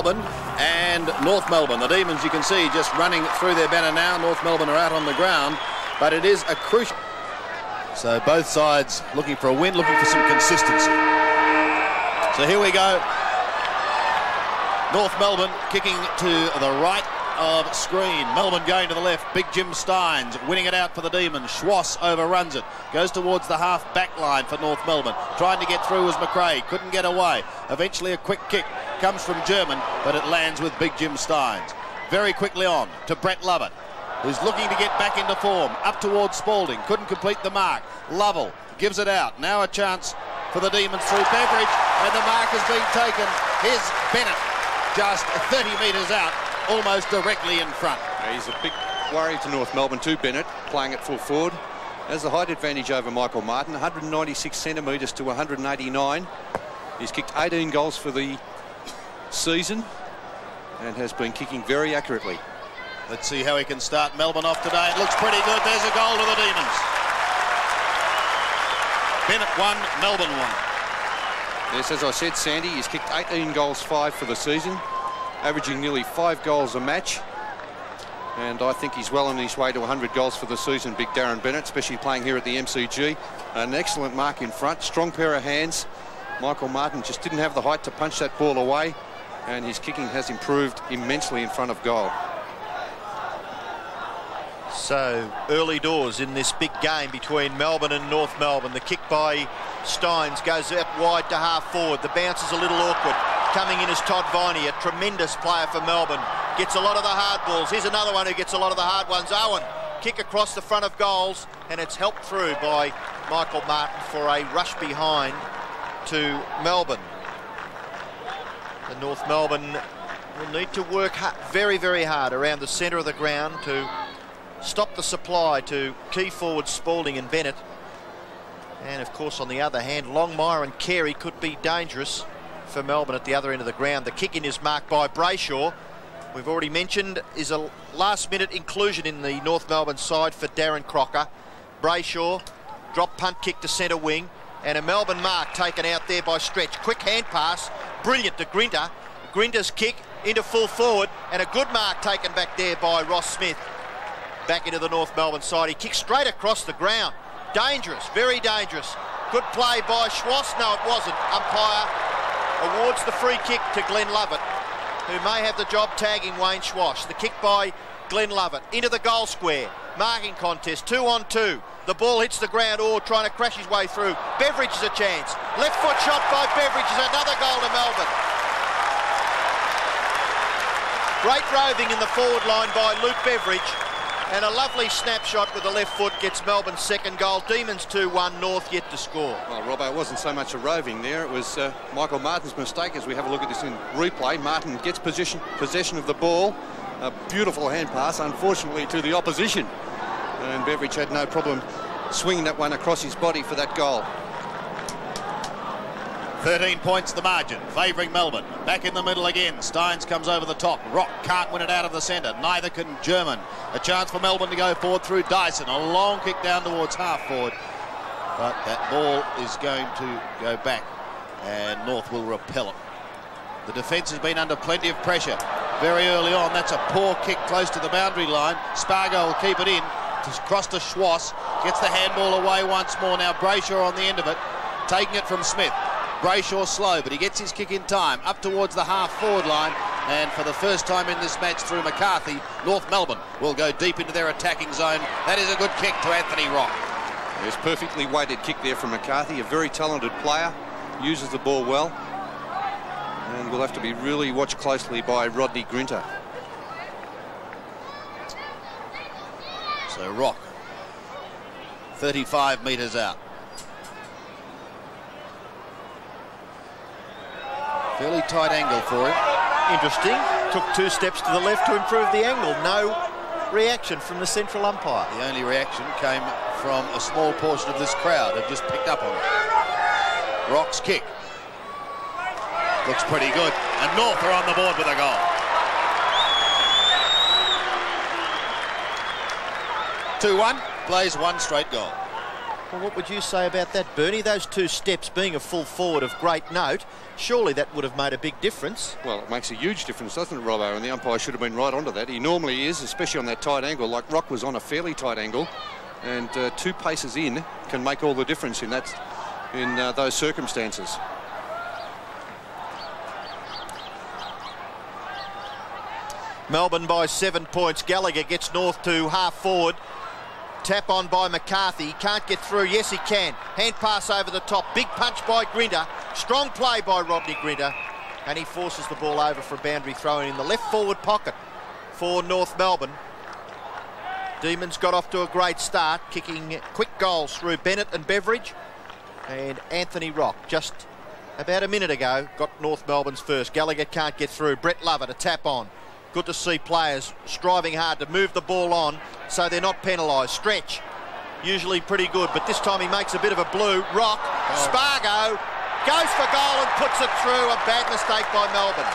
Melbourne and North Melbourne. The Demons, you can see, just running through their banner now. North Melbourne are out on the ground, but it is a crucial... So both sides looking for a win, looking for some consistency. So here we go. North Melbourne kicking to the right of screen. Melbourne going to the left. Big Jim Steins winning it out for the Demons. Schwass overruns it. Goes towards the half back line for North Melbourne. Trying to get through was McRae. Couldn't get away. Eventually a quick kick comes from German, but it lands with Big Jim Steins. Very quickly on to Brett Lovett, who's looking to get back into form. Up towards Spalding. Couldn't complete the mark. Lovell gives it out. Now a chance for the Demons through Beveridge, and the mark has been taken. Here's Bennett, just 30 metres out, almost directly in front. Yeah, he's a big worry to North Melbourne too, Bennett, playing at full forward. Has the height advantage over Michael Martin, 196 centimetres to 189. He's kicked 18 goals for the season and has been kicking very accurately. Let's see how he can start Melbourne off today. It looks pretty good. There's a goal to the Demons. Bennett 1, Melbourne 1. Yes, as I said, Sandy, he's kicked 18 goals, 5 for the season, averaging nearly 5 goals a match. And I think he's well on his way to 100 goals for the season, big Darren Bennett, especially playing here at the MCG. An excellent mark in front, strong pair of hands. Michael Martin just didn't have the height to punch that ball away, and his kicking has improved immensely in front of goal. So early doors in this big game between Melbourne and North Melbourne. The kick by Steins goes out wide to half forward. The bounce is a little awkward. Coming in is Todd Viney, a tremendous player for Melbourne. Gets a lot of the hard balls. Here's another one who gets a lot of the hard ones. Owen, kick across the front of goals, and it's helped through by Michael Martin for a rush behind to Melbourne. The North Melbourne will need to work very, very hard around the centre of the ground to stop the supply to key forward Spalding and Bennett. And of course, on the other hand, Longmire and Carey could be dangerous for Melbourne at the other end of the ground. The kick in is marked by Brayshaw. We've already mentioned is a last-minute inclusion in the North Melbourne side for Darren Crocker. Brayshaw, drop punt kick to centre wing, and a Melbourne mark taken out there by Stretch. Quick hand pass, brilliant to Grinter. Grinter's kick into full forward, and a good mark taken back there by Ross Smith. Back into the North Melbourne side. He kicks straight across the ground. Dangerous, very dangerous. Good play by Schwass. No, it wasn't. Umpire awards the free kick to Glenn Lovett, who may have the job tagging Wayne Schwass. The kick by Glenn Lovett into the goal square. Marking contest, 2-on-2. The ball hits the ground, or trying to crash his way through. Beveridge is a chance. Left foot shot by Beveridge is another goal to Melbourne. Great roving in the forward line by Luke Beveridge. And a lovely snapshot with the left foot gets Melbourne's second goal. Demons 2-1, North yet to score. Well, Robbo, it wasn't so much a roving there. It was Michael Martin's mistake. As we have a look at this in replay, Martin gets possession of the ball. A beautiful hand pass, unfortunately, to the opposition. And Beveridge had no problem swinging that one across his body for that goal. 13 points the margin, favouring Melbourne. Back in the middle again. Steins comes over the top. Rock can't win it out of the centre. Neither can German. A chance for Melbourne to go forward through Dyson. A long kick down towards half forward. But that ball is going to go back, and North will repel it. The defence has been under plenty of pressure very early on. That's a poor kick close to the boundary line. Spargo will keep it in. Cross to Schwass. Gets the handball away once more. Now Brayshaw on the end of it. Taking it from Smith. Brayshaw slow, but he gets his kick in time. Up towards the half-forward line. And for the first time in this match through McCarthy, North Melbourne will go deep into their attacking zone. That is a good kick to Anthony Rock. There's perfectly weighted kick there from McCarthy. A very talented player. Uses the ball well. And will have to be really watched closely by Rodney Grinter. So Rock, 35 metres out. Fairly tight angle for him. Interesting. Took 2 steps to the left to improve the angle. No reaction from the central umpire. The only reaction came from a small portion of this crowd who've just picked up on it. Rock's kick. Looks pretty good. And North are on the board with a goal. 2-1. Plays one straight goal. Well, what would you say about that, Bernie? Those 2 steps, being a full forward of great note, surely that would have made a big difference. Well, it makes a huge difference, doesn't it, Robbo? And the umpire should have been right onto that. He normally is, especially on that tight angle. Like Rock was on a fairly tight angle, and 2 paces in can make all the difference in that, in those circumstances. Melbourne by 7 points. Gallagher gets North to half forward. Tap on by McCarthy. He can't get through. Yes, he can. Hand pass over the top. Big punch by Grinter. Strong play by Rodney Grinter. And he forces the ball over for a boundary throw in the left forward pocket for North Melbourne. Demons got off to a great start, kicking quick goals through Bennett and Beveridge. And Anthony Rock, just about a minute ago, got North Melbourne's first. Gallagher can't get through. Brett Lover to tap on. Good to see players striving hard to move the ball on so they're not penalised. Stretch, usually pretty good, but this time he makes a bit of a blue. Rock, Spargo, goes for goal and puts it through. A bad mistake by Melbourne.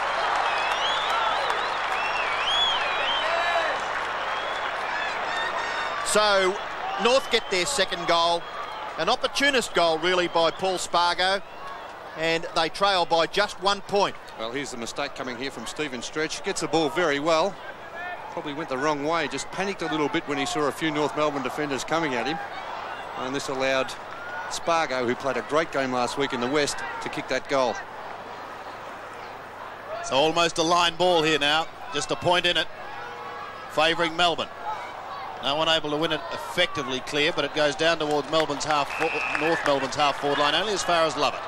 So North get their second goal. An opportunist goal, really, by Paul Spargo. And they trail by just 1 point. Well, here's the mistake coming here from Stephen Stretch. Gets the ball very well. Probably went the wrong way. Just panicked a little bit when he saw a few North Melbourne defenders coming at him. And this allowed Spargo, who played a great game last week in the West, to kick that goal. It's almost a line ball here now. Just a point in it, favouring Melbourne. No one able to win it effectively clear, but it goes down towards North Melbourne's half forward line, only as far as Lovett.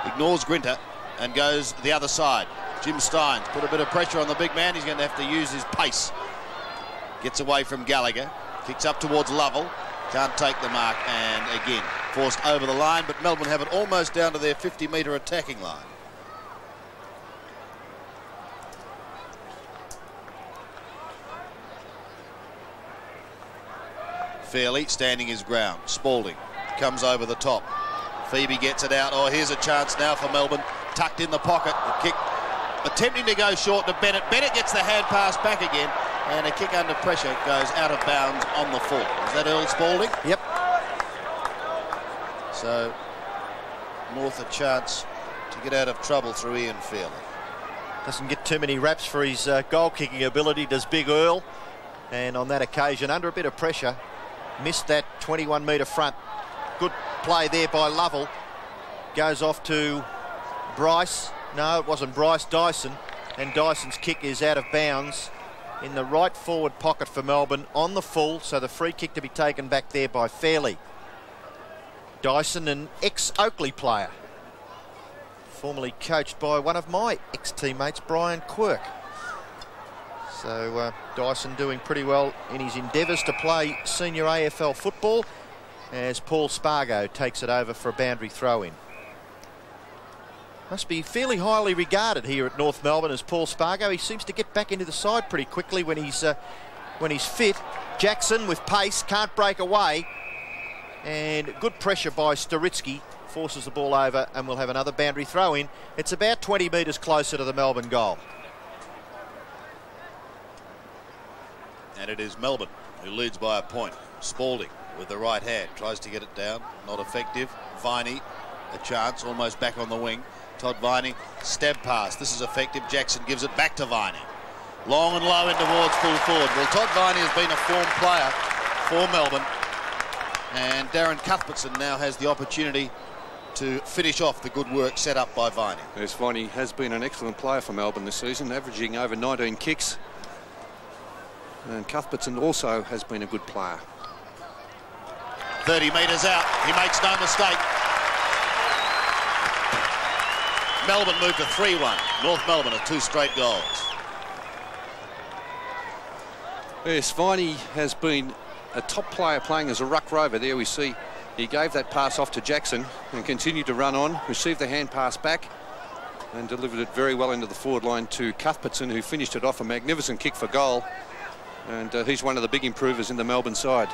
Ignores Grinter and goes the other side. Jim Steins put a bit of pressure on the big man. He's going to have to use his pace. Gets away from Gallagher. Kicks up towards Lovell. Can't take the mark, and again forced over the line, but Melbourne have it almost down to their 50-metre attacking line. Fairley standing his ground. Spalding comes over the top. Phoebe gets it out. Oh, here's a chance now for Melbourne. Tucked in the pocket. The kick attempting to go short to Bennett. Bennett gets the hand pass back again, and a kick under pressure goes out of bounds on the full. Is that Earl Spalding? Yep. So North a chance to get out of trouble through Ian Fairley. Doesn't get too many raps for his goal-kicking ability, does Big Earl. And on that occasion, under a bit of pressure, missed that 21-metre front. Good play there by Lovell. Goes off to Bryce. No, it wasn't Bryce, Dyson. And Dyson's kick is out of bounds in the right forward pocket for Melbourne on the full. So the free kick to be taken back there by Fairley. Dyson, an ex-Oakley player. Formerly coached by one of my ex-teammates, Brian Quirk. So Dyson doing pretty well in his endeavours to play senior AFL football, as Paul Spargo takes it over for a boundary throw-in. Must be fairly highly regarded here at North Melbourne as Paul Spargo. He seems to get back into the side pretty quickly when he's fit. Jackson with pace, can't break away. And good pressure by Storitsky, forces the ball over, and we'll have another boundary throw-in. It's about 20 metres closer to the Melbourne goal. And it is Melbourne who leads by a point. Spalding with the right hand tries to get it down, not effective. Viney, a chance, almost back on the wing. Todd Viney, stab pass. This is effective. Jackson gives it back to Viney. Long and low in towards full forward. Well, Todd Viney has been a form player for Melbourne, and Darren Cuthbertson now has the opportunity to finish off the good work set up by Viney. Yes, Viney has been an excellent player for Melbourne this season, averaging over 19 kicks. And Cuthbertson also has been a good player. 30 metres out. He makes no mistake. Melbourne moved to 3-1. North Melbourne are 2 straight goals. Yes, Viney has been a top player playing as a ruck rover. There we see he gave that pass off to Jackson and continued to run on, received the hand pass back and delivered it very well into the forward line to Cuthbertson, who finished it off. A magnificent kick for goal. And he's one of the big improvers in the Melbourne side.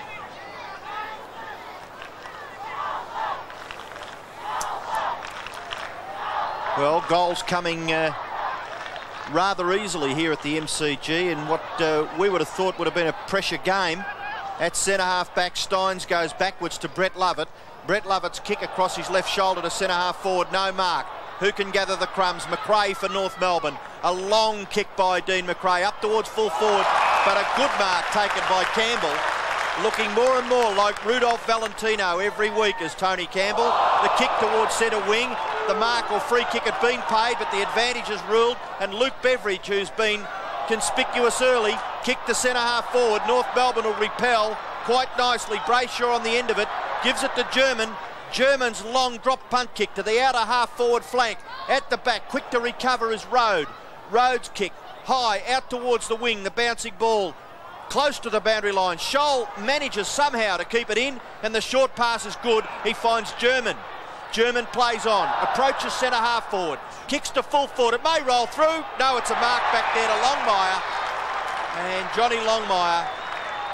Well, goals coming rather easily here at the MCG, and what we would have thought would have been a pressure game At centre-half back, Steins goes backwards to Brett Lovett. Brett Lovett's kick across his left shoulder to centre-half forward, no mark. Who can gather the crumbs? McRae for North Melbourne. A long kick by Dean McRae up towards full forward, but a good mark taken by Campbell. Looking more and more like Rudolph Valentino every week as Tony Campbell. The kick towards centre wing. The mark or free kick had been paid, but the advantage is ruled, and Luke Beveridge, who's been conspicuous early, kick to centre-half forward. North Melbourne will repel quite nicely. Brayshaw on the end of it, gives it to German. German's long drop punt kick to the outer half forward flank. At the back, quick to recover is Rode. Rhodes kick, high, out towards the wing, the bouncing ball. Close to the boundary line. Scholl manages somehow to keep it in, and the short pass is good. He finds German. German plays on, approaches centre-half forward, kicks to full forward. It may roll through. No, it's a mark back there to Longmire. And Johnny Longmire,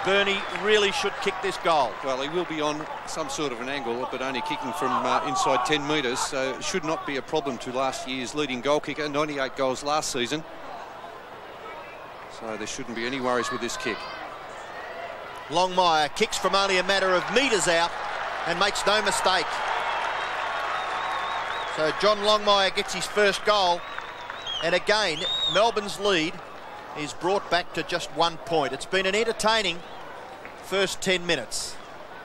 Bernie really should kick this goal. Well, he will be on some sort of an angle, but only kicking from inside 10 metres, so it should not be a problem to last year's leading goal kicker, 98 goals last season. So there shouldn't be any worries with this kick. Longmire kicks from only a matter of metres out and makes no mistake. So John Longmire gets his first goal, and again Melbourne's lead is brought back to just 1 point. It's been an entertaining first 10 minutes.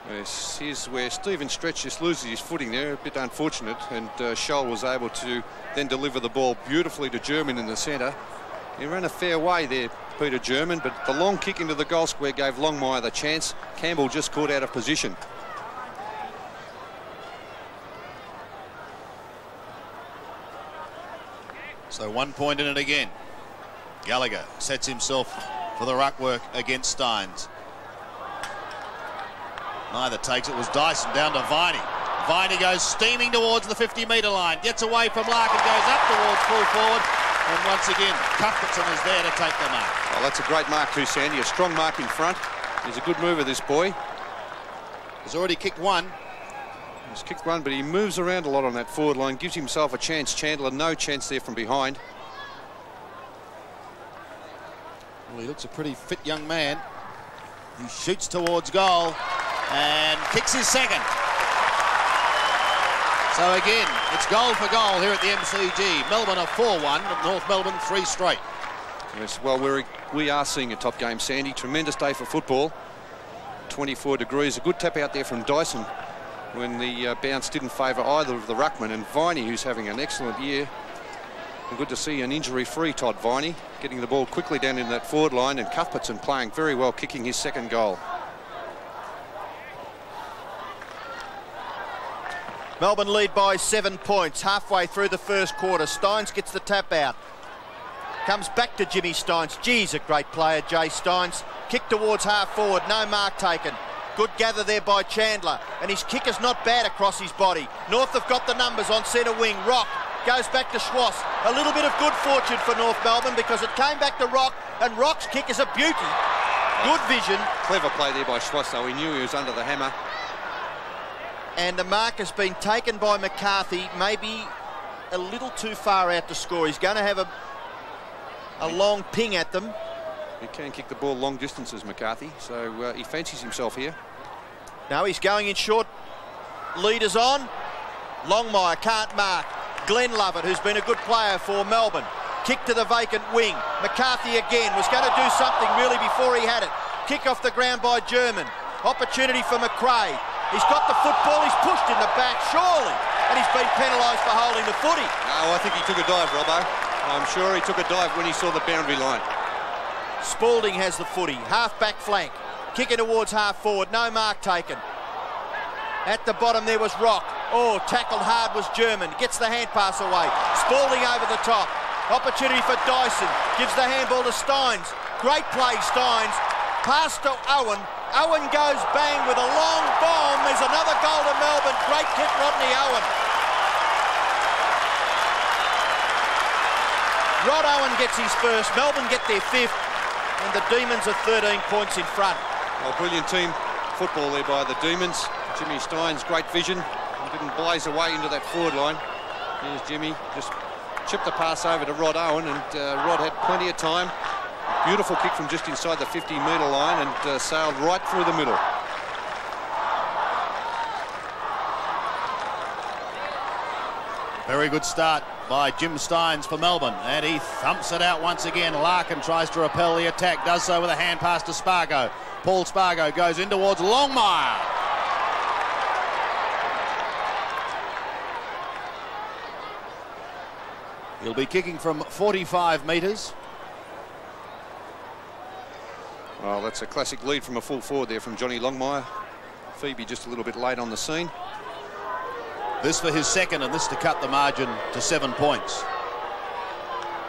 Yes, here's where Stephen Stretch just loses his footing there, a bit unfortunate, and Scholl was able to then deliver the ball beautifully to German in the centre. He ran a fair way there, Peter German, but the long kick into the goal square gave Longmire the chance. Campbell just caught out of position. So 1 point in it again. Gallagher sets himself for the ruck work against Steins. Neither takes it. Was Dyson down to Viney. Viney goes steaming towards the 50-metre line, gets away from Larkin, goes up towards full forward, and once again Cuthbertson is there to take the mark. Well, that's a great mark too, Sandy. A strong mark in front. He's a good mover, this boy. He's already kicked one. He's kicked one, but he moves around a lot on that forward line, gives himself a chance. Chandler, no chance there from behind. Well, he looks a pretty fit young man. He shoots towards goal and kicks his second. So again, it's goal for goal here at the MCG. Melbourne are 4-1, and North Melbourne 3 straight. Yes, well, we are seeing a top game, Sandy. Tremendous day for football. 24 degrees. A good tap out there from Dyson when the bounce didn't favour either of the ruckmen, and Viney, who's having an excellent year. And good to see an injury-free Todd Viney getting the ball quickly down in that forward line, and Cuthbertson playing very well, kicking his second goal. Melbourne lead by 7 points halfway through the first quarter. Steins gets the tap out. Comes back to Jimmy Steins. Geez, a great player, Jay Steins. Kick towards half forward, no mark taken. Good gather there by Chandler, and his kick is not bad across his body. North have got the numbers on centre wing. Rock goes back to Schwass. A little bit of good fortune for North Melbourne because it came back to Rock, and Rock's kick is a beauty. Good vision. Clever play there by Schwass, though. He knew he was under the hammer. And the mark has been taken by McCarthy, maybe a little too far out to score. He's going to have a long ping at them. He can kick the ball long distances, McCarthy, so he fancies himself here. No, he's going in short. Leaders on. Longmire can't mark. Glenn Lovett, who's been a good player for Melbourne. Kick to the vacant wing. McCarthy again was going to do something really before he had it. Kick off the ground by German. Opportunity for McRae. He's got the football. He's pushed in the back, surely. And he's been penalised for holding the footy. No, I think he took a dive, Robbo. I'm sure he took a dive when he saw the boundary line. Spalding has the footy. Half-back flank. Kicking towards half-forward. No mark taken. At the bottom there was Rock. Oh, tackled hard was German. Gets the hand pass away. Spalding over the top. Opportunity for Dyson. Gives the handball to Steins. Great play, Steins. Pass to Owen. Owen goes bang with a long bomb. There's another goal to Melbourne. Great kick, Rodney Owen. Rod Owen gets his first. Melbourne get their 5th. And the Demons are 13 points in front. Well, brilliant team football there by the Demons. Jimmy Steins, great vision. He didn't blaze away into that forward line. Here's Jimmy, just chipped the pass over to Rod Owen, and Rod had plenty of time. Beautiful kick from just inside the 50-metre line and sailed right through the middle. Very good start by Jim Steins for Melbourne, and he thumps it out once again. Larkin tries to repel the attack, does so with a hand pass to Spargo. Paul Spargo goes in towards Longmire. He'll be kicking from 45 metres. Well, that's a classic lead from a full forward there from Johnny Longmire. Phoebe just a little bit late on the scene. This for his second, and this to cut the margin to 7 points.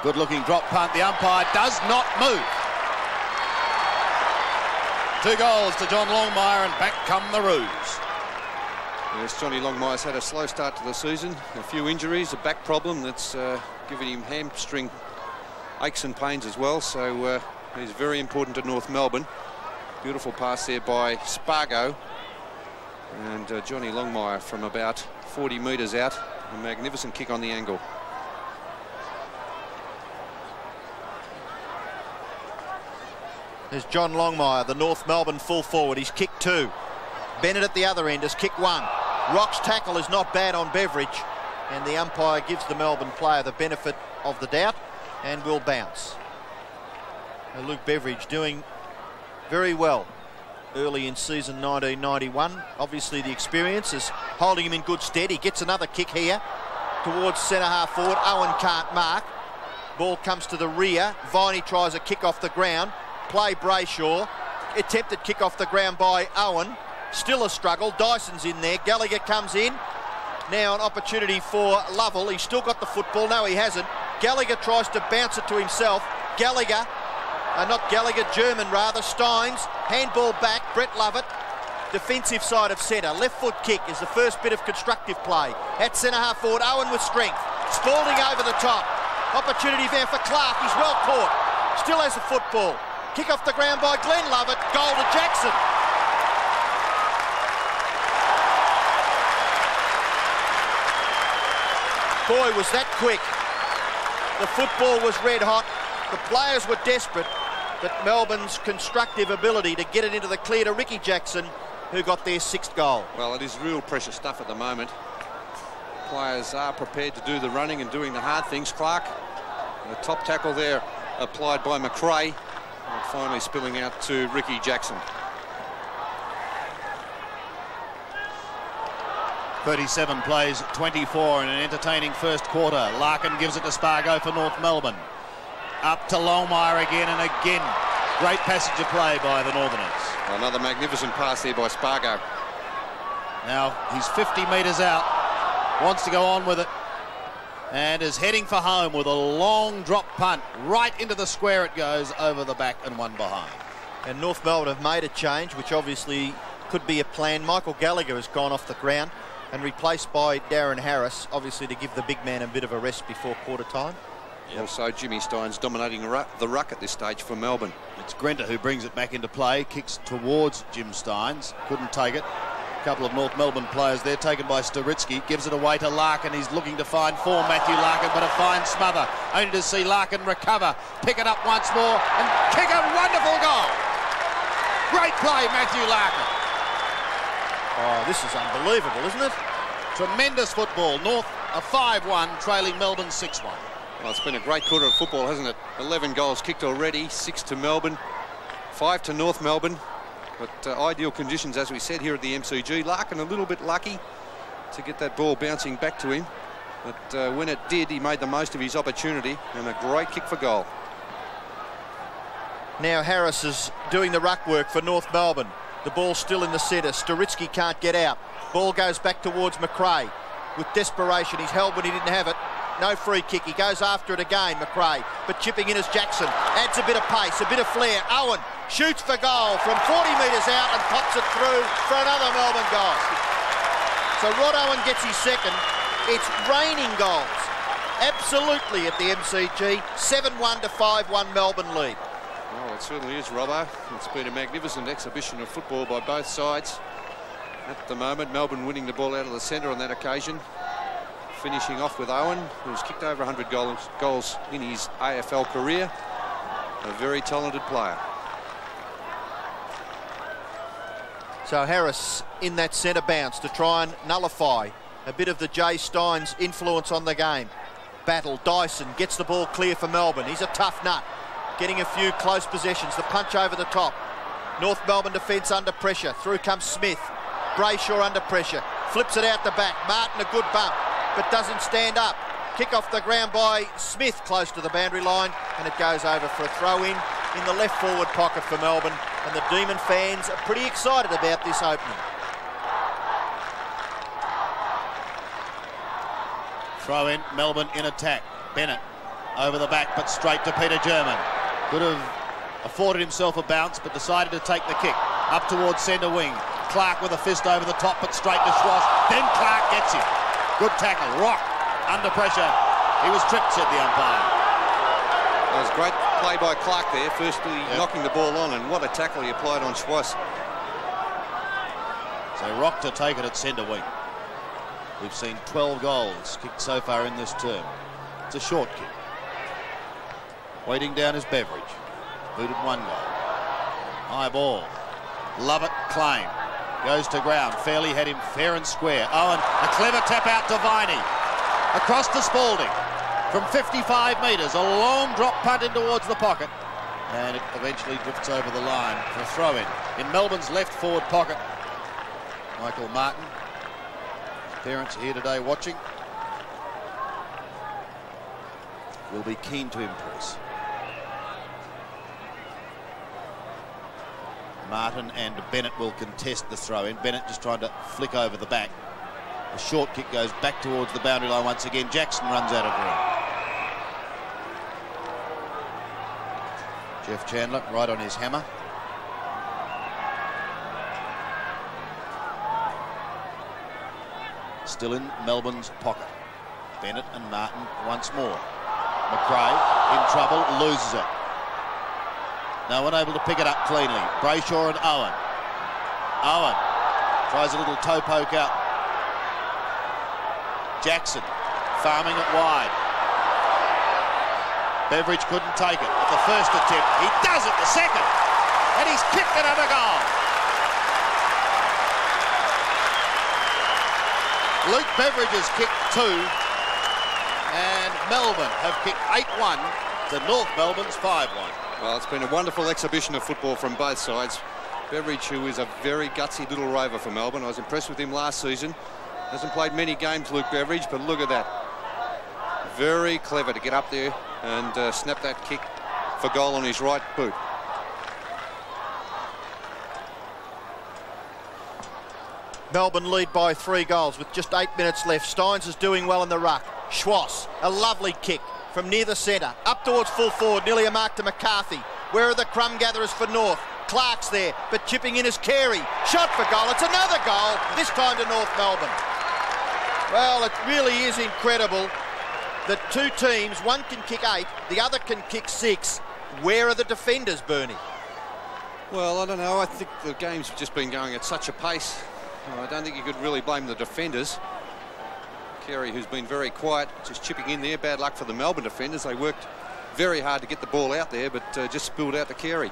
Good looking drop punt. The umpire does not move. 2 goals to John Longmire, and back come the Roos. Yes, Johnny Longmire's had a slow start to the season. A few injuries, a back problem that's given him hamstring aches and pains as well. So he's very important to North Melbourne. Beautiful pass there by Spargo. And Johnny Longmire from about 40 metres out. A magnificent kick on the angle. There's John Longmire, the North Melbourne full forward. He's kicked 2. Bennett at the other end has kicked 1. Rock's tackle is not bad on Beveridge, and the umpire gives the Melbourne player the benefit of the doubt and will bounce. Now Luke Beveridge doing very well early in season 1991. Obviously the experience is holding him in good stead. He gets another kick here towards centre half forward. Owen can't mark. Ball comes to the rear. Viney tries a kick off the ground. Play Brayshaw. Attempted kick off the ground by Owen. Still a struggle. Dyson's in there. Gallagher comes in. Now an opportunity for Lovell. He's still got the football. No, he hasn't. Gallagher tries to bounce it to himself. Gallagher, not Gallagher, German rather. Steins, handball back. Brett Lovett, defensive side of centre. Left foot kick is the first bit of constructive play. At centre half forward, Owen with strength. Spalding over the top. Opportunity there for Clark. He's well caught. Still has the football. Kick off the ground by Glenn Lovett. Goal to Jackson. Boy, was that quick. The football was red hot. The players were desperate, but Melbourne's constructive ability to get it into the clear to Ricky Jackson, who got their 6th goal. Well, it is real pressure stuff at the moment. Players are prepared to do the running and doing the hard things. Clark, the top tackle there applied by McRae, and finally spilling out to Ricky Jackson. 37 plays, 24 in an entertaining first quarter. Larkin gives it to Spargo for North Melbourne. Up to Longmire again and again. Great passage of play by the Northerners. Another magnificent pass there by Spargo. Now he's 50 metres out, wants to go on with it, and is heading for home with a long drop punt. Right into the square it goes, over the back and one behind. And North Melbourne have made a change, which obviously could be a plan. Michael Gallagher has gone off the ground and replaced by Darren Harris, obviously to give the big man a bit of a rest before quarter time. Also, Jimmy Steins dominating the ruck at this stage for Melbourne. It's Grenter who brings it back into play, kicks towards Jim Steins, couldn't take it. A couple of North Melbourne players there, taken by Storitsky, gives it away to Larkin. He's looking to find for Matthew Larkin, but a fine smother, only to see Larkin recover, pick it up once more, and kick a wonderful goal. Great play, Matthew Larkin. Oh, this is unbelievable, isn't it? Tremendous football. North a 5-1, trailing Melbourne 6-1. Well, it's been a great quarter of football, hasn't it? 11 goals kicked already, 6 to Melbourne, 5 to North Melbourne. But ideal conditions, as we said, here at the MCG. Larkin a little bit lucky to get that ball bouncing back to him. But when it did, he made the most of his opportunity, and a great kick for goal. Now Harris is doing the ruck work for North Melbourne. The ball's still in the centre. Storitsky can't get out. Ball goes back towards McRae. With desperation, he's held when he didn't have it. No free kick. He goes after it again, McRae. But chipping in is Jackson. Adds a bit of pace, a bit of flair. Owen shoots for goal from 40 metres out and pops it through for another Melbourne goal. So Rod Owen gets his second. It's raining goals. Absolutely at the MCG. 7-1 to 5-1 Melbourne lead. Oh, it certainly is, Robbo. It's been a magnificent exhibition of football by both sides. At the moment, Melbourne winning the ball out of the centre on that occasion. Finishing off with Owen, who's kicked over 100 goals in his AFL career. a very talented player. So Harris in that centre bounce to try and nullify a bit of the Jay Steins influence on the game. Battle, Dyson gets the ball clear for Melbourne. He's a tough nut, getting a few close possessions. The punch over the top. North Melbourne defence under pressure. Through comes Smith. Brayshaw under pressure. Flips it out the back. Martin a good bump, but doesn't stand up. Kick off the ground by Smith close to the boundary line, and it goes over for a throw-in the left forward pocket for Melbourne, and the Demon fans are pretty excited about this opening. Throw in, Melbourne in attack. Bennett over the back, but straight to Peter German. Could have afforded himself a bounce, but decided to take the kick. Up towards centre wing. Clark with a fist over the top, but straight to Schwass. Then Clark gets him. Good tackle. Rock under pressure. He was tripped, said the umpire. That was great play by Clark there. Firstly, knocking the ball on, and what a tackle he applied on Schwass. So Rock to take it at centre wing. We've seen 12 goals kicked so far in this term. It's a short kick. Waiting down is Beveridge. Booted 1 goal. High ball. Lovett claim. Goes to ground. Fairley had him fair and square. Owen, a clever tap out to Viney. Across to Spalding. From 55 metres, a long drop punt in towards the pocket. And it eventually drifts over the line for a throw-in. In Melbourne's left forward pocket, Michael Martin. His parents are here today watching. Will be keen to impress. Martin and Bennett will contest the throw-in. Bennett just trying to flick over the back. The short kick goes back towards the boundary line once again. Jackson runs out of room. Jeff Chandler right on his hammer. Still in Melbourne's pocket. Bennett and Martin once more. McRae in trouble, loses it. No one able to pick it up cleanly. Brayshaw and Owen. Owen tries a little toe poke out. Jackson farming it wide. Beveridge couldn't take it at the first attempt. He does it the second, and he's kicked another goal. Luke Beveridge has kicked 2, and Melbourne have kicked 8-1 to North Melbourne's 5-1. Well, it's been a wonderful exhibition of football from both sides. Beveridge, who is a very gutsy little rover for Melbourne. I was impressed with him last season. Hasn't played many games, Luke Beveridge, but look at that. Very clever to get up there and snap that kick for goal on his right boot. Melbourne lead by 3 goals with just 8 minutes left. Steins is doing well in the ruck. Schwass, a lovely kick from near the centre. Up towards full forward, nearly a mark to McCarthy. Where are the crumb gatherers for North? Clark's there, but chipping in is Carey. Shot for goal. It's another goal, this time to North Melbourne. Well, it really is incredible that 2 teams, one can kick 8, the other can kick 6. Where are the defenders, Bernie? Well, I don't know. I think the game's just been going at such a pace. I don't think you could really blame the defenders. Carey, who's been very quiet, just chipping in there. Bad luck for the Melbourne defenders. They worked very hard to get the ball out there, but just spilled out to Carey.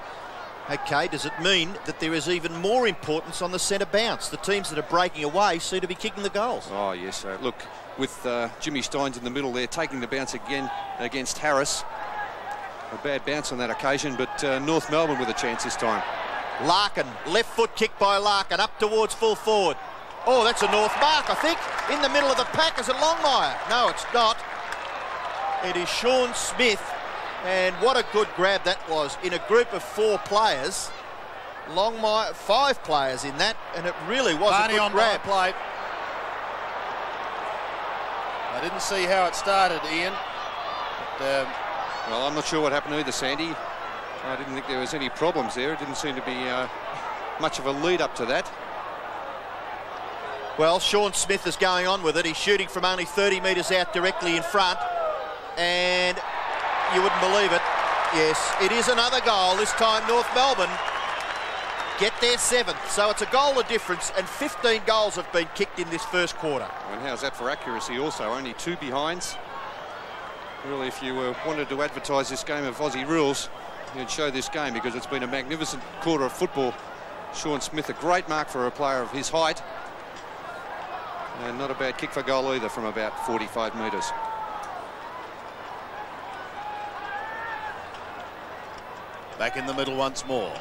Okay, does it mean that there is even more importance on the centre bounce? The teams that are breaking away seem to be kicking the goals. Oh, yes. Look, with Jimmy Steins in the middle there, taking the bounce again against Harris. A bad bounce on that occasion, but North Melbourne with a chance this time. Larkin, left foot kick by Larkin, up towards full forward. Oh, that's a North mark, I think. In the middle of the pack is it Longmire? No, it's not. It is Sean Smith. And what a good grab that was in a group of 4 players. Longmire, 5 players in that, and it really was a good grab. Play. I didn't see how it started, Ian. But, well, I'm not sure what happened either, Sandy. I didn't think there was any problems there. It didn't seem to be much of a lead up to that. Well, Sean Smith is going on with it. He's shooting from only 30 metres out directly in front. And you wouldn't believe it. Yes, it is another goal. This time North Melbourne get their 7th. So it's a goal of difference, and 15 goals have been kicked in this first quarter. And how's that for accuracy also? Only 2 behinds. Really, if you wanted to advertise this game of Aussie rules, he'd show this game, because it's been a magnificent quarter of football. Sean Smith, a great mark for a player of his height. And not a bad kick for goal either from about 45 metres. Back in the middle once more.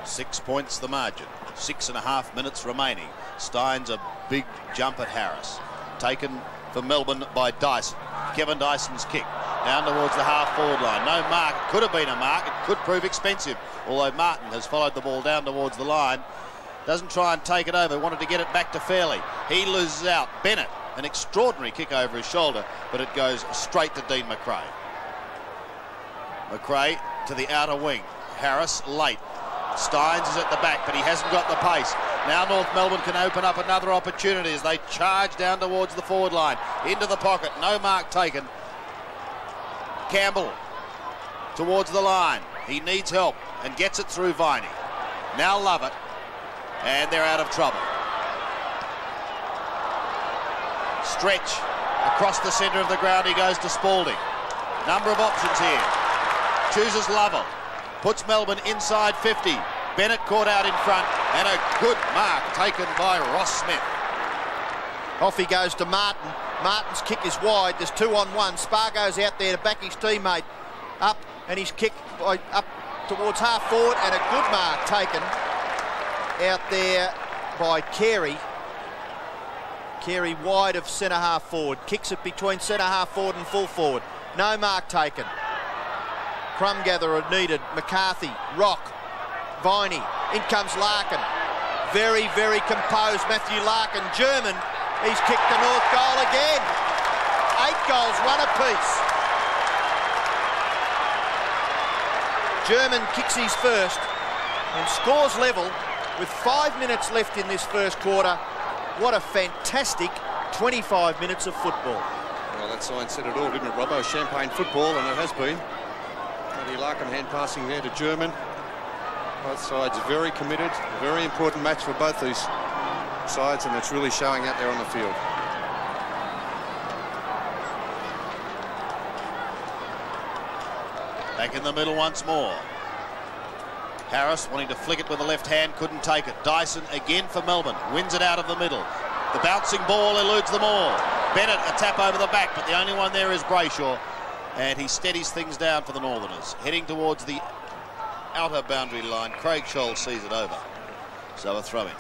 6 points the margin. 6.5 minutes remaining. Steins a big jump at Harris. Taken for Melbourne by Dyson. Kevin Dyson's kick down towards the half-forward line. No mark. It could have been a mark. It could prove expensive. Although Martin has followed the ball down towards the line. Doesn't try and take it over. Wanted to get it back to Fairley. He loses out. Bennett, an extraordinary kick over his shoulder, but it goes straight to Dean McRae. McRae to the outer wing. Harris late. Steins is at the back, but he hasn't got the pace. Now North Melbourne can open up another opportunity as they charge down towards the forward line. Into the pocket. No mark taken. Campbell towards the line. He needs help and gets it through Viney. Now Lovett. And they're out of trouble. Stretch across the centre of the ground. He goes to Spalding. Number of options here. Chooses Lovell. Puts Melbourne inside 50. Bennett caught out in front, and a good mark taken by Ross Smith. Off he goes to Martin. Martin's kick is wide. There's 2-on-1. Spargo's out there to back his teammate up, and his kick up towards half forward, and a good mark taken out there by Carey. Carey wide of centre half forward. Kicks it between centre half forward and full forward. No mark taken. Crumb gatherer needed. McCarthy, Rock, Viney. In comes Larkin. Very, very composed Matthew Larkin. German. He's kicked the north goal again. 8 goals, 1 apiece. German kicks his first and scores level with 5 minutes left in this first quarter. What a fantastic 25 minutes of football. Well, that sign said it all, didn't it, Robbo? Champagne football, and it has been. Matthew Larkin hand passing there to German. Both sides very committed. A very important match for both these sides, and it's really showing out there on the field. Back in the middle once more. Harris wanting to flick it with the left hand, couldn't take it. Dyson again for Melbourne, wins it out of the middle. The bouncing ball eludes them all. Bennett a tap over the back, but the only one there is Brayshaw, and he steadies things down for the Northerners. Heading towards the outer boundary line, Craig Scholl sees it over. So a throw-in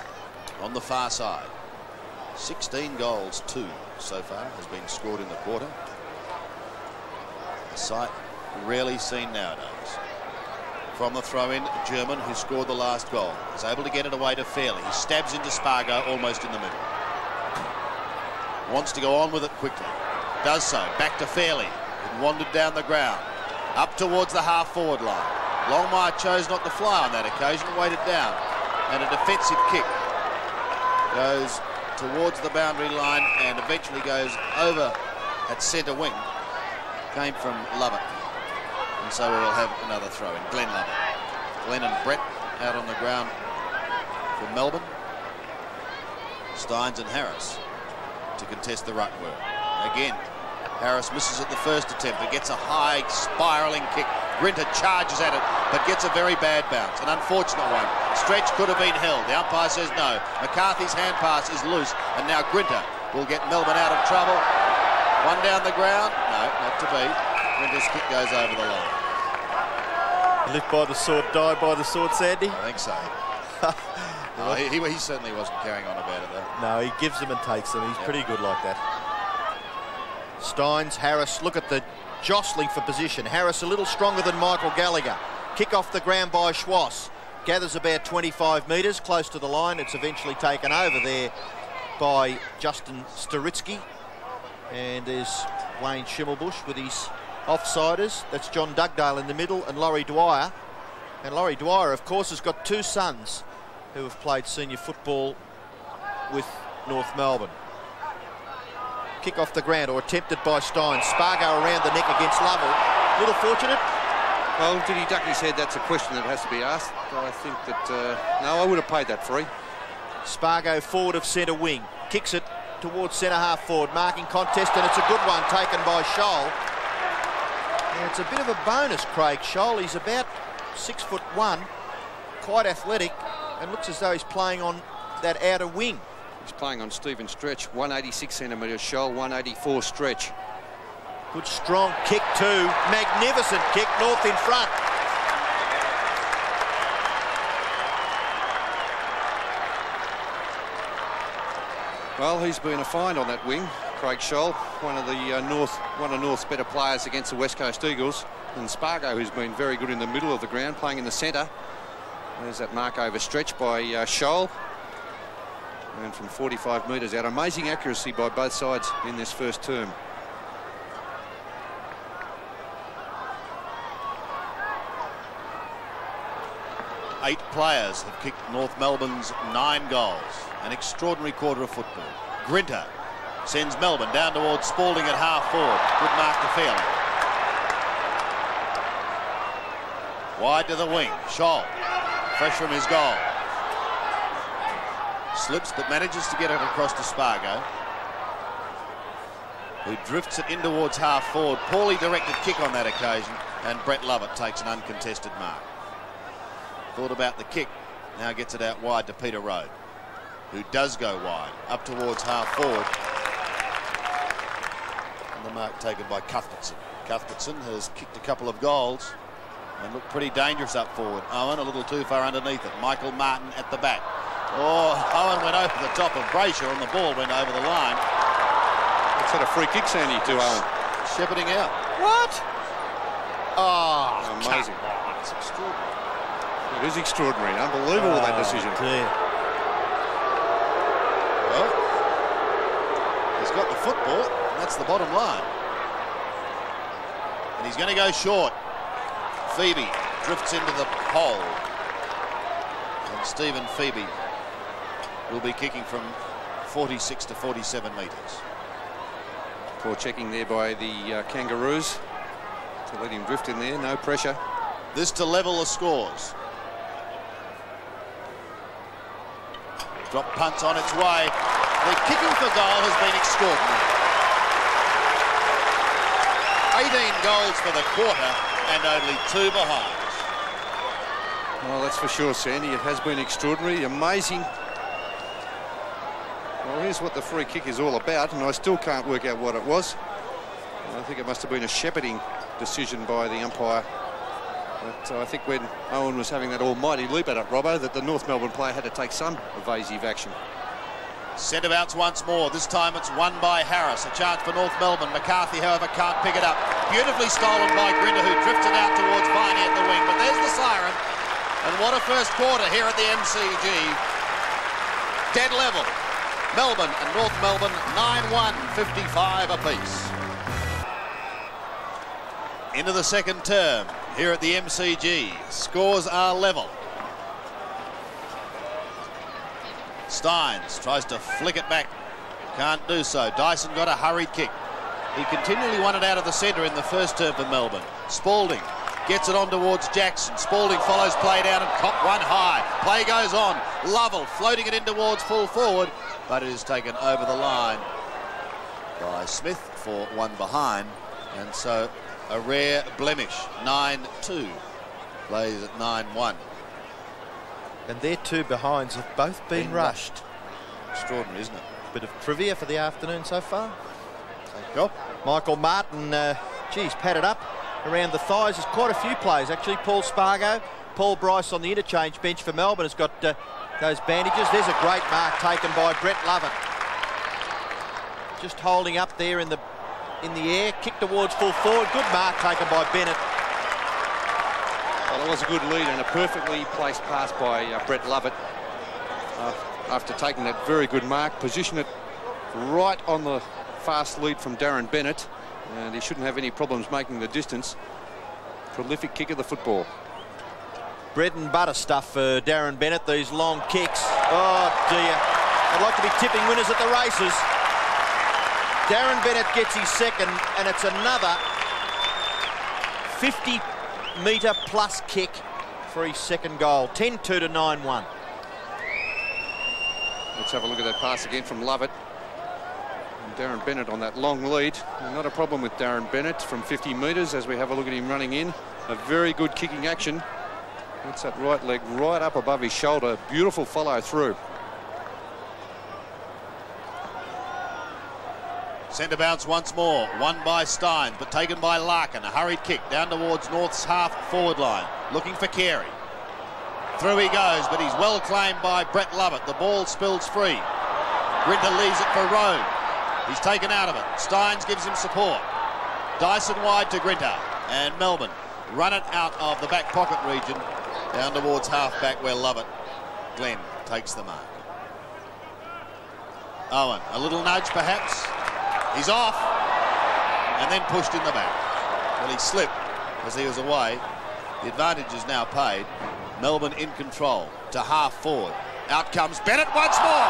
on the far side. 16 goals, 2 so far has been scored in the quarter. A sight rarely seen nowadays. From the throw-in, German, who scored the last goal, is able to get it away to Fairley. He stabs into Spargo almost in the middle. Wants to go on with it quickly. Does so. Back to Fairley. It wandered down the ground. Up towards the half-forward line. Longmire chose not to fly on that occasion, waited down. And a defensive kick goes towards the boundary line and eventually goes over at centre wing. Came from Lovett. And so we'll have another throw in. Glenn Lovett. Glenn and Brett out on the ground for Melbourne. Steins and Harris to contest the ruck work. Again, Harris misses at the first attempt, but gets a high spiralling kick. Grinter charges at it, but gets a very bad bounce, an unfortunate one. Stretch could have been held. The umpire says no. McCarthy's hand pass is loose, and now Grinter will get Melbourne out of trouble. One down the ground. No, not to be. Grinter's kick goes over the line. Live by the sword, die by the sword, Sandy. I think so. No, he certainly wasn't carrying on about it, though. No, he gives them and takes them. He's pretty good like that. Steins, Harris, look at the jostling for position. Harris a little stronger than Michael Gallagher. Kick off the ground by Schwass. Gathers about 25 metres close to the line. It's eventually taken over there by Justin Staritsky. And there's Wayne Schimmelbusch with his offsiders. That's John Dugdale in the middle and Laurie Dwyer. And Laurie Dwyer, of course, has got 2 sons who have played senior football with North Melbourne. Kick off the ground, or attempted by Stein. Spargo around the neck against Lovell. Little fortunate. Well, did he duck his head? That's a question that has to be asked. I think that, no, I would have paid that free. Spargo forward of centre wing. Kicks it towards centre half forward. Marking contest, and it's a good one taken by Scholl. Yeah, it's a bit of a bonus, Craig Scholl. He's about 6'1", quite athletic, and looks as though he's playing on that outer wing. He's playing on Stephen Stretch, 186 centimetres, Scholl 184 Stretch. Good strong kick too, magnificent kick, North in front. Well, he's been a find on that wing, Craig Scholl, one of North's better players against the West Coast Eagles, and Spargo, who's been very good in the middle of the ground, playing in the centre. There's that mark over stretch by Scholl, and from 45 metres out, amazing accuracy by both sides in this first term. Eight players have kicked North Melbourne's 9 goals. An extraordinary quarter of football. Grinter sends Melbourne down towards Spalding at half forward. Good mark to Fairley. Wide to the wing. Scholl, fresh from his goal. Slips but manages to get it across to Spargo, who drifts it in towards half forward. Poorly directed kick on that occasion, and Brett Lovett takes an uncontested mark. Thought about the kick, now gets it out wide to Peter Rowe, who does go wide, up towards half forward. And the mark taken by Cuthbertson. Cuthbertson has kicked a couple of goals and looked pretty dangerous up forward. Owen a little too far underneath it. Michael Martin at the back. Oh, Owen went over the top of Brayshaw and the ball went over the line. It's had a free kick, Sandy, to Owen. Shepherding out. What? Oh, amazing. It's extraordinary. It is extraordinary. Unbelievable, that decision. Dear. Well, he's got the football, and that's the bottom line. And he's going to go short. Phoebe drifts into the hole. And Stephen Phoebe will be kicking from 46 to 47 metres. Poor checking there by the Kangaroos to let him drift in there, no pressure. This to level the scores. Drop punts on its way. The kicking for goal has been extraordinary. 18 goals for the quarter and only 2 behind. Well, that's for sure, Sandy. It has been extraordinary, amazing. Well, here's what the free kick is all about, and I still can't work out what it was. I think it must have been a shepherding decision by the umpire. But I think when Owen was having that almighty leap at it, Robbo, that the North Melbourne player had to take some evasive action. Centre-bouts once more. This time it's won by Harris. A chance for North Melbourne. McCarthy, however, can't pick it up. Beautifully stolen by Grinter, who drifted out towards Viney at the wing. But there's the siren. And what a first quarter here at the MCG. Dead level. Melbourne and North Melbourne 9-1, 55 apiece. Into the second term here at the MCG. Scores are level. Steins tries to flick it back. Can't do so. Dyson got a hurried kick. He continually won it out of the centre in the first term for Melbourne. Spalding gets it on towards Jackson. Spalding follows play down and cop one high. Play goes on. Lovell floating it in towards full forward, but it is taken over the line by Smith for one behind. And so a rare blemish. 9-2. Plays at 9-1. And their 2 behinds have both been rushed. Extraordinary, isn't it? Bit of trivia for the afternoon so far. Thank you. Michael Martin, geez, padded up around the thighs. There's quite a few players, actually. Paul Spargo, Paul Bryce on the interchange bench for Melbourne has got those bandages. There's a great mark taken by Brett Lovett. Just holding up there in the air, kick towards full forward. Good mark taken by Bennett. Well, it was a good lead and a perfectly placed pass by Brett Lovett. After taking that very good mark, position it right on the fast lead from Darren Bennett, and he shouldn't have any problems making the distance. Prolific kick of the football. Bread and butter stuff for Darren Bennett, these long kicks. Oh dear. I'd like to be tipping winners at the races. Darren Bennett gets his second, and it's another 50-metre plus kick for his second goal. 10-2 to 9-1. Let's have a look at that pass again from Lovett. Darren Bennett on that long lead. Not a problem with Darren Bennett from 50 metres as we have a look at him running in. A very good kicking action. That's that right leg right up above his shoulder. Beautiful follow through. Centre bounce once more, won by Steins, but taken by Larkin. A hurried kick down towards North's half-forward line, looking for Carey. Through he goes, but he's well claimed by Brett Lovett. The ball spills free. Grinter leaves it for Rowe. He's taken out of it. Steins gives him support. Dyson wide to Grinter, and Melbourne run it out of the back pocket region down towards half-back where Lovett, Glenn, takes the mark. Owen, a little nudge perhaps. He's off, and then pushed in the back. Well, he slipped as he was away. The advantage is now paid. Melbourne in control to half forward. Out comes Bennett once more.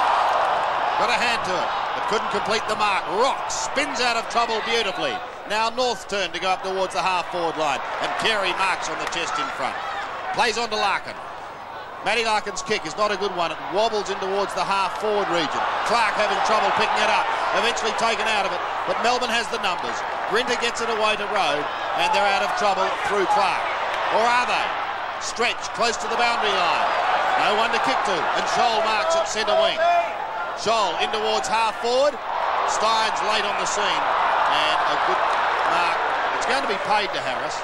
Got a hand to it, but couldn't complete the mark. Rock spins out of trouble beautifully. Now North's turn to go up towards the half forward line, and Carey marks on the chest in front. Plays on to Larkin. Matty Larkin's kick is not a good one. It wobbles in towards the half-forward region. Clark having trouble picking it up. Eventually taken out of it, but Melbourne has the numbers. Grinter gets it away to Rowe, and they're out of trouble through Clark. Or are they? Stretch close to the boundary line. No one to kick to, and Scholl marks at centre wing. Scholl in towards half-forward. Steins late on the scene, and a good mark. It's going to be paid to Harris.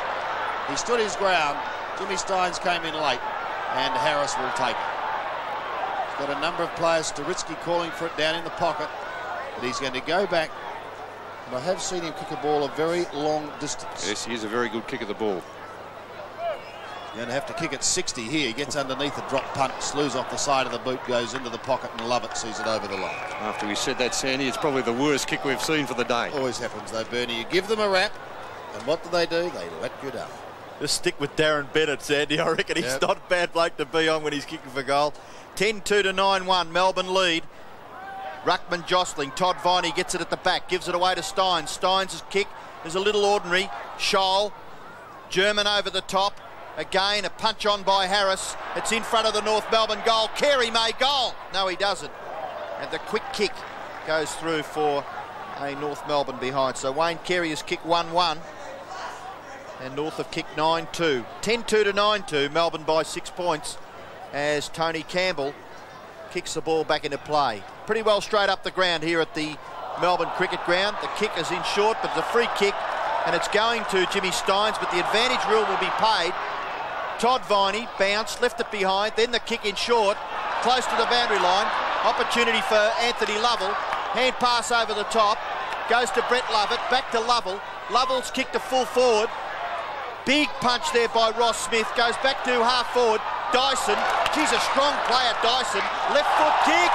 He stood his ground. Jimmy Steins came in late, and Harris will take it. He's got a number of players. Staritsky calling for it down in the pocket, but he's going to go back. And I have seen him kick a ball a very long distance. Yes, he is a very good kick of the ball. He's going to have to kick it 60 here. He gets underneath a drop punt, slews off the side of the boot, goes into the pocket, and Lovett sees it over the line. After we said that, Sandy, it's probably the worst kick we've seen for the day. Always happens though, Bernie. You give them a rap, and what do? They let you down. Just stick with Darren Bennett, Sandy. I reckon he's not a bad bloke to be on when he's kicking for goal. 10-2 to 9-1, Melbourne lead. Ruckman jostling. Todd Viney gets it at the back, gives it away to Steins. Steins' kick is a little ordinary. Scholl, German over the top. Again, a punch on by Harris. It's in front of the North Melbourne goal. Carey may goal. No, he doesn't. And the quick kick goes through for a North Melbourne behind. So Wayne Carey has kicked 1-1. And North have kicked 9-2. 10-2 to 9-2. Melbourne by 6 points as Tony Campbell kicks the ball back into play. Pretty well straight up the ground here at the Melbourne Cricket Ground. The kick is in short, but it's a free kick, and it's going to Jimmy Steins, but the advantage rule will be paid. Todd Viney bounced, left it behind, then the kick in short, close to the boundary line. Opportunity for Anthony Lovell. Hand pass over the top. Goes to Brett Lovett, back to Lovell. Lovell's kicked to full forward. Big punch there by Ross Smith. Goes back to half forward. Dyson. He's a strong player, Dyson. Left foot kick.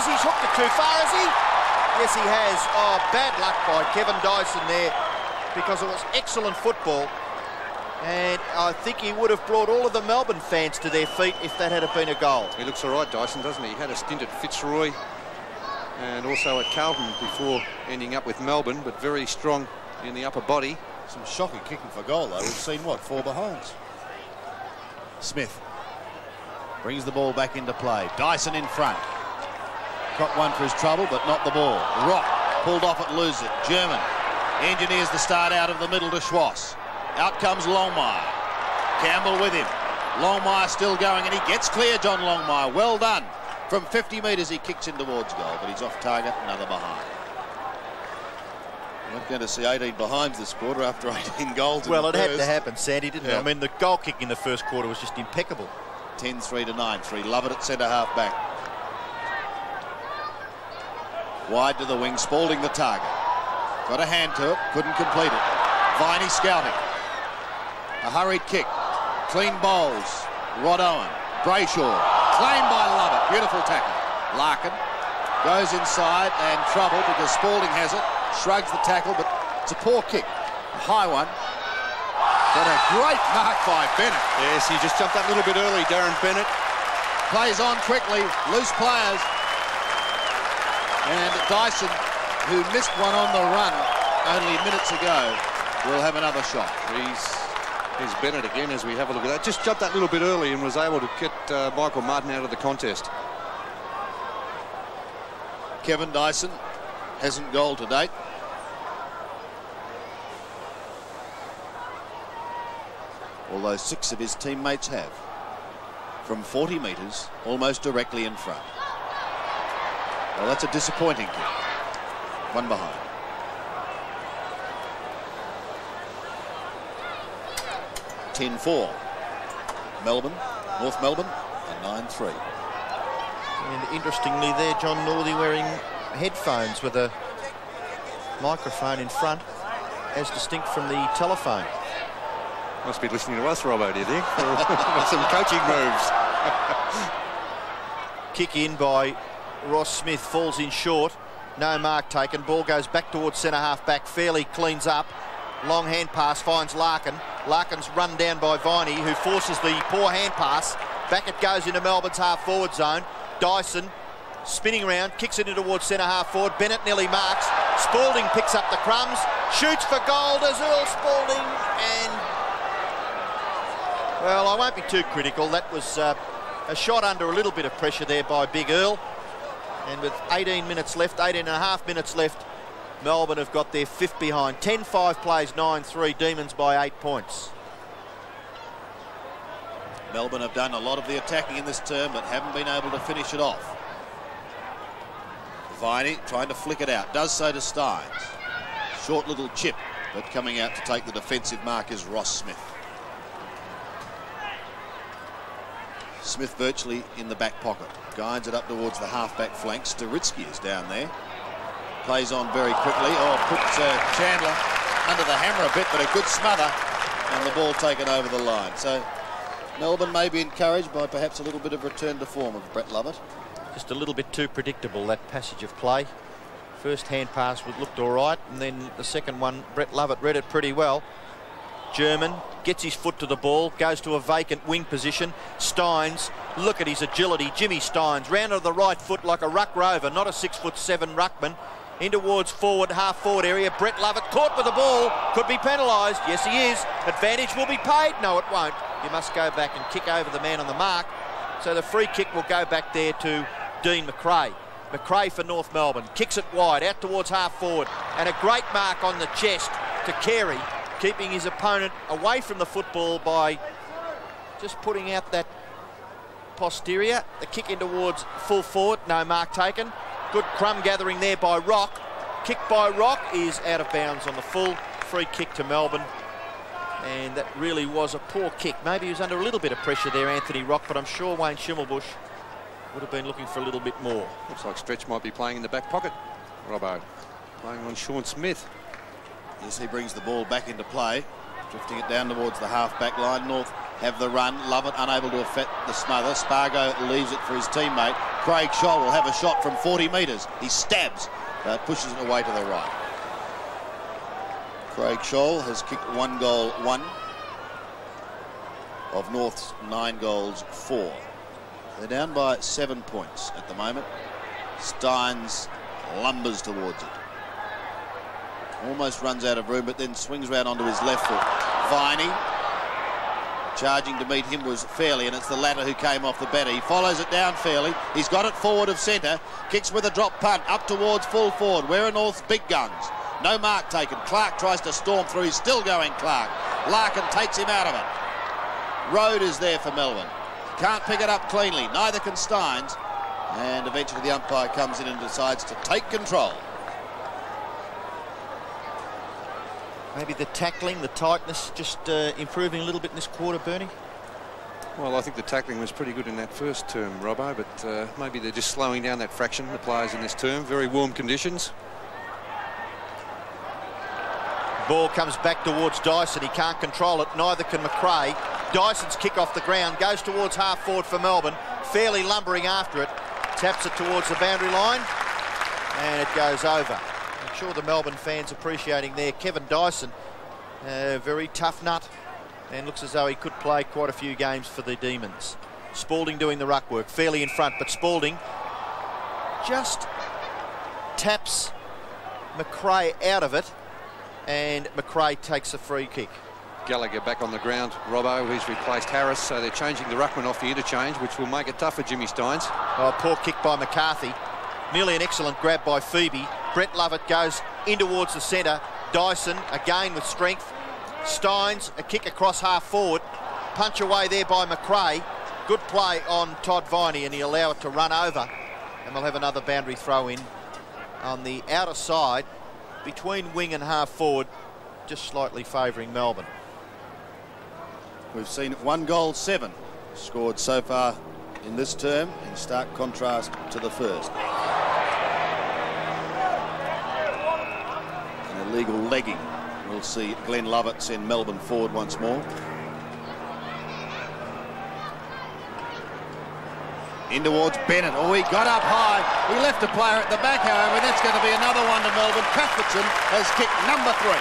He's hooked it too far, has he? Yes, he has. Oh, bad luck by Kevin Dyson there, because it was excellent football. And I think he would have brought all of the Melbourne fans to their feet if that had been a goal. He looks all right, Dyson, doesn't he? He had a stint at Fitzroy and also at Carlton before ending up with Melbourne, but very strong in the upper body. Some shocking kicking for goal, though. We've seen, what, 4 behinds. Smith brings the ball back into play. Dyson in front. Got one for his trouble, but not the ball. Rock pulled off it, lose it. German engineers the start out of the middle to Schwass. Out comes Longmire. Campbell with him. Longmire still going, and he gets clear, John Longmire. Well done. From 50 metres, he kicks in towards goal, but he's off target, another behind. We're not going to see 18 behinds this quarter after 18 goals. Well, it had to happen, Sandy, didn't it? I mean, the goal kick in the first quarter was just impeccable. 10-3 to 9-3. Lovett at centre half back. Wide to the wing, Spalding the target. Got a hand to it, couldn't complete it. Viney scouting. A hurried kick. Clean bowls. Rod Owen. Brayshaw. Claimed by Lovett. Beautiful tackle. Larkin goes inside and trouble because Spalding has it. Shrugs the tackle, but it's a poor kick. A high one. But a great mark by Bennett. Yes, he just jumped that little bit early, Darren Bennett. Plays on quickly. Loose players. And Dyson, who missed one on the run only minutes ago, will have another shot. Here's Bennett again as we have a look at that. Just jumped that little bit early and was able to get Michael Martin out of the contest. Kevin Dyson hasn't goaled to date. Although 6 of his teammates have. From 40 metres, almost directly in front. Well, that's a disappointing kick. One behind. (10-4). Melbourne, North Melbourne, and 9-3. And interestingly there, John Northey wearing headphones with a microphone in front, as distinct from the telephone. Must be listening to us, Robbo, do you think? Some coaching moves. Kick in by Ross Smith, falls in short. No mark taken. Ball goes back towards centre half back. Fairley cleans up. Long hand pass finds Larkin. Larkin's run down by Viney, who forces the poor hand pass. Back it goes into Melbourne's half forward zone. Dyson spinning around, kicks it in towards centre half forward. Bennett nearly marks. Spalding picks up the crumbs. Shoots for goal. Does Earl Spalding, and well, I won't be too critical. That was a shot under a little bit of pressure there by Big Earl. And with 18 minutes left, 18 and a half minutes left, Melbourne have got their 5th behind. 10-5 plays 9-3, Demons by 8 points. Melbourne have done a lot of the attacking in this term, but haven't been able to finish it off. Viney trying to flick it out, does so to Steins. Short little chip, but coming out to take the defensive mark is Ross Smith. Smith virtually in the back pocket. Guides it up towards the half-back flank. Staritsky is down there. Plays on very quickly. Oh, puts Chandler under the hammer a bit, but a good smother. And the ball taken over the line. So Melbourne may be encouraged by perhaps a little bit of return to form of Brett Lovett. Just a little bit too predictable, that passage of play. First hand pass looked all right, and then the second one, Brett Lovett read it pretty well. German gets his foot to the ball, goes to a vacant wing position. Steins, look at his agility. Jimmy Steins, round to the right foot like a ruck rover, not a 6'7" ruckman. In towards forward, half forward area. Brett Lovett caught with the ball, could be penalised. Yes, he is. Advantage will be paid. No, it won't. You must go back and kick over the man on the mark. So the free kick will go back there to Dean McRae. McRae for North Melbourne. Kicks it wide, out towards half forward. And a great mark on the chest to Carey, keeping his opponent away from the football by just putting out that posterior. The kick in towards full forward, no mark taken. Good crumb gathering there by Rock. Kick by Rock is out of bounds on the full. Free kick to Melbourne. And that really was a poor kick. Maybe he was under a little bit of pressure there, Anthony Rock, but I'm sure Wayne Schimmelbusch would have been looking for a little bit more. Looks like Stretch might be playing in the back pocket. Robbo playing on Sean Smith. Yes, he brings the ball back into play, drifting it down towards the half-back line. North have the run. Lovett unable to affect the smother. Spargo leaves it for his teammate. Craig Scholl will have a shot from 40 metres. He stabs, but pushes it away to the right. Craig Scholl has kicked 1 goal, 1 of North's 9 goals, 4. They're down by 7 points at the moment. Steins lumbers towards it. Almost runs out of room, but then swings round onto his left foot. Viney, charging to meet him was Fairley, and it's the latter who came off the better. He follows it down Fairley. He's got it forward of centre. Kicks with a drop punt up towards full forward. Where are North's big guns? No mark taken. Clark tries to storm through. He's still going, Clark. Larkin takes him out of it. Road is there for Melbourne. Can't pick it up cleanly. Neither can Steins. And eventually the umpire comes in and decides to take control. Maybe the tackling, the tightness just improving a little bit in this quarter, Bernie? Well, I think the tackling was pretty good in that first term, Robbo, but maybe they're just slowing down that fraction, the players in this term. Very warm conditions. Ball comes back towards Dyson. He can't control it. Neither can McRae. Dyson's kick off the ground. Goes towards half forward for Melbourne. Fairly lumbering after it. Taps it towards the boundary line. And it goes over. I'm sure the Melbourne fans appreciating there. Kevin Dyson, very tough nut. And looks as though he could play quite a few games for the Demons. Spalding doing the ruck work. Fairly in front, but Spalding just taps McRae out of it. And McRae takes a free kick. Gallagher back on the ground. Robbo, he's replaced Harris, so they're changing the ruckman off the interchange, which will make it tough for Jimmy Steins. Oh, poor kick by McCarthy. Nearly an excellent grab by Phoebe. Brett Lovett goes in towards the centre. Dyson, again with strength. Steins, a kick across half forward. Punch away there by McRae. Good play on Todd Viney, and he'll allow it to run over. And we'll have another boundary throw in on the outer side between wing and half forward, just slightly favouring Melbourne. We've seen 1 goal 7 scored so far in this term, in stark contrast to the first. An illegal legging. We'll see Glenn Lovett send Melbourne forward once more. In towards Bennett. Oh, he got up high. He left a player at the back, however. That's going to be another one to Melbourne. Cuthbertson has kicked number 3.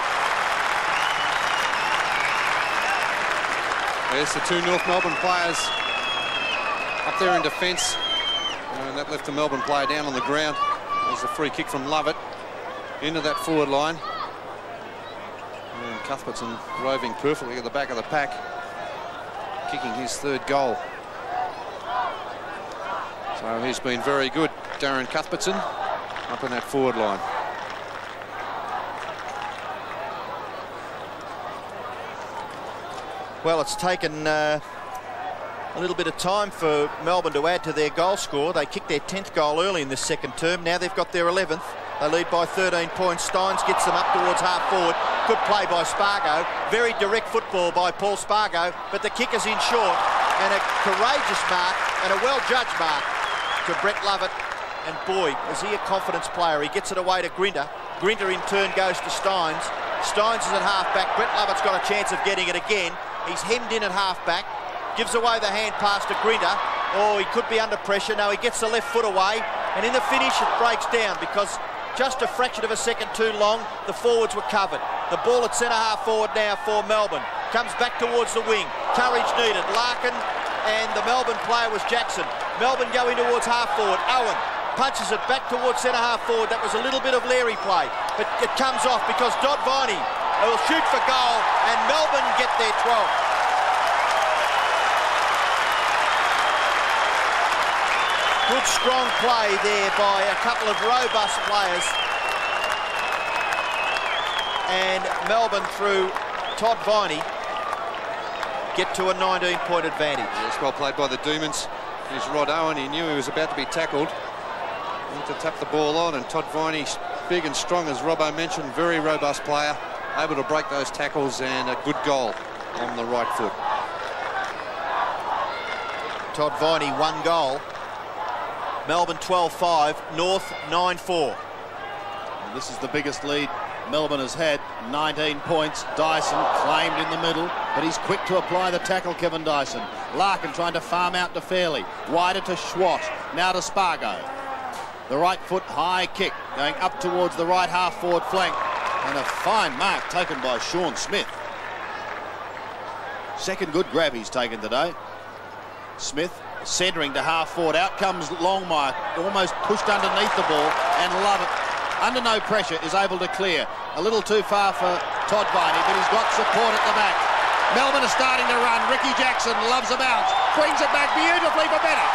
There's the 2 North Melbourne players up there in defence. And that left the Melbourne player down on the ground. There's a free kick from Lovett into that forward line. And Cuthbertson roving perfectly at the back of the pack, kicking his 3rd goal. So he's been very good, Darren Cuthbertson, up in that forward line. Well, it's taken a little bit of time for Melbourne to add to their goal score. They kicked their 10th goal early in this second term. Now they've got their 11th. They lead by 13 points. Steins gets them up towards half forward. Good play by Spargo. Very direct football by Paul Spargo, but the kick is in short. And a courageous mark and a well-judged mark to Brett Lovett. And boy, is he a confidence player. He gets it away to Grinter. Grinter in turn goes to Steins. Steins is at half-back. Brett Lovett's got a chance of getting it again. He's hemmed in at half-back. Gives away the hand pass to Grinter. Oh, he could be under pressure. No, he gets the left foot away. And in the finish, it breaks down because just a fraction of a second too long, the forwards were covered. The ball at centre-half forward now for Melbourne. Comes back towards the wing. Courage needed. Larkin and the Melbourne player was Jackson. Melbourne go in towards half-forward. Owen punches it back towards centre-half forward. That was a little bit of Leary play, but it comes off because Todd Viney will shoot for goal and Melbourne get their 12th. Good strong play there by a couple of robust players. And Melbourne, through Todd Viney, get to a 19-point advantage. Yes, well played by the Demons. Here's Rod Owen. He knew he was about to be tackled. Went to tap the ball on, and Todd Viney, big and strong, as Robbo mentioned, very robust player, able to break those tackles, and a good goal on the right foot. Todd Viney, 1 goal. Melbourne 12-5, North 9-4. This is the biggest lead Melbourne has had, 19 points. Dyson claimed in the middle, but he's quick to apply the tackle, Kevin Dyson. Larkin trying to farm out to Fairley. Wider to Schwatt, now to Spargo. The right foot high kick going up towards the right half forward flank. And a fine mark taken by Sean Smith. Second good grab he's taken today. Smith centering to half forward. Out comes Longmire, almost pushed underneath the ball, and Lovett, under no pressure, is able to clear. A little too far for Todd Viney, but he's got support at the back. Melbourne is starting to run. Ricky Jackson loves a bounce. Brings it back beautifully for Bennett.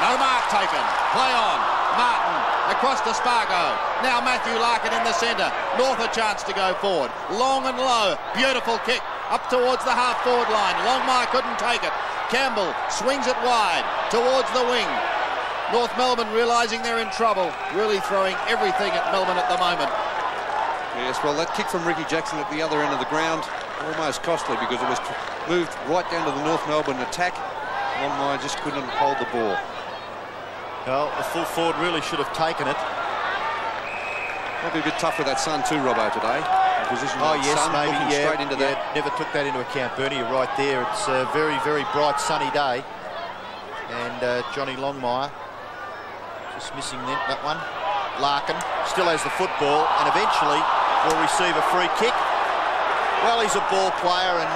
No mark taken. Play on. Martin across to Spargo. Now Matthew Larkin in the centre. North a chance to go forward. Long and low. Beautiful kick up towards the half forward line. Longmire couldn't take it. Campbell swings it wide towards the wing. North Melbourne realising they're in trouble, really throwing everything at Melbourne at the moment. Yes, well, that kick from Ricky Jackson at the other end of the ground, almost costly because it was moved right down to the North Melbourne attack. Longmire just couldn't hold the ball. Well, the full forward really should have taken it. Might be a bit tough with that sun too, Robbo, today. Position oh, yes, sun, maybe, yeah. Straight into that. Never took that into account, Bernie. You're right there. It's a very, very bright, sunny day. And Johnny Longmire just missing that one. Larkin still has the football and eventually will receive a free kick. Well, he's a ball player and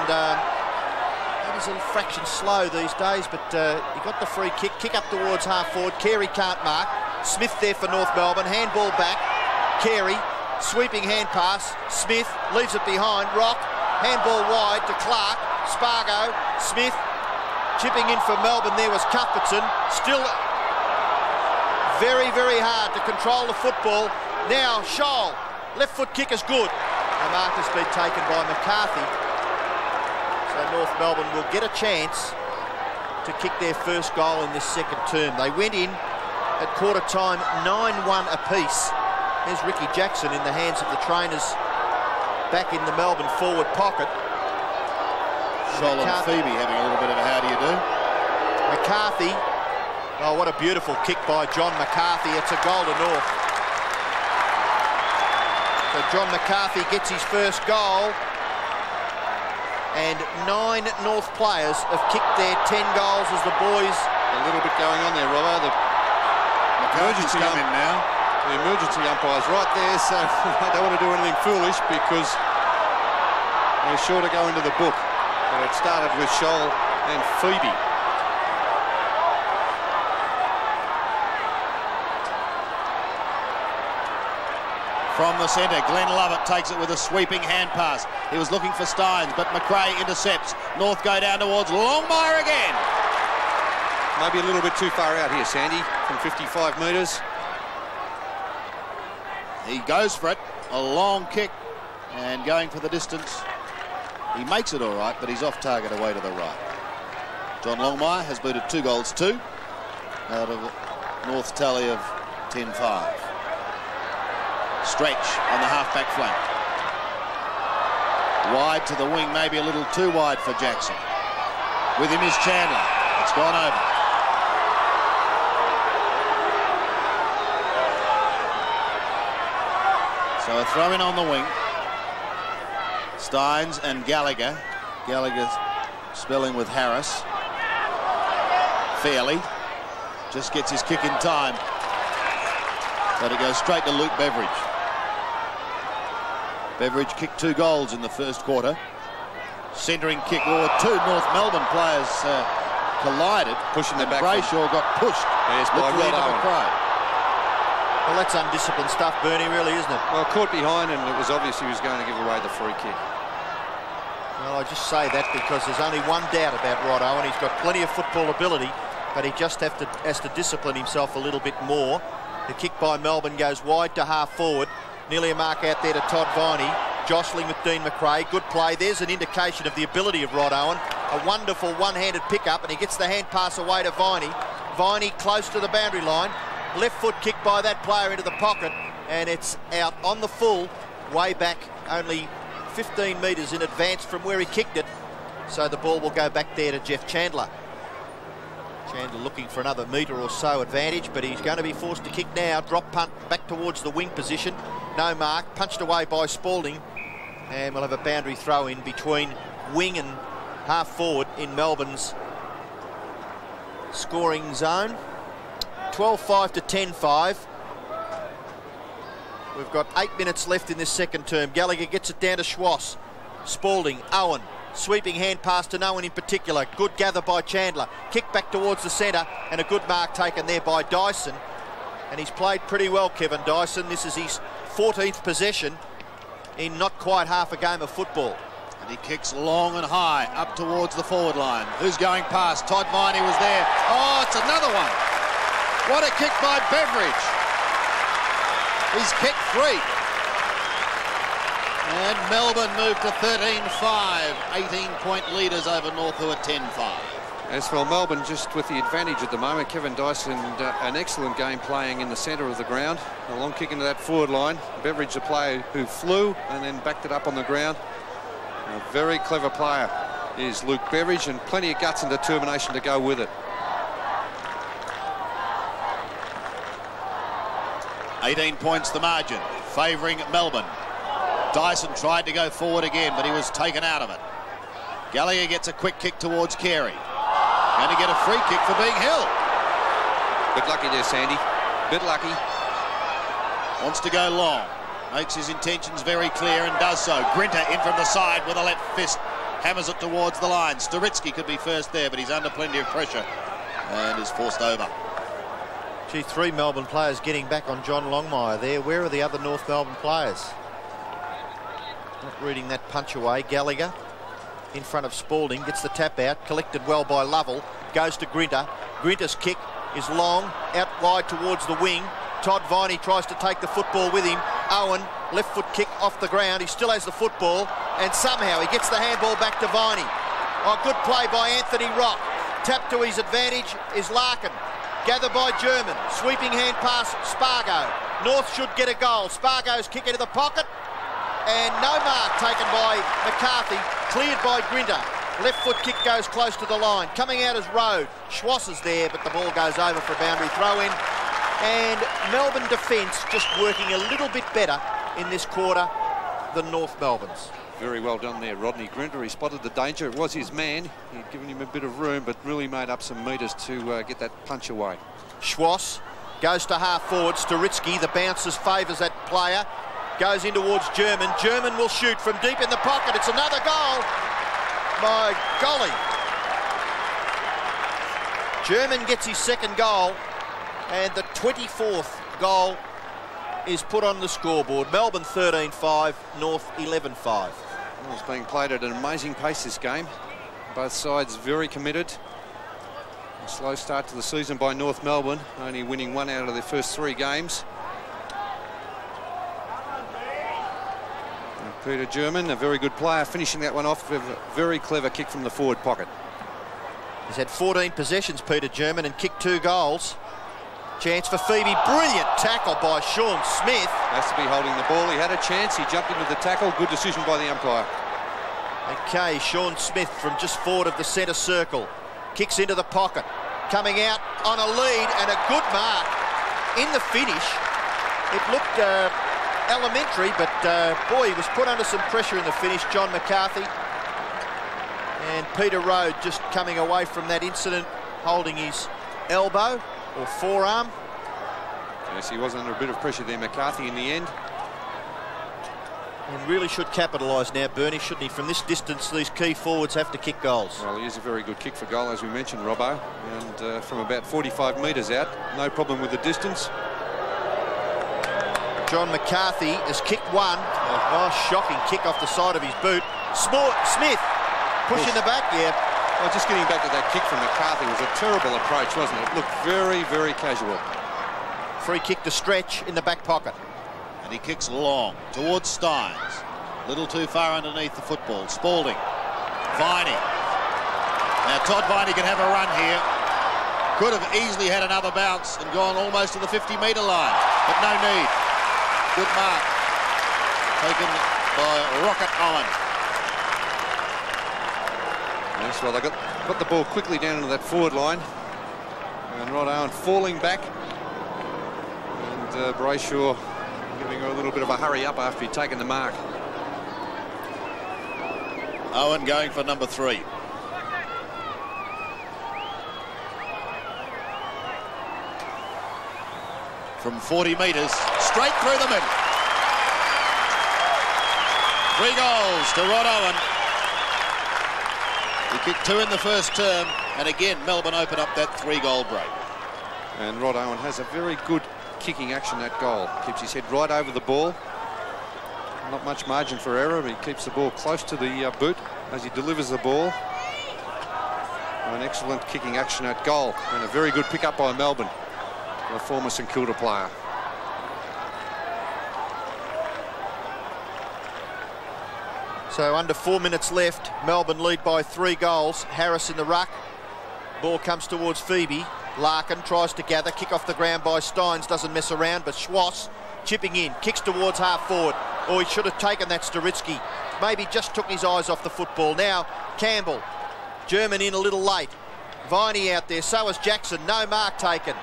he's a fraction slow these days, but he got the free kick. Kick up towards half forward. Carey can't mark. Smith there for North Melbourne. Handball back. Carey. Sweeping hand pass. Smith leaves it behind. Rock. Handball wide to Clark. Spargo. Smith. Chipping in for Melbourne there was Cuthbertson. Still very, very hard to control the football Now Scholl, left foot kick is good. The mark has been taken by McCarthy. So North Melbourne will get a chance to kick their first goal in this second term. They went in at quarter time 9-1 apiece. There's Ricky Jackson in the hands of the trainers back in the Melbourne forward pocket. Scholl and Phoebe having a little bit of a how do you do. McCarthy, oh, what a beautiful kick by John McCarthy. It's a goal to North. So John McCarthy gets his first goal, and 9 North players have kicked their 10 goals as the boys... A little bit going on there, Robbo. The emergency come in now. The emergency umpire's right there, so they don't want to do anything foolish because they're sure to go into the book. But it started with Scholl and Phoebe. From the centre, Glenn Lovett takes it with a sweeping hand pass. He was looking for Steins, but McRae intercepts. North go down towards Longmire again. Maybe a little bit too far out here, Sandy, from 55 metres. He goes for it, a long kick, and going for the distance. He makes it all right, but he's off target away to the right. John Longmire has booted 2 goals, 2 out of North's tally of 10-5. Stretch on the half-back flank. Wide to the wing, maybe a little too wide for Jackson. With him is Chandler. It's gone over. So a throw in on the wing. Steins and Gallagher. Gallagher spelling with Harris. Fairly. Just gets his kick in time. But it goes straight to Luke Beveridge. Beveridge kicked 2 goals in the first quarter. Centering kick, or 2 North Melbourne players collided. Pushing the back. Brayshaw got pushed. Yes, by Rod Owen. Well, that's undisciplined stuff, Bernie, really, isn't it? Well, caught behind, and it was obvious he was going to give away the free kick. Well, I just say that because there's only one doubt about Rod Owen. He's got plenty of football ability, but he just has to discipline himself a little bit more. The kick by Melbourne goes wide to half forward. Nearly a mark out there to Todd Viney. Jostling with Dean McRae. Good play. There's an indication of the ability of Rod Owen. A wonderful one-handed pickup, and he gets the hand pass away to Viney. Viney close to the boundary line. Left foot kick by that player into the pocket, and it's out on the full, way back only 15 metres in advance from where he kicked it. So the ball will go back there to Jeff Chandler. Chandler looking for another metre or so advantage, but he's going to be forced to kick now. Drop punt back towards the wing position. No mark. Punched away by Spalding. And we'll have a boundary throw in between wing and half forward in Melbourne's scoring zone. 12-5 to 10-5. We've got 8 minutes left in this second term. Gallagher gets it down to Schwass. Spalding, Owen. Sweeping hand pass to no one in particular. Good gather by Chandler. Kick back towards the centre, and a good mark taken there by Dyson. And he's played pretty well, Kevin Dyson. This is his 14th possession in not quite half a game of football. And he kicks long and high up towards the forward line. Who's going past? Todd Viney was there. Oh, it's another one. What a kick by Beveridge. He's kicked 3. And Melbourne moved to 13-5. 18-point leaders over North, who are 10-5. As for Melbourne, just with the advantage at the moment. Kevin Dyson, an excellent game playing in the centre of the ground. A long kick into that forward line. Beveridge, a player who flew and then backed it up on the ground. A very clever player is Luke Beveridge, and plenty of guts and determination to go with it. 18 points the margin, favouring Melbourne. Dyson tried to go forward again, but he was taken out of it. Gallagher gets a quick kick towards Carey. Going to get a free kick for being held. Bit lucky there, Sandy. Bit lucky. Wants to go long. Makes his intentions very clear and does so. Grinter in from the side with a left fist. Hammers it towards the line. Storitsky could be first there, but he's under plenty of pressure and is forced over. Gee, 3 Melbourne players getting back on John Longmire there. Where are the other North Melbourne players? Not reading that punch away. Gallagher in front of Spalding, gets the tap out, collected well by Lovell, goes to Grinter. Grinter's kick is long, out wide towards the wing. Todd Viney tries to take the football with him. Owen, left foot kick off the ground. He still has the football, and somehow he gets the handball back to Viney. Oh, good play by Anthony Rock. Tap to his advantage is Larkin. Gathered by German. Sweeping hand pass, Spargo. North should get a goal. Spargo's kick into the pocket. And no mark taken by McCarthy. Cleared by Grinter. Left foot kick goes close to the line. Coming out is Road. Schwass is there, but the ball goes over for a boundary throw-in. And Melbourne defence just working a little bit better in this quarter than North Melbourne's. Very well done there, Rodney Grinter. He spotted the danger. It was his man. He'd given him a bit of room, but really made up some metres to get that punch away. Schwass goes to half forward. Staritsky, the bounces favours that player. Goes in towards German. German will shoot from deep in the pocket. It's another goal. My golly. German gets his second goal, and the 24th goal is put on the scoreboard. Melbourne 13-5, North 11-5. Well, it's being played at an amazing pace, this game. Both sides very committed. A slow start to the season by North Melbourne, only winning 1 out of their first 3 games. And Peter German, a very good player, finishing that one off with a very clever kick from the forward pocket. He's had 14 possessions, Peter German, and kicked 2 goals. Chance for Phoebe. Brilliant tackle by Sean Smith. Has to be holding the ball. He had a chance. He jumped into the tackle. Good decision by the umpire. Okay, Sean Smith from just forward of the centre circle. Kicks into the pocket. Coming out on a lead and a good mark. In the finish, it looked elementary, but boy, he was put under some pressure in the finish, John McCarthy. And Peter Road just coming away from that incident, holding his elbow or forearm. Yes, he was under a bit of pressure there, McCarthy, in the end. And really should capitalise now, Bernie, shouldn't he? From this distance, these key forwards have to kick goals. Well, he is a very good kick for goal, as we mentioned, Robbo. And from about 45 metres out, no problem with the distance. John McCarthy has kicked one. Oh, shocking kick off the side of his boot. Smith pushing the back, yeah. Well, just getting back to that kick from McCarthy was a terrible approach, wasn't it? It looked very, very casual. Free kick to Stretch in the back pocket. And he kicks long towards Steins. A little too far underneath the football. Spalding. Viney. Now Todd Viney can have a run here. Could have easily had another bounce and gone almost to the 50-metre line. But no need. Good mark. Taken by Rocket Owen. Yes, well, they got the ball quickly down into that forward line. And Rod Owen falling back. And Brayshaw giving her a little bit of a hurry up after he'd taken the mark. Owen going for number 3. From 40 metres, straight through the middle. 3 goals to Rod Owen. He kicked 2 in the first term, and again, Melbourne open up that 3-goal break. And Rod Owen has a very good kicking action, that goal. Keeps his head right over the ball. Not much margin for error, but he keeps the ball close to the boot as he delivers the ball. An excellent kicking action at goal, and a very good pick-up by Melbourne, a former St Kilda player. So under 4 minutes left, Melbourne lead by 3 goals. Harris in the ruck. Ball comes towards Phoebe. Larkin tries to gather. Kick off the ground by Steins. Doesn't mess around, but Schwass chipping in. Kicks towards half forward. Oh, he should have taken that, Staritsky. Maybe just took his eyes off the football. Now Campbell. German in a little late. Viney out there. So is Jackson. No mark taken.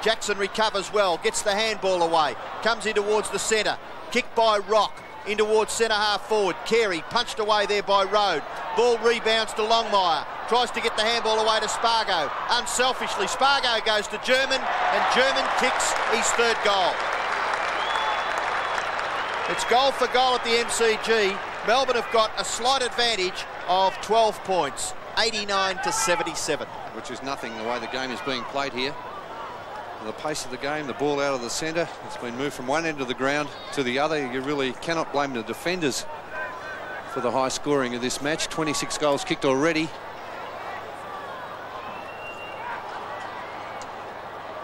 Jackson recovers well. Gets the handball away. Comes in towards the centre. Kicked by Rock. In towards centre half forward. Carey punched away there by Road. Ball rebounds to Longmire. Tries to get the handball away to Spargo. Unselfishly, Spargo goes to German, and German kicks his 3rd goal. It's goal for goal at the MCG. Melbourne have got a slight advantage of 12 points, 89-77. Which is nothing the way the game is being played here. The pace of the game, the ball out of the centre, it's been moved from one end of the ground to the other. You really cannot blame the defenders for the high scoring of this match. 26 goals kicked already.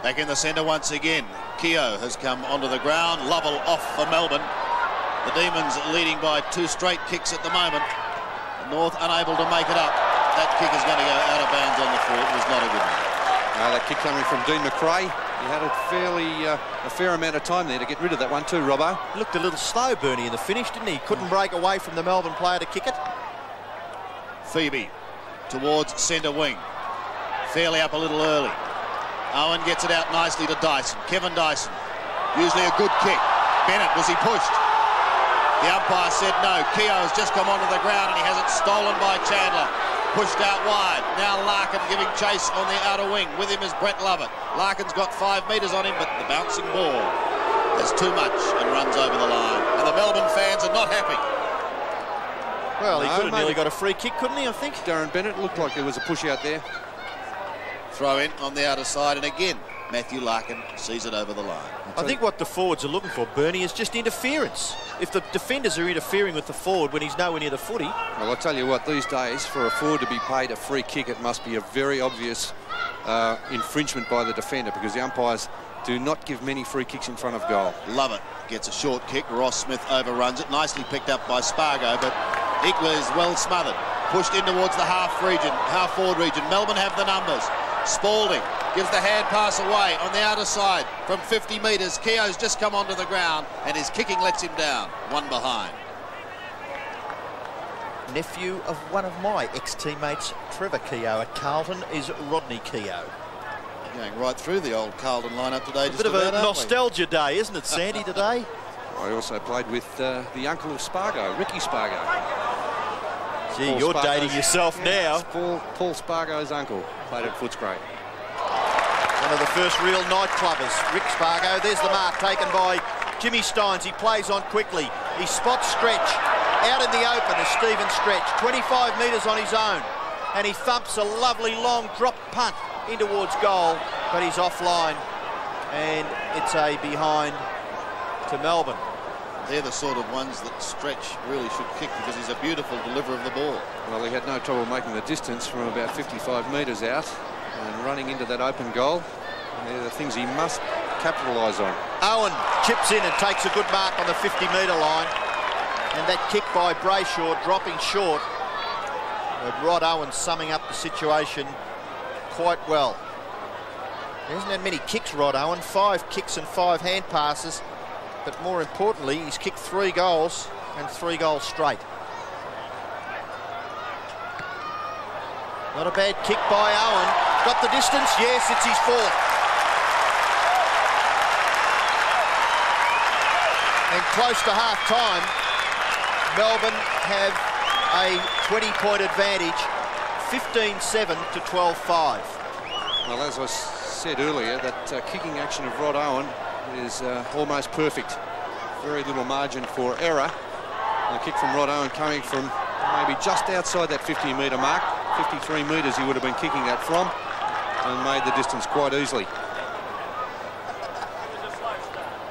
Back in the centre once again. Keogh has come onto the ground. Lovell off for Melbourne. The Demons leading by 2 straight kicks at the moment. North unable to make it up. That kick is going to go out of bounds on the floor. It was not a good one. That kick coming from Dean McRae. He had a fair amount of time there to get rid of that one too, Robbo. He looked a little slow, Bernie, in the finish, didn't he? Couldn't break away from the Melbourne player to kick it. Phoebe towards centre wing. Fairly up a little early. Owen gets it out nicely to Dyson. Kevin Dyson. Usually a good kick. Bennett, was he pushed? The umpire said no. Keogh has just come onto the ground and he has it stolen by Chandler. Pushed out wide. Now Larkin giving chase on the outer wing. With him is Brett Lovett. Larkin's got 5 metres on him, but the bouncing ball has too much and runs over the line. And the Melbourne fans are not happy. Well, he could have nearly got a free kick, couldn't he, I think? Darren Bennett looked like there was a push out there. Throw in on the outer side, and again, Matthew Larkin sees it over the line. I think what the forwards are looking for, Bernie, is just interference. If the defenders are interfering with the forward when he's nowhere near the footy... Well, I'll tell you what, these days, for a forward to be paid a free kick, it must be a very obvious infringement by the defender, because the umpires do not give many free kicks in front of goal. Lovett gets a short kick. Ross Smith overruns it. Nicely picked up by Spargo, but equally is well smothered. Pushed in towards the half-forward region. Melbourne have the numbers. Spalding gives the hand pass away on the outer side from 50 metres. Keogh's just come onto the ground and his kicking lets him down. 1 behind. Nephew of one of my ex-teammates, Trevor Keogh at Carlton, is Rodney Keogh. Going right through the old Carlton lineup today. A bit of a nostalgia day, isn't it, Sandy, today? I also played with the uncle of Spargo, Ricky Spargo. Gee, Paul you're Spargo's, dating yourself now. Paul Spargo's uncle played at Footscray. One of the first real nightclubbers, Rick Spargo. There's the mark taken by Jimmy Steins. He plays on quickly. He spots Stretch out in the open as Stephen Stretch, 25 metres on his own, and he thumps a lovely long drop punt in towards goal, but he's offline, and it's a behind to Melbourne. They're the sort of ones that Stretch really should kick because he's a beautiful deliverer of the ball. Well, he had no trouble making the distance from about 55 metres out and running into that open goal. And they're the things he must capitalise on. Owen chips in and takes a good mark on the 50-metre line. And that kick by Brayshaw dropping short. Rod Owen summing up the situation quite well. There hasn't had many kicks, Rod Owen. 5 kicks and 5 hand passes. But more importantly, he's kicked 3 goals and 3 goals straight. Not a bad kick by Owen. Got the distance? Yes, it's his 4th. And close to half-time, Melbourne have a 20-point advantage, 15-7 to 12-5. Well, as I said earlier, that kicking action of Rod Owen is almost perfect. Very little margin for error. And a kick from Rod Owen coming from maybe just outside that 50-metre mark. 53 metres he would have been kicking that from and made the distance quite easily.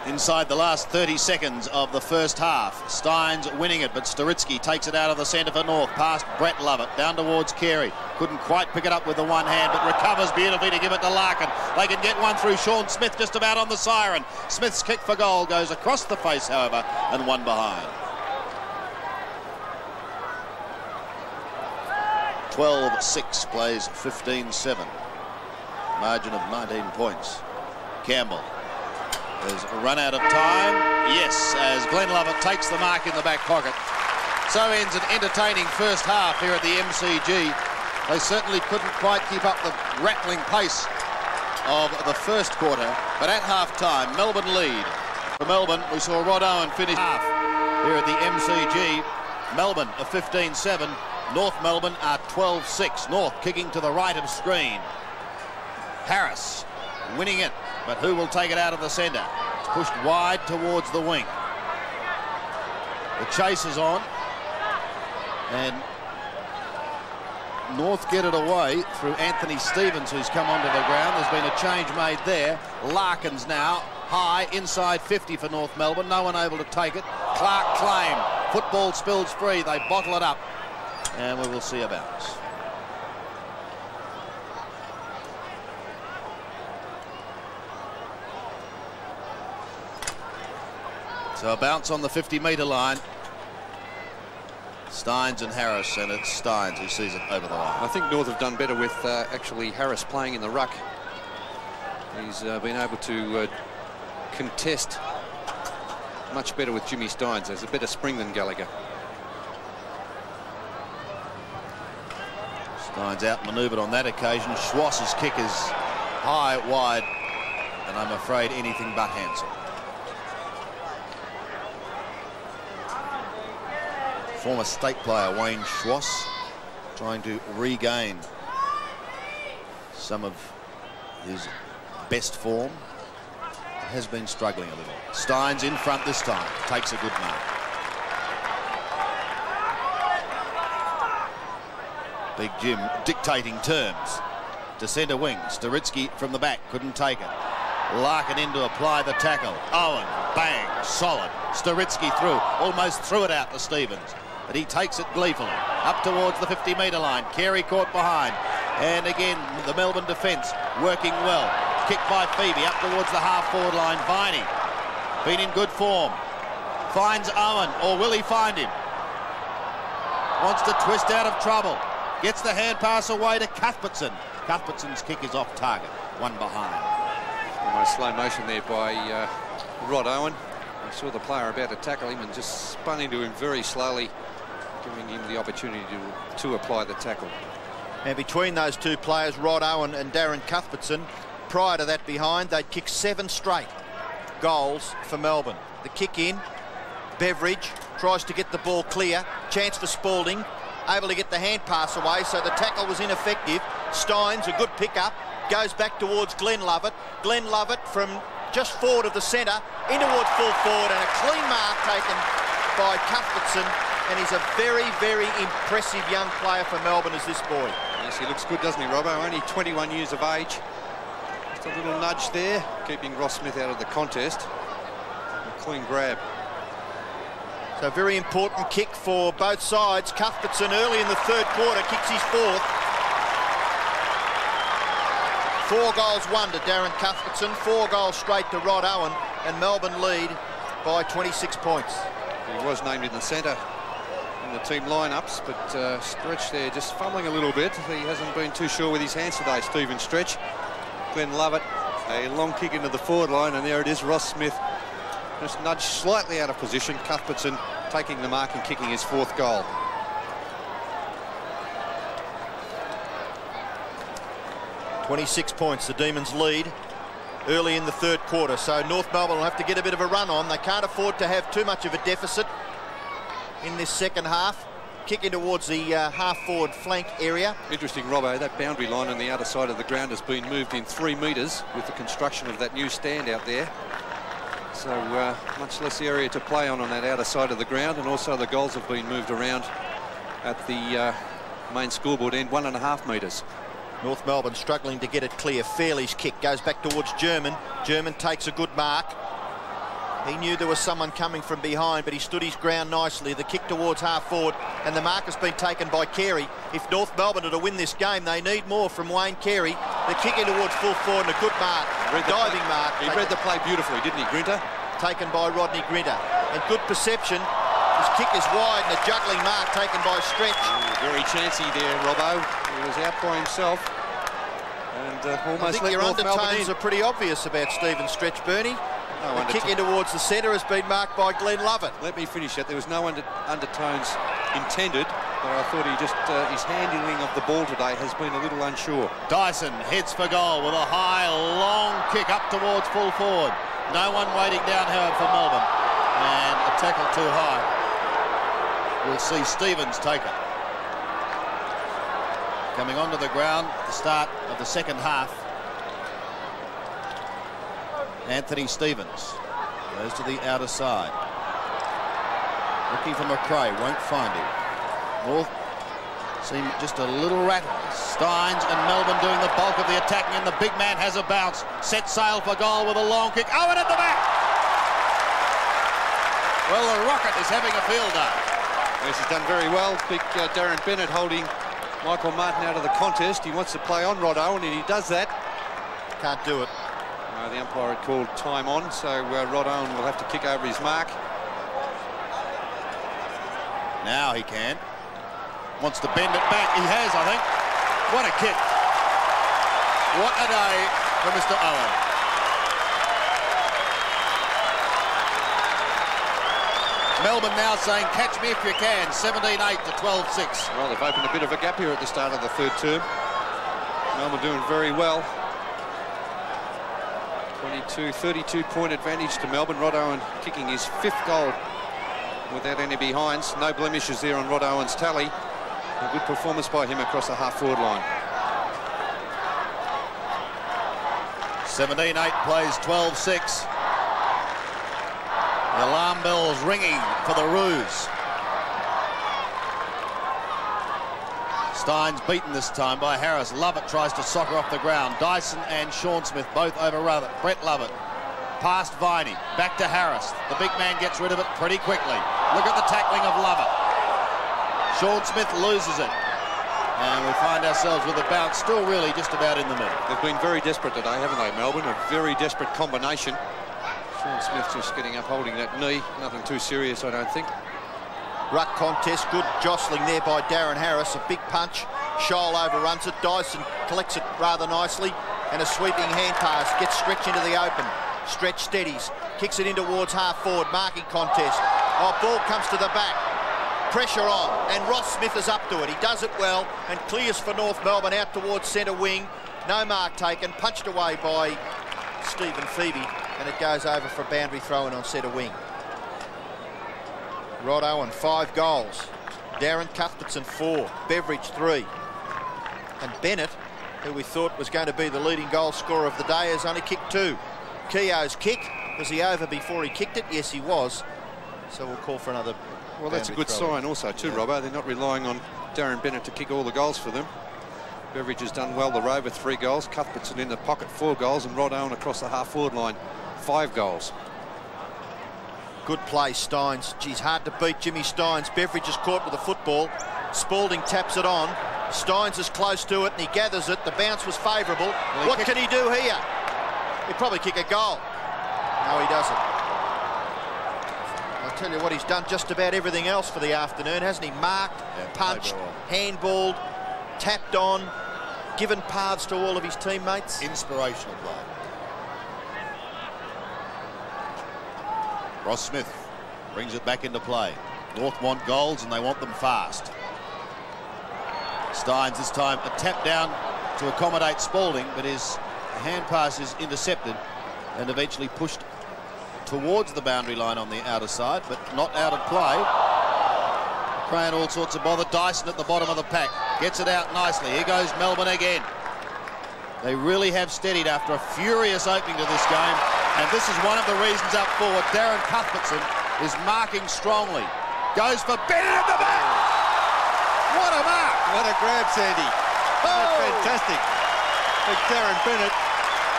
Inside the last 30 seconds of the first half, Steins winning it, but Storitsky takes it out of the centre for North, past Brett Lovett, down towards Carey. Couldn't quite pick it up with the one hand, but recovers beautifully to give it to Larkin. They can get one through Sean Smith just about on the siren. Smith's kick for goal goes across the face, however, and 1 behind. 12-6 plays 15-7. Margin of 19 points. Campbell has run out of time. Yes, as Glenn Lovett takes the mark in the back pocket. So ends an entertaining first half here at the MCG. They certainly couldn't quite keep up the rattling pace of the first quarter, but at half-time, Melbourne lead. For Melbourne, we saw Rod Owen finish half here at the MCG. Melbourne are 15-7. North Melbourne are 12-6. North kicking to the right of screen. Harris winning it, but who will take it out of the centre? It's pushed wide towards the wing. The chase is on, and North get it away through Anthony Stevens, who's come onto the ground. There's been a change made there. Larkins now high inside 50 for North Melbourne. No one able to take it. Clark claim. Football spills free. They bottle it up, and we will see a bounce. So a bounce on the 50-metre line. Steins and Harris, and it's Steins who sees it over the line. I think North have done better with actually Harris playing in the ruck. He's been able to contest much better with Jimmy Steins. There's a better spring than Gallagher. Steins outmanoeuvred on that occasion. Schwass's kick is high, wide, and I'm afraid anything but handsome. Former state player Wayne Schwass trying to regain some of his best form. Has been struggling a little. Steins in front this time. Takes a good mark. Big Jim dictating terms to centre wing. Staritsky from the back couldn't take it. Larkin in to apply the tackle. Owen, bang, solid. Staritsky through, almost threw it out to Stevens, but he takes it gleefully up towards the 50-metre line. Carey caught behind, and again the Melbourne defence working well. Kick by Phoebe up towards the half-forward line. Viney been in good form. Finds Owen, or will he find him? Wants to twist out of trouble. Gets the hand pass away to Cuthbertson. Cuthbertson's kick is off target. One behind. Almost slow motion there by Rod Owen. I saw the player about to tackle him and just spun into him very slowly, giving him the opportunity to apply the tackle. And between those two players, Rod Owen and Darren Cuthbertson, prior to that behind, they'd kicked 7 straight goals for Melbourne. The kick in, Beveridge tries to get the ball clear, chance for Spalding, able to get the hand pass away, so the tackle was ineffective. Steins, a good pickup, goes back towards Glenn Lovett. Glenn Lovett from just forward of the centre, in towards full forward, and a clean mark taken by Cuthbertson. And he's a very, very impressive young player for Melbourne, is this boy. Yes, he looks good, doesn't he, Robbo? Only 21 years of age. Just a little nudge there, keeping Ross Smith out of the contest. A clean grab. So a very important kick for both sides. Cuthbertson early in the third quarter kicks his 4th. 4 goals won to Darren Cuthbertson, 4 goals straight to Rod Owen, and Melbourne lead by 26 points. He was named in the centre in the team lineups, but Stretch there just fumbling a little bit. He hasn't been too sure with his hands today, Stephen Stretch. Glenn Lovett, a long kick into the forward line, and there it is, Ross Smith just nudged slightly out of position. Cuthbertson taking the mark and kicking his 4th goal. .26 points, the Demons lead early in the third quarter, so North Melbourne will have to get a bit of a run on. They can't afford to have too much of a deficit in this second half. Kicking towards the half-forward flank area. Interesting, Robbo, that boundary line on the outer side of the ground has been moved in 3 metres with the construction of that new stand out there. So much less area to play on that outer side of the ground, and also the goals have been moved around at the main scoreboard end, 1.5 metres. North Melbourne struggling to get it clear. Fairley's kick goes back towards German. German takes a good mark. He knew there was someone coming from behind, but he stood his ground nicely. The kick towards half forward, and the mark has been taken by Carey. If North Melbourne are to win this game, they need more from Wayne Carey. The kick in towards full forward, and a good mark, diving mark. He read the play beautifully, didn't he, Grinter? Taken by Rodney Grinter. And good perception. His kick is wide, and a juggling mark taken by Stretch. Very chancy there, Robbo. He was out by himself. And almost I think your North undertones are pretty obvious about Stephen Stretch, Bernie. No, the kick in towards the centre has been marked by Glenn Lovett. Let me finish that. There was no undertones intended, but I thought he just his handling of the ball today has been a little unsure. Dyson heads for goal with a high, long kick up towards full forward. No one waiting down, however, for Melbourne. And a tackle too high. We'll see Stevens take it. Coming onto the ground at the start of the second half, Anthony Stevens goes to the outer side. Looking for McRae, won't find him. North seem just a little rattled. Steins and Melbourne doing the bulk of the attacking, and the big man has a bounce. Set sail for goal with a long kick. Owen at the back! Well, the Rocket is having a field day. Yes, he's done very well. Big Darren Bennett holding Michael Martin out of the contest. He wants to play on Rod Owen, and he does that. Can't do it. The umpire had called time on, so Rod Owen will have to kick over his mark. Now he can. Wants to bend it back. He has, I think. What a kick. What a day for Mr. Owen. Melbourne now saying, catch me if you can. 17-8 to 12-6. Well, they've opened a bit of a gap here at the start of the third term. Melbourne doing very well. 32-point advantage to Melbourne. Rod Owen kicking his 5th goal without any behinds. No blemishes there on Rod Owen's tally. A good performance by him across the half-forward line. 17-8 plays 12-6. The alarm bell's ringing for the Roos. Stein's beaten this time by Harris. Lovett tries to soccer off the ground. Dyson and Sean Smith both over Brett Lovett. Past Viney. Back to Harris. The big man gets rid of it pretty quickly. Look at the tackling of Lovett. Sean Smith loses it. And we find ourselves with a bounce still really just about in the middle. They've been very desperate today, haven't they, Melbourne? A very desperate combination. Sean Smith just getting up, holding that knee. Nothing too serious, I don't think. Ruck contest, good jostling there by Darren Harris. A big punch. Scholl overruns it. Dyson collects it rather nicely. And a sweeping hand pass. Gets stretched into the open. Stretch steadies. Kicks it in towards half forward. Marking contest. Oh, ball comes to the back. Pressure on. And Ross Smith is up to it. He does it well and clears for North Melbourne out towards centre wing. No mark taken. Punched away by Stephen Phoebe. And it goes over for a boundary throw-in on centre wing. Rod Owen, 5 goals. Darren Cuthbertson, 4. Beveridge, 3. And Bennett, who we thought was going to be the leading goal scorer of the day, has only kicked 2. Keogh's kick, was he over before he kicked it? Yes, he was. So we'll call for another. Well, that's a good sign also too, Robbo. They're not relying on Darren Bennett to kick all the goals for them. Beveridge has done well, the Rover, 3 goals. Cuthbertson in the pocket, 4 goals. And Rod Owen across the half-forward line, 5 goals. Good play, Steins. Geez, hard to beat Jimmy Steins. Beveridge is caught with the football. Spalding taps it on. Steins is close to it and he gathers it. The bounce was favourable. Well, what can he do here? He'd probably kick a goal. No, he doesn't. I'll tell you what, he's done just about everything else for the afternoon, hasn't he? Marked, punched, handballed, tapped on, given paths to all of his teammates. Inspirational play. Ross Smith brings it back into play. North want goals and they want them fast. Steins this time a tap down to accommodate Spalding, but his hand pass is intercepted and eventually pushed towards the boundary line on the outer side, but not out of play. Praying all sorts of bother. Dyson at the bottom of the pack gets it out nicely. Here goes Melbourne again. They really have steadied after a furious opening to this game, and this is one of the reasons up forward. Darren Cuthbertson is marking strongly. Goes for Bennett at the back. What a mark! What a grab, Sandy. Oh! Fantastic. Big Darren Bennett.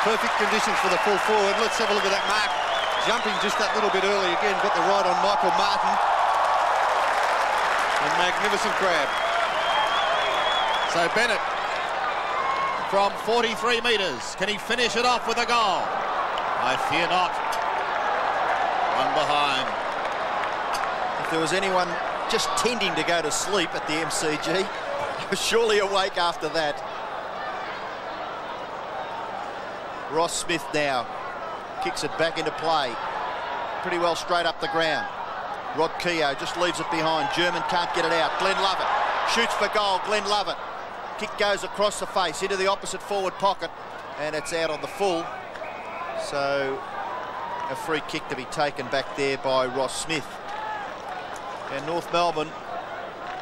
Perfect conditions for the full forward. Let's have a look at that mark. Jumping just that little bit early again. Got the right on Michael Martin. A magnificent grab. So Bennett from 43 metres. Can he finish it off with a goal? I fear not. One behind. If there was anyone just tending to go to sleep at the MCG, he was surely awake after that. Ross Smith now kicks it back into play. Pretty well straight up the ground. Rod Keogh just leaves it behind. German can't get it out. Glenn Lovett shoots for goal. Glenn Lovett. Kick goes across the face into the opposite forward pocket, and it's out on the full. So a free kick to be taken back there by Ross Smith. And North Melbourne,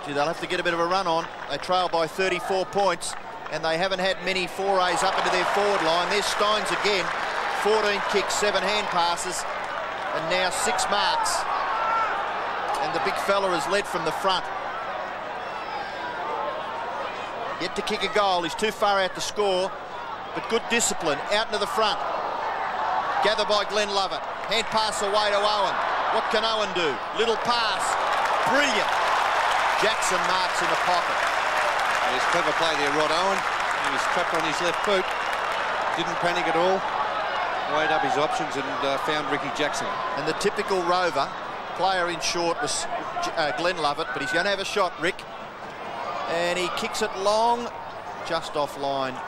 gee, they'll have to get a bit of a run on. They trail by 34 points, and they haven't had many forays up into their forward line. There's Steins again. 14 kicks, 7 hand passes, and now 6 marks. And the big fella is led from the front. Yet to kick a goal. He's too far out to score, but good discipline. Out into the front. Gathered by Glenn Lovett. Hand pass away to Owen. What can Owen do? Little pass. Brilliant. Jackson marks in the pocket. There's clever play there, Rod Owen. He was trapped on his left boot. Didn't panic at all. Weighed up his options and found Ricky Jackson. And the typical Rover, player in short, was Glenn Lovett, but he's going to have a shot, Rick. And he kicks it long, just offline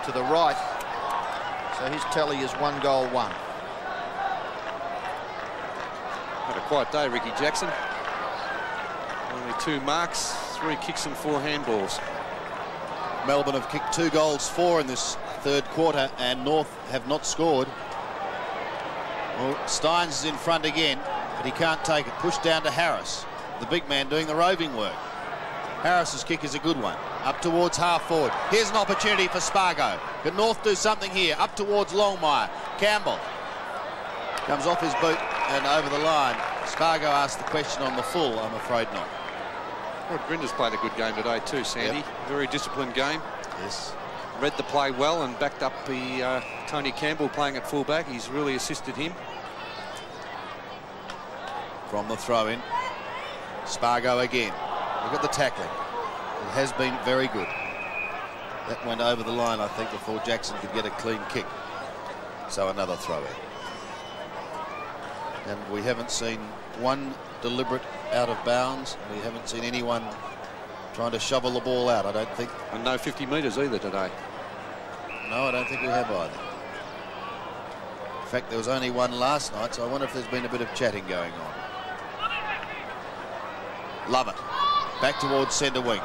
to the right. So his tally is 1 goal, 1. Had a quiet day, Ricky Jackson. Only 2 marks, 3 kicks and 4 handballs. Melbourne have kicked 2 goals, 4 in this third quarter, and North have not scored. Well, Steins is in front again, but he can't take it. Pushed down to Harris, the big man doing the roving work. Harris's kick is a good one. Up towards half forward. Here's an opportunity for Spargo. Can North do something here? Up towards Longmire. Campbell comes off his boot and over the line. Spargo asked the question on the full. I'm afraid not. Rod Grinder's played a good game today too, Sandy. Yep. Very disciplined game. Yes. Read the play well and backed up the Tony Campbell playing at fullback. He's really assisted him. From the throw-in, Spargo again. Look at the tackling. It has been very good. That went over the line, I think, before Jackson could get a clean kick. So another throw-in. And we haven't seen one deliberate out of bounds. We haven't seen anyone trying to shovel the ball out, I don't think. And no 50 metres either today. No, I don't think we have either. In fact, there was only one last night, so I wonder if there's been a bit of chatting going on. Lovett. Back towards centre wing.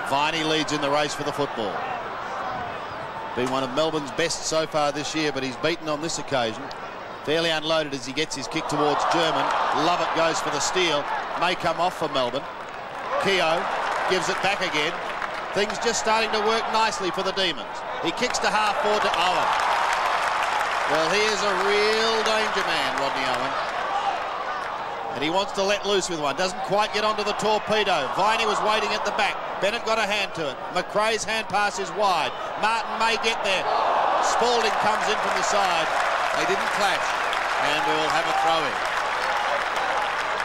Viney leads in the race for the football. Been one of Melbourne's best so far this year, but he's beaten on this occasion. Fairly unloaded as he gets his kick towards German. Lovett goes for the steal. May come off for Melbourne. Keogh gives it back again. Things just starting to work nicely for the Demons. He kicks to half forward to Owen. Well, he is a real danger man, Rodney Owen. And he wants to let loose with one. Doesn't quite get onto the torpedo. Viney was waiting at the back. Bennett got a hand to it. McRae's hand pass is wide. Martin may get there. Spalding comes in from the side. They didn't clash. And we will have a throw-in.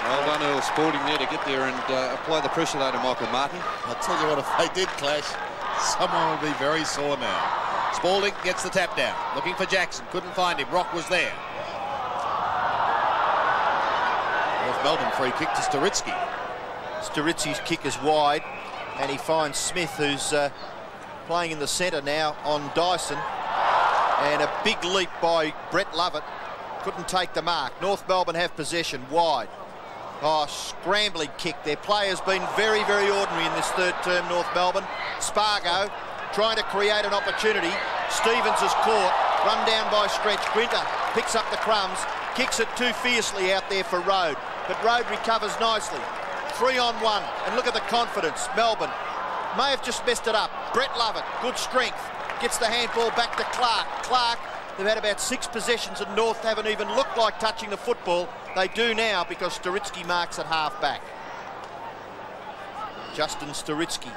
Well done, Earl Spalding there to get there and apply the pressure though to Michael Martin. I'll tell you what, if they did clash, someone would be very sore now. Spalding gets the tap down. Looking for Jackson. Couldn't find him. Rock was there. North Melbourne free kick to Sturitsky. Sturitsky's kick is wide, and he finds Smith, who's playing in the centre now on Dyson. And a big leap by Brett Lovett. Couldn't take the mark. North Melbourne have possession wide. Oh, scrambling kick. Their play has been very, very ordinary in this third term, North Melbourne. Spargo trying to create an opportunity. Stevens is caught. Run down by Stretch. Grinter picks up the crumbs. Kicks it too fiercely out there for Rode. But Rode recovers nicely. 3-on-1. And look at the confidence. Melbourne may have just messed it up. Brett Lovett, good strength. Gets the handball back to Clark. Clark, they've had about 6 possessions and North haven't even looked like touching the football. They do now because Sturitsky marks at half back. Justin Sturitsky.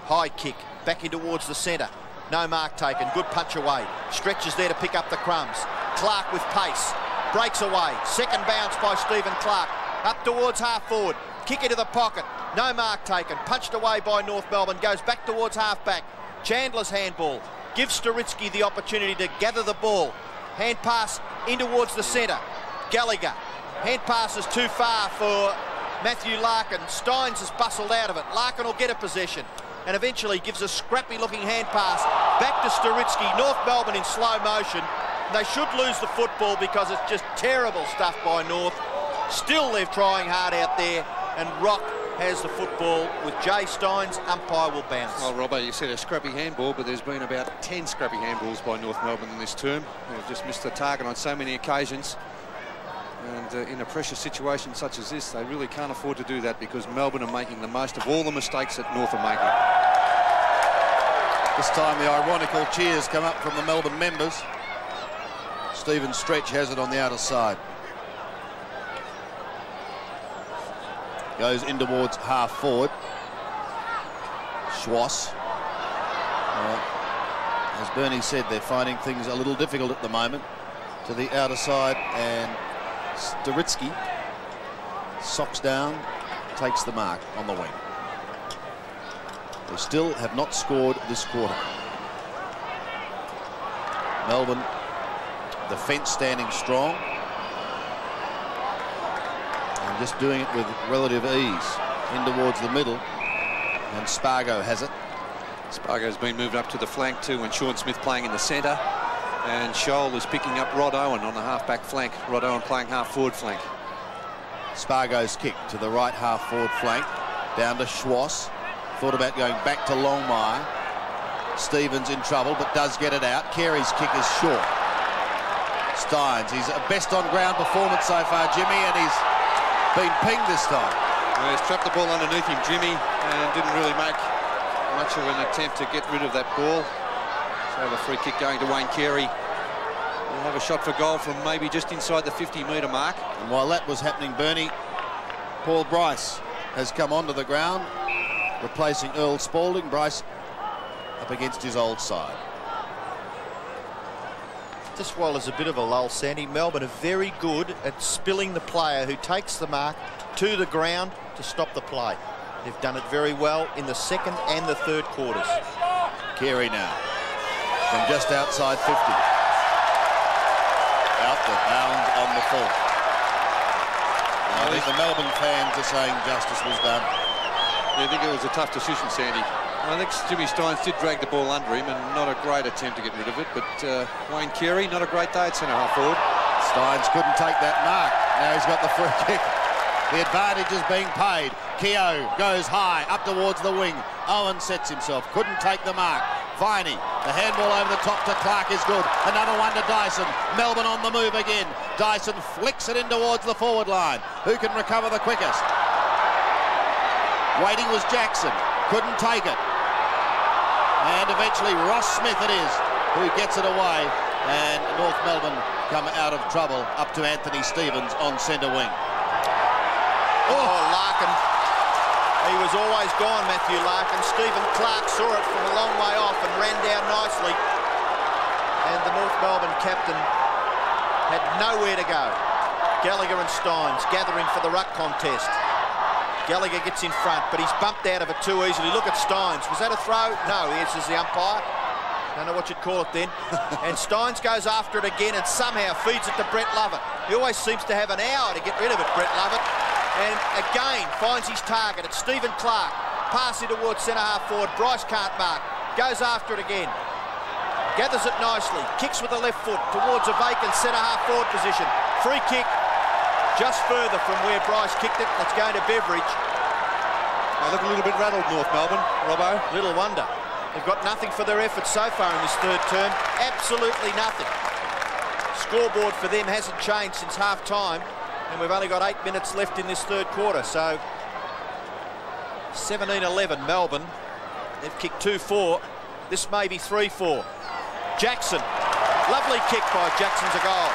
High kick, back in towards the centre. No mark taken, good punch away. Stretch is there to pick up the crumbs. Clark with pace, breaks away. Second bounce by Stephen Clark. Up towards half forward, kick into the pocket. No mark taken, punched away by North Melbourne, goes back towards half-back. Chandler's handball, gives Sturitsky the opportunity to gather the ball. Hand pass in towards the centre. Gallagher, hand pass is too far for Matthew Larkin. Steins has bustled out of it. Larkin will get a possession and eventually gives a scrappy-looking hand pass back to Sturitsky. North Melbourne in slow motion. They should lose the football because it's just terrible stuff by North. Still, they're trying hard out there, and Rock has the football with Jay Steins. Umpire will bounce. Well, Robbo, you said a scrappy handball, but there's been about 10 scrappy handballs by North Melbourne in this term. They've just missed the target on so many occasions. And in a pressure situation such as this, they really can't afford to do that because Melbourne are making the most of all the mistakes that North are making. This time the ironical cheers come up from the Melbourne members. Stephen Stretch has it on the outer side. Goes in towards half forward. Schwass. As Bernie said, they're finding things a little difficult at the moment. To the outer side, and Sturitsky socks down, takes the mark on the wing. They still have not scored this quarter. Melbourne, the fence standing strong. just doing it with relative ease. In towards the middle, and Spargo has it. Spargo's been moved up to the flank too, and Sean Smith playing in the centre. And Scholl is picking up Rod Owen on the half-back flank. Rod Owen playing half-forward flank. Spargo's kick to the right half-forward flank, down to Schwass. Thought about going back to Longmire. Stevens in trouble, but does get it out. Carey's kick is short. Steins, he's a best on-ground performance so far, Jimmy, and he's been pinged this time. Well, he's trapped the ball underneath him, Jimmy, and didn't really make much of an attempt to get rid of that ball. So the free kick going to Wayne Carey. He'll have a shot for goal from maybe just inside the 50-metre mark. And while that was happening, Bernie, Paul Bryce has come onto the ground, replacing Earl Spalding. Bryce up against his old side. Just while there's a bit of a lull, Sandy, Melbourne are very good at spilling the player who takes the mark to the ground to stop the play. They've done it very well in the second and the third quarters. Carey now from just outside 50. Out the bounds on the full. I think the Melbourne fans are saying justice was done. I think it was a tough decision, Sandy. I think Jimmy Steins did drag the ball under him, and not a great attempt to get rid of it, but Wayne Carey, not a great day at centre-half forward. Steins couldn't take that mark. Now he's got the free kick. The advantage is being paid. Keogh goes high, up towards the wing. Owen sets himself, couldn't take the mark. Viney, the handball over the top to Clark is good. Another one to Dyson. Melbourne on the move again. Dyson flicks it in towards the forward line. Who can recover the quickest? Waiting was Jackson, couldn't take it. And eventually Ross Smith it is who gets it away. And North Melbourne come out of trouble up to Anthony Stevens on centre wing. Oh, Larkin. He was always gone, Matthew Larkin. Stephen Clark saw it from a long way off and ran down nicely. And the North Melbourne captain had nowhere to go. Gallagher and Steins gathering for the ruck contest. Gallagher gets in front, but he's bumped out of it too easily. Look at Steins. Was that a throw? No, answers the umpire. Don't know what you'd call it then. And Steins goes after it again and somehow feeds it to Brett Lovett. He always seems to have an hour to get rid of it, Brett Lovett. And again finds his target. It's Stephen Clark. Passing towards centre-half forward. Bryce can't mark. Goes after it again. Gathers it nicely. Kicks with the left foot towards a vacant centre-half forward position. Free kick just further from where Bryce kicked it. That's going to Beveridge. They look a little bit rattled, North Melbourne, Robbo. Little wonder. They've got nothing for their efforts so far in this third term. Absolutely nothing. Scoreboard for them hasn't changed since half-time. And we've only got 8 minutes left in this third quarter. So 17-11 Melbourne. They've kicked 2-4. This may be 3-4. Jackson. Lovely kick by Jackson's a goal.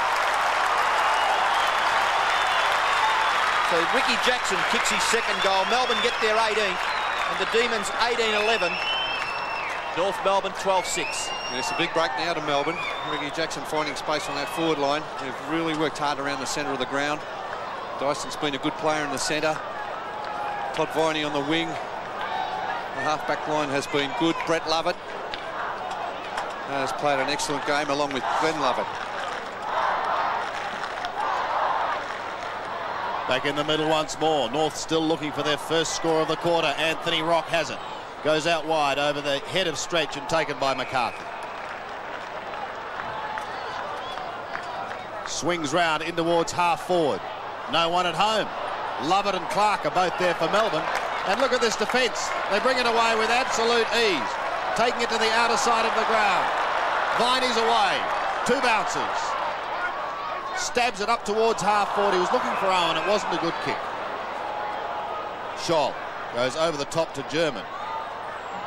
So Ricky Jackson kicks his second goal. Melbourne get their 18th. And the Demons 18-11. North Melbourne 12-6. It's a big break now to Melbourne. Ricky Jackson finding space on that forward line. They've really worked hard around the centre of the ground. Dyson's been a good player in the centre. Todd Viney on the wing. The half-back line has been good. Brett Lovett has played an excellent game along with Glenn Lovett. Back in the middle once more. North still looking for their first score of the quarter. Anthony Rock has it. Goes out wide over the head of Stretch and taken by McCarthy. Swings round in towards half forward. No one at home. Lovett and Clark are both there for Melbourne. And look at this defence. They bring it away with absolute ease. Taking it to the outer side of the ground. Viney's away. 2 bounces. Stabs it up towards half forward. He was looking for Owen. It wasn't a good kick. Scholl goes over the top to German.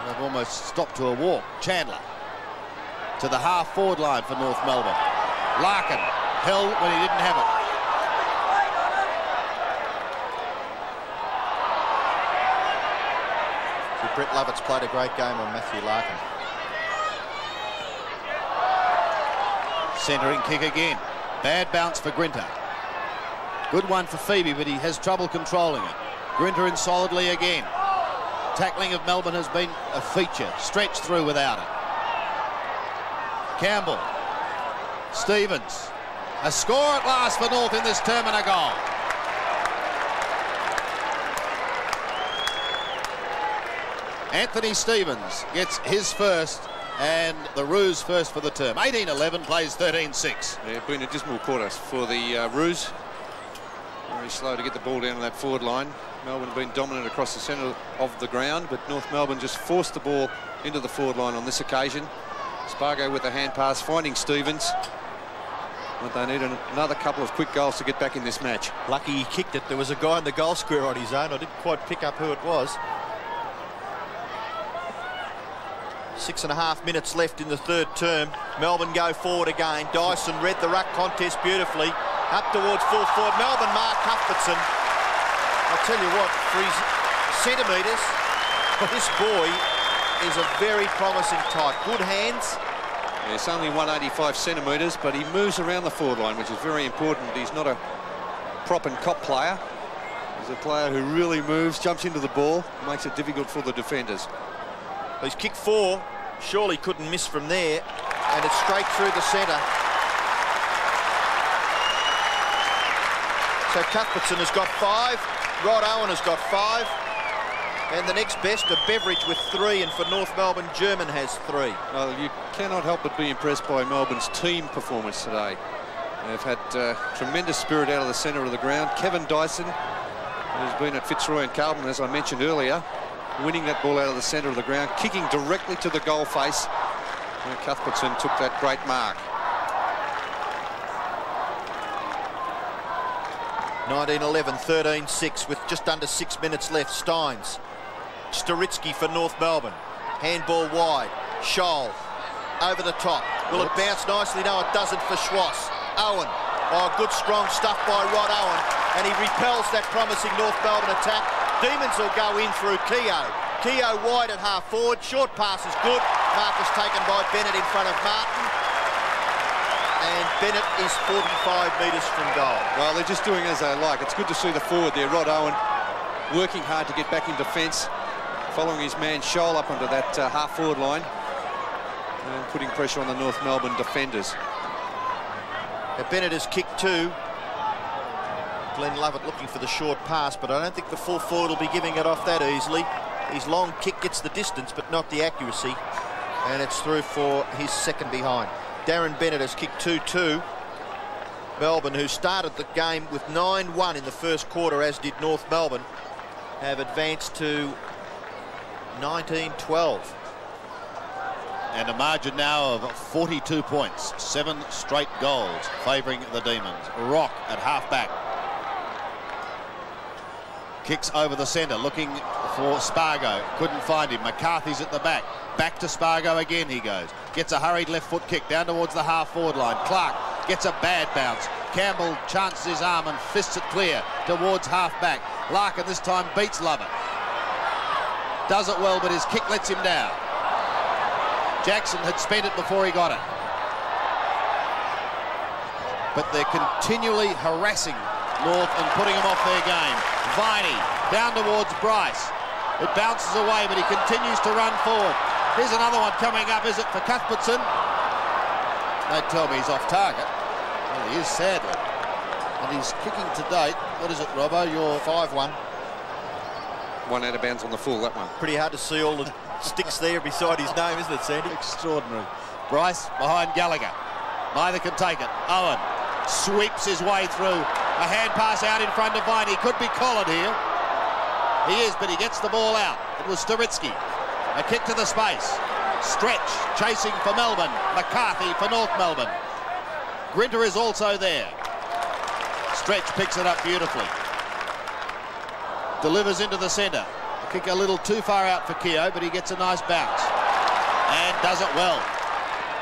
They've almost stopped to a walk. Chandler to the half forward line for North Melbourne. Larkin held when he didn't have it. So Brett Lovett's played a great game on Matthew Larkin. Centering kick again. Bad bounce for Grinter. Good one for Phoebe, but he has trouble controlling it. Grinter in solidly again. Tackling of Melbourne has been a feature. Stretched through without it. Campbell. Stevens. A score at last for North in this term and a goal. Anthony Stevens gets his first and the Roos first for the term. 18-11, plays 13-6. Yeah, been a dismal quarter for the Roos. Very slow to get the ball down to that forward line. Melbourne have been dominant across the centre of the ground, but North Melbourne just forced the ball into the forward line on this occasion. Spargo with a hand pass, finding Stevens. But they need another couple of quick goals to get back in this match. Lucky he kicked it. There was a guy in the goal square on his own. I didn't quite pick up who it was. 6.5 minutes left in the third term. Melbourne go forward again. Dyson read the ruck contest beautifully. Up towards full forward. Melbourne mark Cuthbertson. I'll tell you what, for his centimetres, this boy is a very promising type. Good hands. Yeah, it's only 185 centimetres, but he moves around the forward line, which is very important. He's not a prop and cop player. He's a player who really moves, jumps into the ball, makes it difficult for the defenders. He's kicked 4. Surely couldn't miss from there. And it's straight through the centre. So Cuthbertson has got 5. Rod Owen has got 5. And the next best, a Beveridge with 3. And for North Melbourne, German has 3. Well, you cannot help but be impressed by Melbourne's team performance today. They've had tremendous spirit out of the centre of the ground. Kevin Dyson, who's been at Fitzroy and Carlton, as I mentioned earlier, winning that ball out of the centre of the ground, kicking directly to the goal face. And Cuthbertson took that great mark. 19-11, 13-6 with just under 6 minutes left. Steins. Storitsky for North Melbourne. Handball wide. Scholl over the top. Will it bounce nicely? No, it doesn't for Schwass. Owen. Oh, good strong stuff by Rod Owen. And he repels that promising North Melbourne attack. Demons will go in through Keogh. Keogh wide at half forward. Short pass is good. Mark is taken by Bennett in front of Martin. And Bennett is 45 metres from goal. Well, they're just doing as they like. It's good to see the forward there, Rod Owen, working hard to get back in defence, following his man Scholl up onto that half-forward line and putting pressure on the North Melbourne defenders. Now Bennett has kicked 2. Glenn Lovett looking for the short pass, but I don't think the full forward will be giving it off that easily. His long kick gets the distance, but not the accuracy. And it's through for his second behind. Darren Bennett has kicked 2-2. Melbourne, who started the game with 9-1 in the first quarter, as did North Melbourne, have advanced to 19-12. And a margin now of 42 points. 7 straight goals favouring the Demons. Rock at half-back. Kicks over the centre, looking for Spargo. Couldn't find him. McCarthy's at the back. Back to Spargo again he goes. Gets a hurried left foot kick down towards the half-forward line. Clark gets a bad bounce. Campbell chances his arm and fists it clear towards half-back. Larkin this time beats Lovett. Does it well, but his kick lets him down. Jackson had spent it before he got it. But they're continually harassing North and putting them off their game. Viney down towards Bryce. It bounces away, but he continues to run forward. Here's another one coming up. Is it for Cuthbertson? They tell me he's off target. Well, he is, sadly. And he's kicking to date. What is it, Robbo? You're 5-1. One out of bounds on the full, that one. Pretty hard to see all the sticks there beside his name, isn't it, Sandy? Extraordinary. Bryce behind Gallagher. Neither can take it. Owen sweeps his way through. A hand pass out in front of Viney. Could be collared here. He is, but he gets the ball out. It was Storitsky. A kick to the space. Stretch chasing for Melbourne. McCarthy for North Melbourne. Grinter is also there. Stretch picks it up beautifully. Delivers into the centre. A kick a little too far out for Keogh, but he gets a nice bounce. And does it well.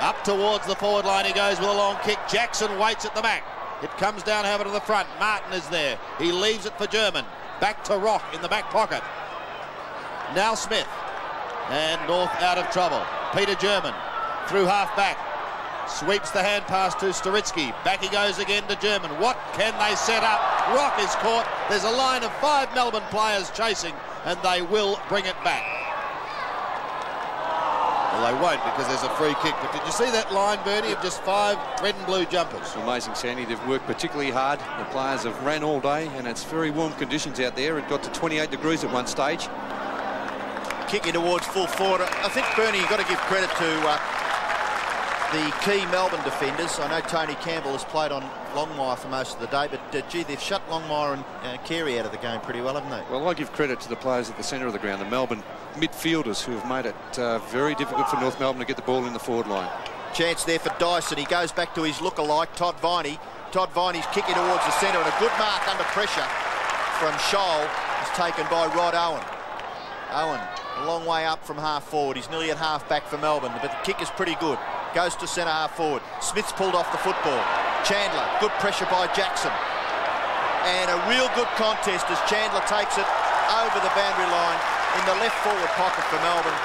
Up towards the forward line he goes with a long kick. Jackson waits at the back. It comes down over to the front. Martin is there. He leaves it for German. Back to Rock in the back pocket. Now Smith. And North out of trouble. Peter German through half-back. Sweeps the hand pass to Storitsky. Back he goes again to German. What can they set up? Rock is caught. There's a line of 5 Melbourne players chasing, and they will bring it back. Well, they won't because there's a free kick. But did you see that line, Bernie, of just 5 red and blue jumpers? Amazing, Sandy. They've worked particularly hard. The players have ran all day, and it's very warm conditions out there. It got to 28 degrees at one stage. Kicking towards full forward. I think, Bernie, you've got to give credit to the key Melbourne defenders. I know Tony Campbell has played on Longmire for most of the day, but gee, they've shut Longmire and Carey out of the game pretty well, haven't they? Well, I give credit to the players at the centre of the ground, the Melbourne midfielders, who have made it very difficult for North Melbourne to get the ball in the forward line. Chance there for Dyson. He goes back to his lookalike, Todd Viney. Todd Viney's kicking towards the centre, and a good mark under pressure from Scholl is taken by Rod Owen. Owen, a long way up from half forward. He's nearly at half back for Melbourne, but the kick is pretty good. Goes to centre half forward. Smith's pulled off the football. Chandler, good pressure by Jackson. And a real good contest as Chandler takes it over the boundary line in the left forward pocket for Melbourne.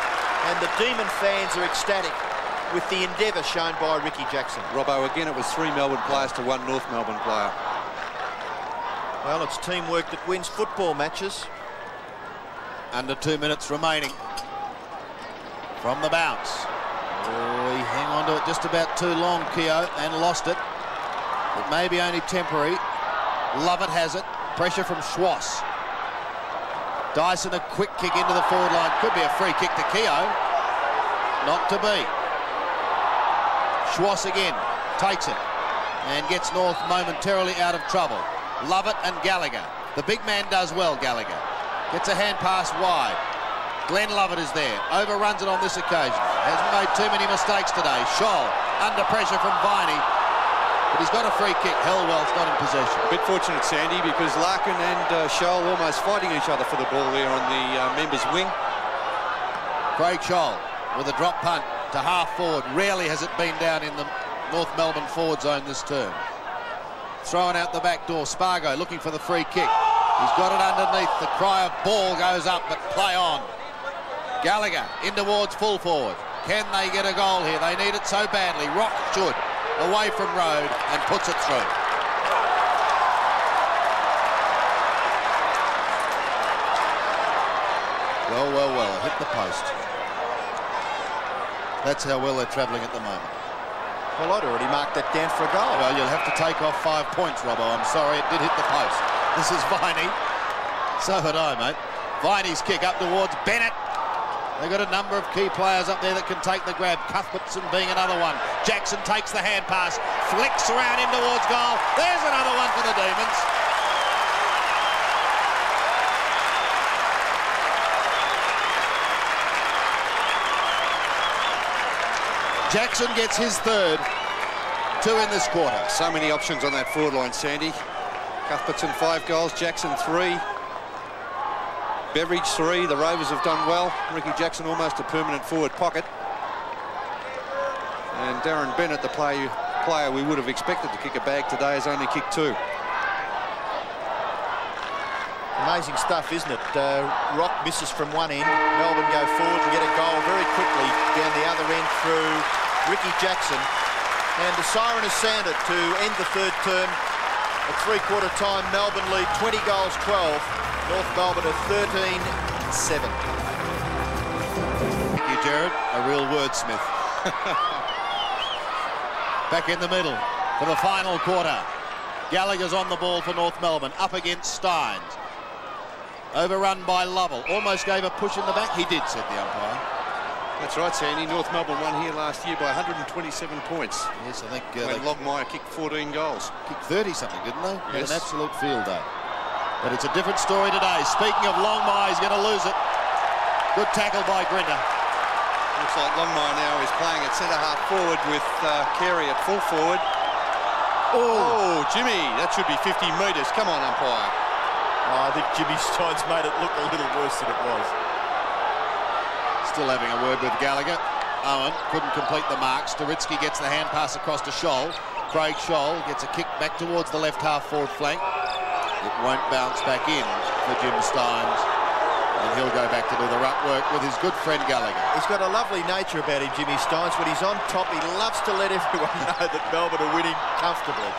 And the Demon fans are ecstatic with the endeavour shown by Ricky Jackson. Robbo, again, it was 3 Melbourne players to 1 North Melbourne player. Well, it's teamwork that wins football matches. Under 2 minutes remaining from the bounce. Oh, he hung on to it just about too long, Keogh, and lost it. It may be only temporary. Lovett has it. Pressure from Schwass. Dyson, a quick kick into the forward line. Could be a free kick to Keogh. Not to be. Schwass again takes it and gets North momentarily out of trouble. Lovett and Gallagher. The big man does well, Gallagher. Gets a hand pass wide. Glenn Lovett is there. Overruns it on this occasion. Hasn't made too many mistakes today. Scholl under pressure from Viney. But he's got a free kick. Hellwell's not in possession. A bit fortunate, Sandy, because Larkin and Scholl almost fighting each other for the ball there on the members' wing. Craig Scholl with a drop punt to half forward. Rarely has it been down in the North Melbourne forward zone this term. Throwing out the back door. Spargo looking for the free kick. He's got it underneath. The cry of ball goes up, but play on. Gallagher in towards full forward. Can they get a goal here? They need it so badly. Rock should. Away from Road and puts it through. Well, well, well. Hit the post. That's how well they're travelling at the moment. Well, I'd already marked that down for a goal. Well, you'll have to take off 5 points, Robbo. I'm sorry, it did hit the post. This is Viney. So had I, mate. Viney's kick up towards Bennett. They've got a number of key players up there that can take the grab. Cuthbertson being another one. Jackson takes the hand pass, flicks around him towards goal. There's another one for the Demons. Jackson gets his third. 2 in this quarter. So many options on that forward line, Sandy. Cuthbertson 5 goals, Jackson 3. Beveridge 3. The Rovers have done well. Ricky Jackson almost a permanent forward pocket. And Darren Bennett, the player we would have expected to kick a bag today, has only kicked 2. Amazing stuff, isn't it? Rock misses from one end. Melbourne go forward and get a goal very quickly down the other end through Ricky Jackson. And the siren has sounded to end the third term. At 3/4 time, Melbourne lead 20 goals 12. North Melbourne are 13-7. Thank you, Jared. A real wordsmith. Back in the middle for the final quarter. Gallagher's on the ball for North Melbourne. Up against Steins. Overrun by Lovell. Almost gave a push in the back. He did, said the umpire. That's right, Sandy. North Melbourne won here last year by 127 points. Yes, I think when Longmire kicked 14 goals. Kicked 30-something, didn't they? Yes. Had an absolute field day. But it's a different story today. Speaking of Longmire, he's going to lose it. Good tackle by Grinder. Looks like Longmire now is playing at centre-half forward with Carey at full forward. Oh, Jimmy, that should be 50 metres. Come on, umpire. Oh, I think Jimmy Steins made it look a little worse than it was. Still having a word with Gallagher. Owen couldn't complete the mark. Sturitsky gets the hand pass across to Scholl. Craig Scholl gets a kick back towards the left half forward flank. It won't bounce back in for Jim Steins. And he'll go back to do the ruck work with his good friend Gallagher. He's got a lovely nature about him, Jimmy Steins. When he's on top, he loves to let everyone know that Melbourne are winning comfortably.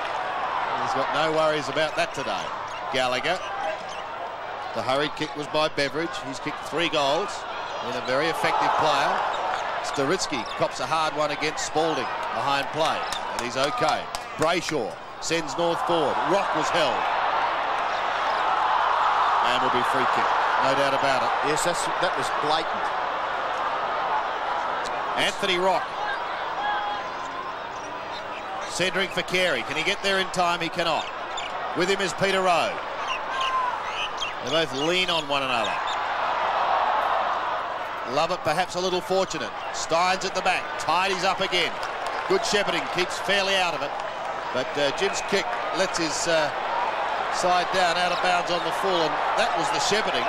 He's got no worries about that today. Gallagher. The hurried kick was by Beveridge. He's kicked 3 goals. Been a very effective player. Sturitsky cops a hard one against Spalding behind play, and he's okay. Brayshaw sends North forward. Rock was held. And will be free kick, no doubt about it. Yes, that was blatant. Anthony Rock. Centering for Carey. Can he get there in time? He cannot. With him is Peter Rowe. They both lean on one another. Lovett perhaps a little fortunate. Steins at the back. Tidies up again. Good shepherding. Keeps fairly out of it. But Jim's kick lets his side down out of bounds on the full, and that was the shepherding.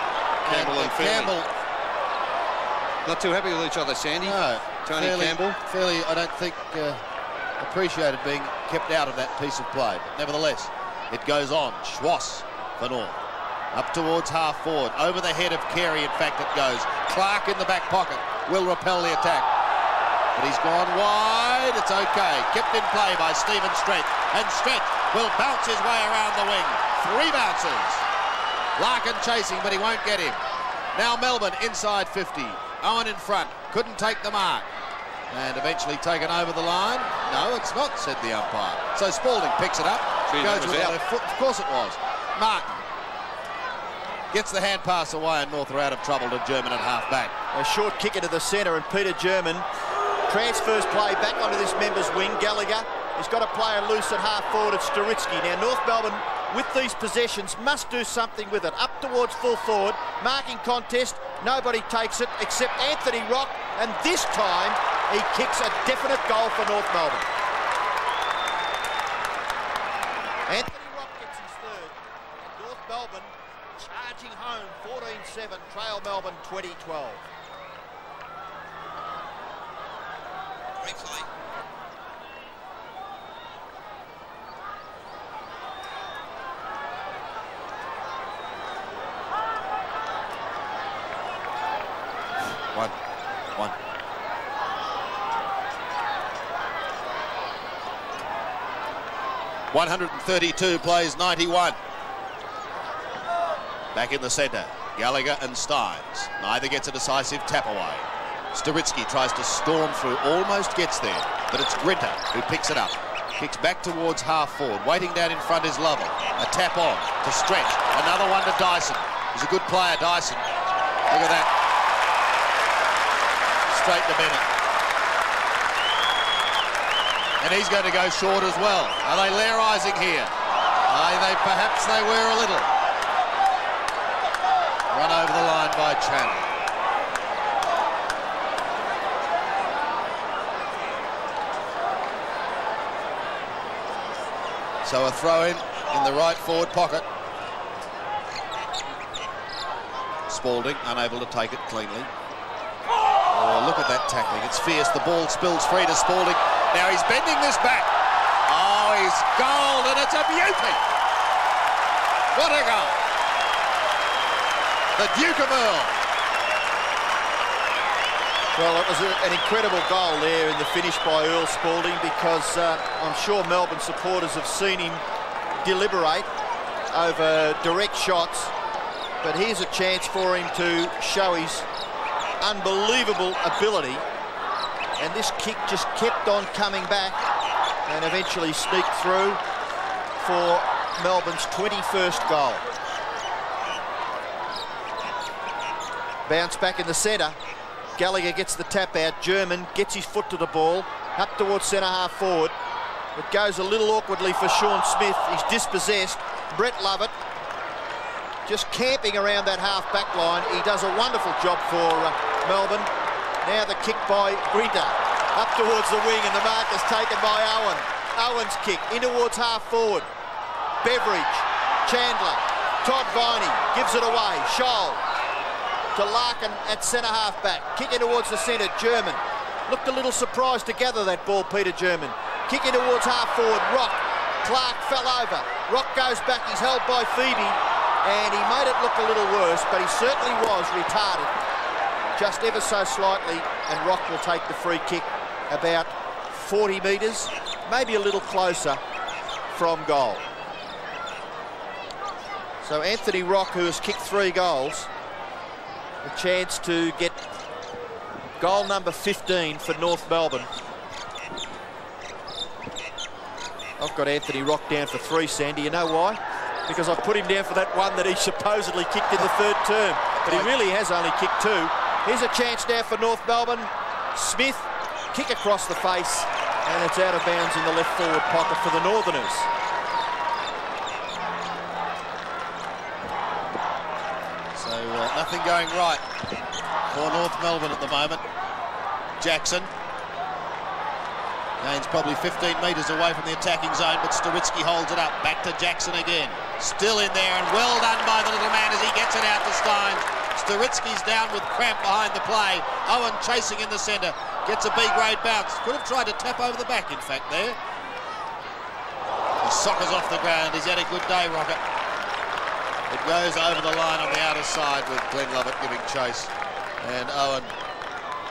Campbell and Campbell. Not too happy with each other, Sandy. No. Tony Campbell. Fairly, I don't think, appreciated being kept out of that piece of play. But nevertheless, it goes on. Schwass for North. Up towards half forward. Over the head of Carey, in fact, it goes. Clark in the back pocket will repel the attack. But he's gone wide. It's okay. Kept in play by Stephen Stretch. And Stretch will bounce his way around the wing. 3 bounces. Larkin chasing, but he won't get him. Now Melbourne inside 50. Owen in front. Couldn't take the mark. And eventually taken over the line. No, it's not, said the umpire. So Spalding picks it up. Goes with the left foot. Of course it was. Martin gets the hand pass away, and North are out of trouble to German at half-back. A short kick into the centre, and Peter German transfers play back onto this member's wing. Gallagher, he's got a player loose at half-forward. It's Sturitsky. Now, North Melbourne, with these possessions, must do something with it. Up towards full forward, marking contest. Nobody takes it except Anthony Rock, and this time he kicks a definite goal for North Melbourne. Anthony Rock gets his third, and North Melbourne charging home 14-7, trail Melbourne 2012. Replay. One. 132 plays 91. Back in the centre, Gallagher and Steins. Neither gets a decisive tap away. Sturitsky tries to storm through, almost gets there, but it's Grinter who picks it up. Kicks back towards half forward. Waiting down in front is Lovell. A tap on to Stretch. Another one to Dyson. He's a good player, Dyson. Look at that. Straight to Bennett. And he's going to go short as well. Are they Lairising here? Perhaps they were a little. Run over the line by Chandler. So a throw in the right forward pocket. Spalding unable to take it cleanly. Oh, look at that tackling. It's fierce. The ball spills free to Spalding. Now he's bending this back. Oh, he's goal, and it's a beauty. What a goal. The Duke of Earl. Well, it was an incredible goal there in the finish by Earl Spalding, because I'm sure Melbourne supporters have seen him deliberate over direct shots, but here's a chance for him to show his unbelievable ability, and this kick just kept on coming back and eventually sneaked through for Melbourne's 21st goal. Bounce back in the centre. Gallagher gets the tap out. German gets his foot to the ball, up towards centre half forward. It goes a little awkwardly for Sean Smith. He's dispossessed. Brett Lovett just camping around that half back line. He does a wonderful job for Melbourne. Now the kick by Grinter. Up towards the wing, and the mark is taken by Owen. Owen's kick in towards half forward. Beveridge, Chandler, Todd Viney gives it away. Scholl to Larkin at centre half back. Kicking towards the centre, German. Looked a little surprised to gather that ball, Peter German. Kicking towards half forward, Rock. Clark fell over. Rock goes back, he's held by Phoebe, and he made it look a little worse, but he certainly was retarded just ever so slightly, and Rock will take the free kick about 40 metres, maybe a little closer from goal. So Anthony Rock, who has kicked 3 goals, a chance to get goal number 15 for North Melbourne. I've got Anthony Rock down for 3, Sandy. You know why? Because I've put him down for that one that he supposedly kicked in the 3rd term. But he really has only kicked 2. Here's a chance now for North Melbourne. Smith kick across the face, and it's out of bounds in the left forward pocket for the Northerners. So nothing going right for North Melbourne at the moment. Jackson gains probably 15 metres away from the attacking zone, but Staritsky holds it up. Back to Jackson again. Still in there, and well done by the little man as he gets it out to Steins. Staritsky's down with cramp behind the play. Owen chasing in the centre. Gets a B-grade bounce. Could have tried to tap over the back, in fact, there. He soccers off the ground. He's had a good day, Rocket. It goes over the line on the outer side with Glenn Lovett giving chase. And Owen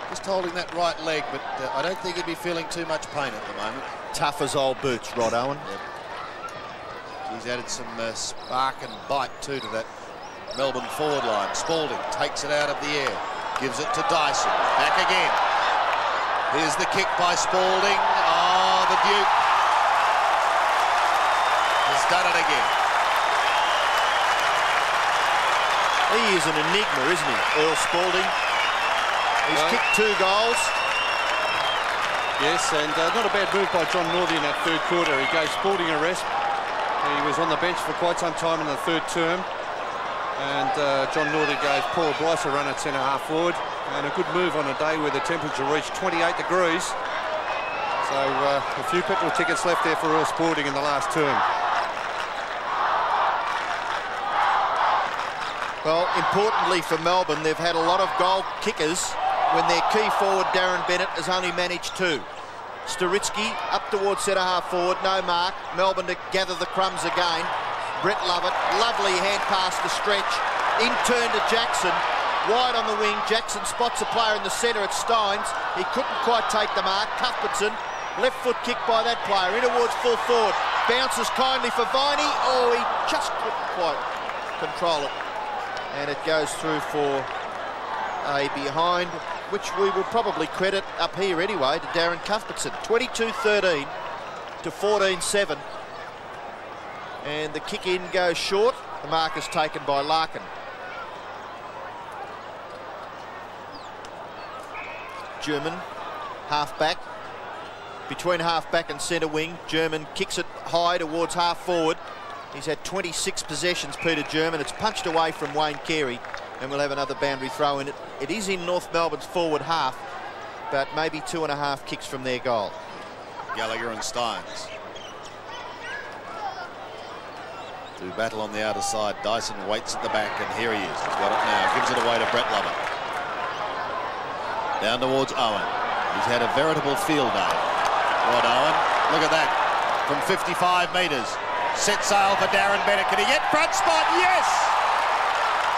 just holding that right leg, but I don't think he'd be feeling too much pain at the moment. Tough as old boots, Rod Owen. Yep. He's added some spark and bite too to that Melbourne forward line. Spalding takes it out of the air, gives it to Dyson. Back again. Here's the kick by Spalding. Oh, the Duke has done it again. He is an enigma, isn't he, Earl Spalding? He's kicked 2 goals. Yes, and not a bad move by John Northey in that third quarter. He gave Spalding a rest. He was on the bench for quite some time in the third term. And John Northey gave Paul Bryce a run at centre-half forward. And a good move on a day where the temperature reached 28 degrees. So a few petrol tickets left there for Earl Spalding in the last term. Well, importantly for Melbourne, they've had a lot of goal kickers when their key forward, Darren Bennett, has only managed 2. Staritsky up towards centre-half forward, no mark. Melbourne to gather the crumbs again. Brett Lovett, lovely hand pass to Stretch. In turn to Jackson, wide on the wing. Jackson spots a player in the centre at Steins. He couldn't quite take the mark. Cuthbertson, left foot kick by that player, in towards full forward. Bounces kindly for Viney. Oh, he just couldn't quite control it. And it goes through for a behind, which we will probably credit up here anyway to Darren Cuthbertson. 22-13 to 14-7. And the kick in goes short. The mark is taken by Larkin. German, half-back. Between half-back and centre wing, German kicks it high towards half-forward. He's had 26 possessions, Peter German. It's punched away from Wayne Carey, and we'll have another boundary throw in it. It is in North Melbourne's forward half, but maybe 2.5 kicks from their goal. Gallagher and Steins do battle on the outer side. Dyson waits at the back, and here he is. He's got it now. Gives it away to Brett Lovett. Down towards Owen. He's had a veritable field day. Rod Owen. Look at that. From 55 metres. Set sail for Darren Bennett. Can he get front spot? Yes!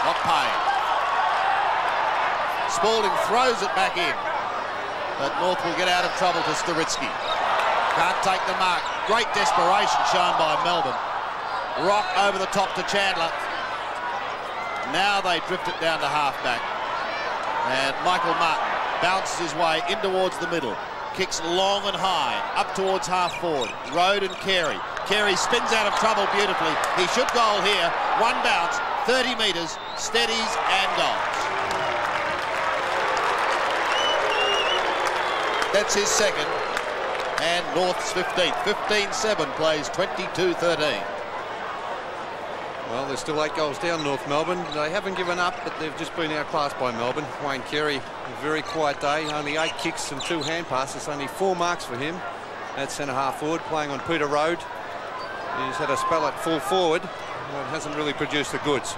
Not paying. Spalding throws it back in. But North will get out of trouble to Staritsky. Can't take the mark. Great desperation shown by Melbourne. Rock over the top to Chandler. Now they drift it down to half-back. And Michael Martin bounces his way in towards the middle. Kicks long and high, up towards half-forward. Rode and Carey. Carey spins out of trouble beautifully. He should goal here. One bounce, 30 metres, steadies and goals. That's his second. And North's 15th. 15-7 plays 22-13. Well, there's still 8 goals down, North Melbourne. They haven't given up, but they've just been outclassed by Melbourne. Wayne Carey, a very quiet day. Only 8 kicks and 2 hand passes. Only 4 marks for him at centre-half forward, playing on Peter Road. He's had a spell at full forward, but hasn't really produced the goods.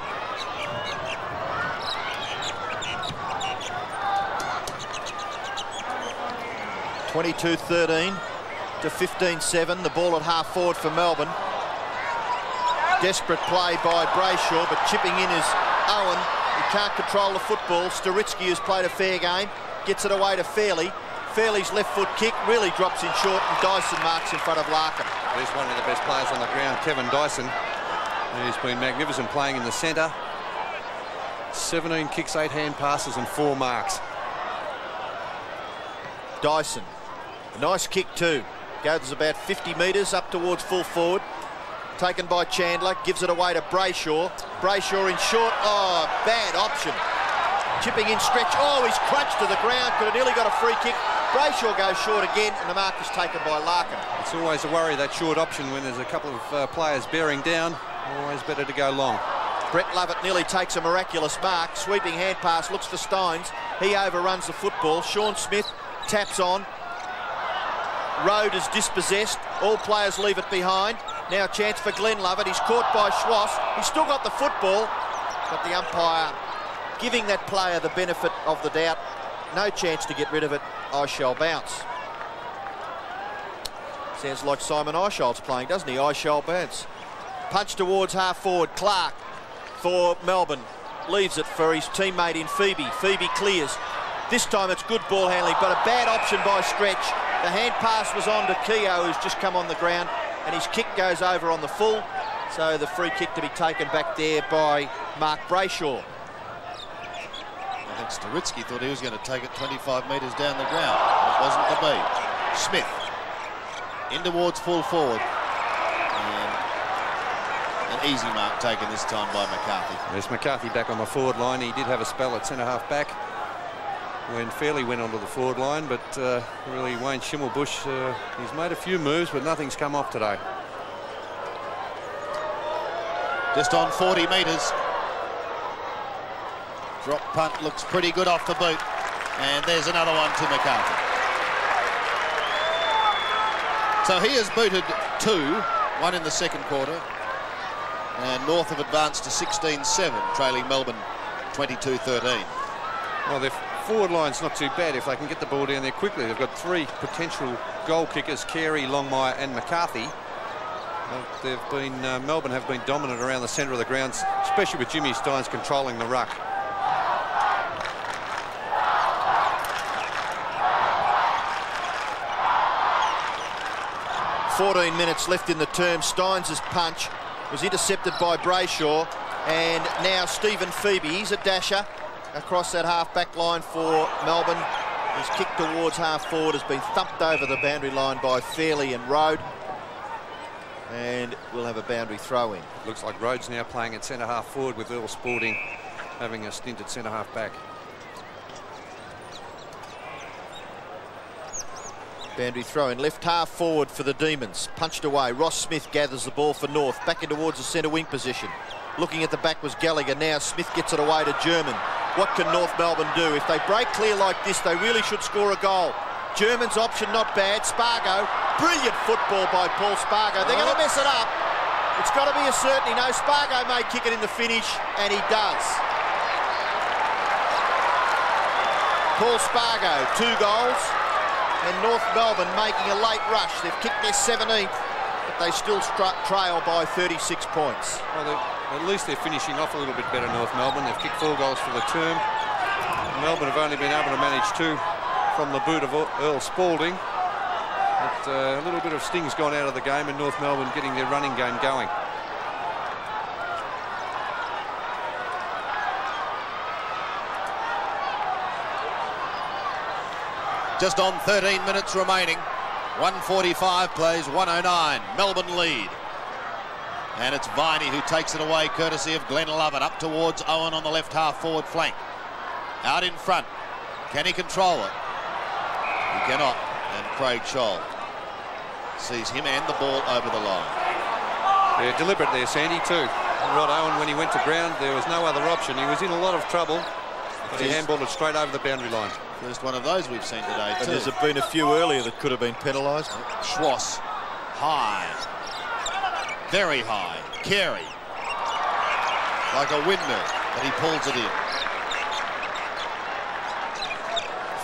(22-13 to 15-7). The ball at half forward for Melbourne. Desperate play by Brayshaw, but chipping in is Owen. He can't control the football. Staritsky has played a fair game. Gets it away to Fairley. Fairley's left foot kick really drops in short, and Dyson marks in front of Larkin. He's one of the best players on the ground, Kevin Dyson. He's been magnificent playing in the centre. 17 kicks, 8 hand passes and 4 marks. Dyson, a nice kick too. Goes about 50 metres up towards full forward. Taken by Chandler, gives it away to Brayshaw. Brayshaw in short, oh, bad option. Chipping in stretch, oh, he's crunched to the ground. Could have nearly got a free kick Brayshaw goes short again, and the mark is taken by Larkin. It's always a worry, that short option, when there's a couple of players bearing down. Always better to go long. Brett Lovett nearly takes a miraculous mark. Sweeping hand pass, looks for Steins. He overruns the football. Sean Smith taps on. Road is dispossessed. All players leave it behind. Now a chance for Glenn Lovett. He's caught by Schwass. He's still got the football, but the umpire giving that player the benefit of the doubt. No chance to get rid of it. I shall bounce. Sounds like Simon Eichel's playing, doesn't he? I shall bounce. Punch towards half forward. Clark for Melbourne. Leaves it for his teammate in Phoebe. Phoebe clears. This time it's good ball handling, but a bad option by Stretch. The hand pass was on to Keogh, who's just come on the ground, and his kick goes over on the full. So the free kick to be taken back there by Mark Brayshaw. I think Staritsky thought he was going to take it 25 metres down the ground. It wasn't to be. Smith in towards full forward. And an easy mark taken this time by McCarthy. There's McCarthy back on the forward line. He did have a spell at centre-half back when Fairley went onto the forward line, but really Wayne Schimmelbusch, he's made a few moves, but nothing's come off today. Just on 40 metres. Drop punt looks pretty good off the boot. And there's another one to McCarthy. So he has booted 2, 1 in the second quarter. And North have advanced to 16-7, trailing Melbourne 22-13. Well, their forward line's not too bad if they can get the ball down there quickly. They've got 3 potential goal kickers, Carey, Longmire and McCarthy. They've been, Melbourne have been dominant around the centre of the ground, especially with Jimmy Steins controlling the ruck. .14 minutes left in the term. Steins' punch was intercepted by Brayshaw, and now Stephen Phoebe, he's a dasher across that half-back line for Melbourne. His kick towards half-forward has been thumped over the boundary line by Fairley and Road, and we'll have a boundary throw-in. Looks like Rhodes now playing at centre-half forward, with Earl Spalding having a stint at centre-half back. Boundary throw-in, left half forward for the Demons. Punched away. Ross Smith gathers the ball for North. Back in towards the centre wing position. Looking at the back was Gallagher. Now Smith gets it away to German. What can North Melbourne do? If they break clear like this, they really should score a goal. German's option not bad. Spargo. Brilliant football by Paul Spargo. They're going to mess it up. It's got to be a certainty. No, Spargo may kick it in the finish, and he does. Paul Spargo, 2 goals. And North Melbourne making a late rush. They've kicked their 17th, but they still trail by 36 points. Well, at least they're finishing off a little bit better, North Melbourne. They've kicked 4 goals for the term. Melbourne have only been able to manage 2 from the boot of Earl Spalding. But a little bit of sting's gone out of the game, and North Melbourne getting their running game going. Just on 13 minutes remaining. 1:45 plays 1:09. Melbourne lead. And it's Viney who takes it away, courtesy of Glenn Lovett, up towards Owen on the left half forward flank. Out in front. Can he control it? He cannot. And Craig Scholl sees him and the ball over the line. Yeah, deliberate there, Sandy, too. Rod Owen, when he went to ground, there was no other option. He was in a lot of trouble, but he handballed it straight over the boundary line. First one of those we've seen today, too. There's been a few earlier that could have been penalised. Schwass, high, very high. Carey, like a windmill, but he pulls it in.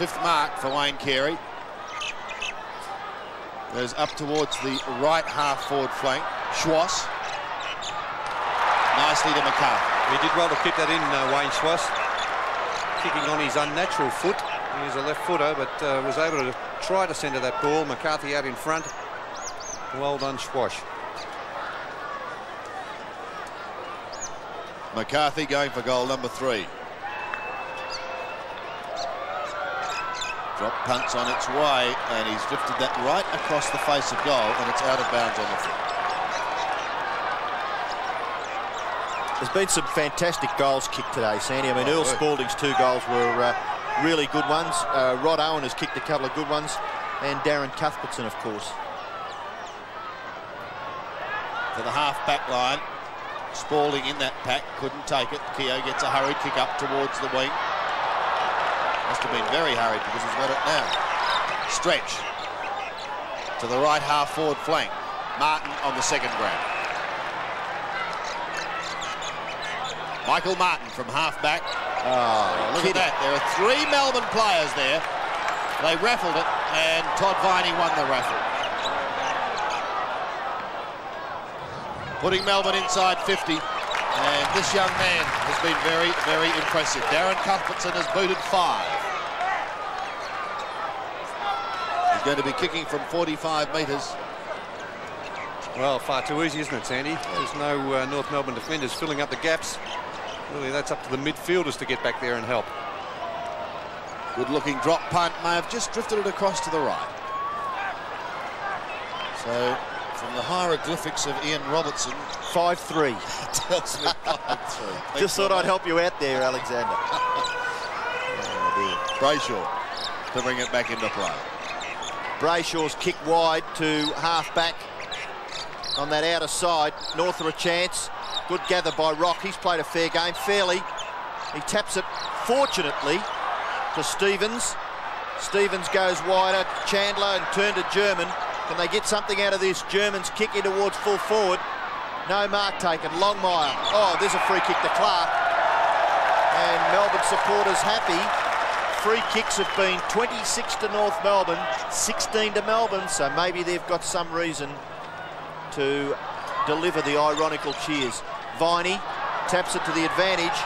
5th mark for Wayne Carey. Goes up towards the right half forward flank. Schwass, nicely to McCarthy. He did well to kick that in, Wayne Schwass. Kicking on his unnatural foot. He's a left footer, but was able to try to centre that ball. McCarthy out in front. Well done, Schwass. McCarthy going for goal number 3. Drop punts on its way, and he's drifted that right across the face of goal, and it's out of bounds on the foot. There's been some fantastic goals kicked today, Sandy. I mean, Earl Spalding's 2 goals were really good ones. Rod Owen has kicked a couple of good ones, and Darren Cuthbertson, of course. To the half-back line. Spalding in that pack, couldn't take it. Keogh gets a hurried kick up towards the wing. Must have been very hurried because he's got it now. Stretch to the right half-forward flank. Martin on the second grab. Michael Martin from half-back. Oh, look at that. There are 3 Melbourne players there. They raffled it, and Todd Viney won the raffle. Putting Melbourne inside 50, and this young man has been very, very impressive. Darren Cuthbertson has booted 5. He's going to be kicking from 45 metres. Well, far too easy, isn't it, Sandy? There's no North Melbourne defenders filling up the gaps. Really, that's up to the midfielders to get back there and help. Good-looking drop punt, may have just drifted it across to the right. So, from the hieroglyphics of Ian Robertson, 5-3. tells me 5-3. Just thought I'd help you out there, Alexander. Oh, Brayshaw to bring it back into play. Brayshaw's kick wide to half-back on that outer side. North are a chance. Good gather by Rock. He's played a fair game, fairly. He taps it, fortunately, to Stevens. Stevens goes wider. Chandler and turn to German. Can they get something out of this? German's kick in towards full forward. No mark taken. Longmire. Oh, there's a free kick to Clark. And Melbourne supporters happy. Free kicks have been 26 to North Melbourne, 16 to Melbourne, so maybe they've got some reason to deliver the ironical cheers. Viney taps it to the advantage,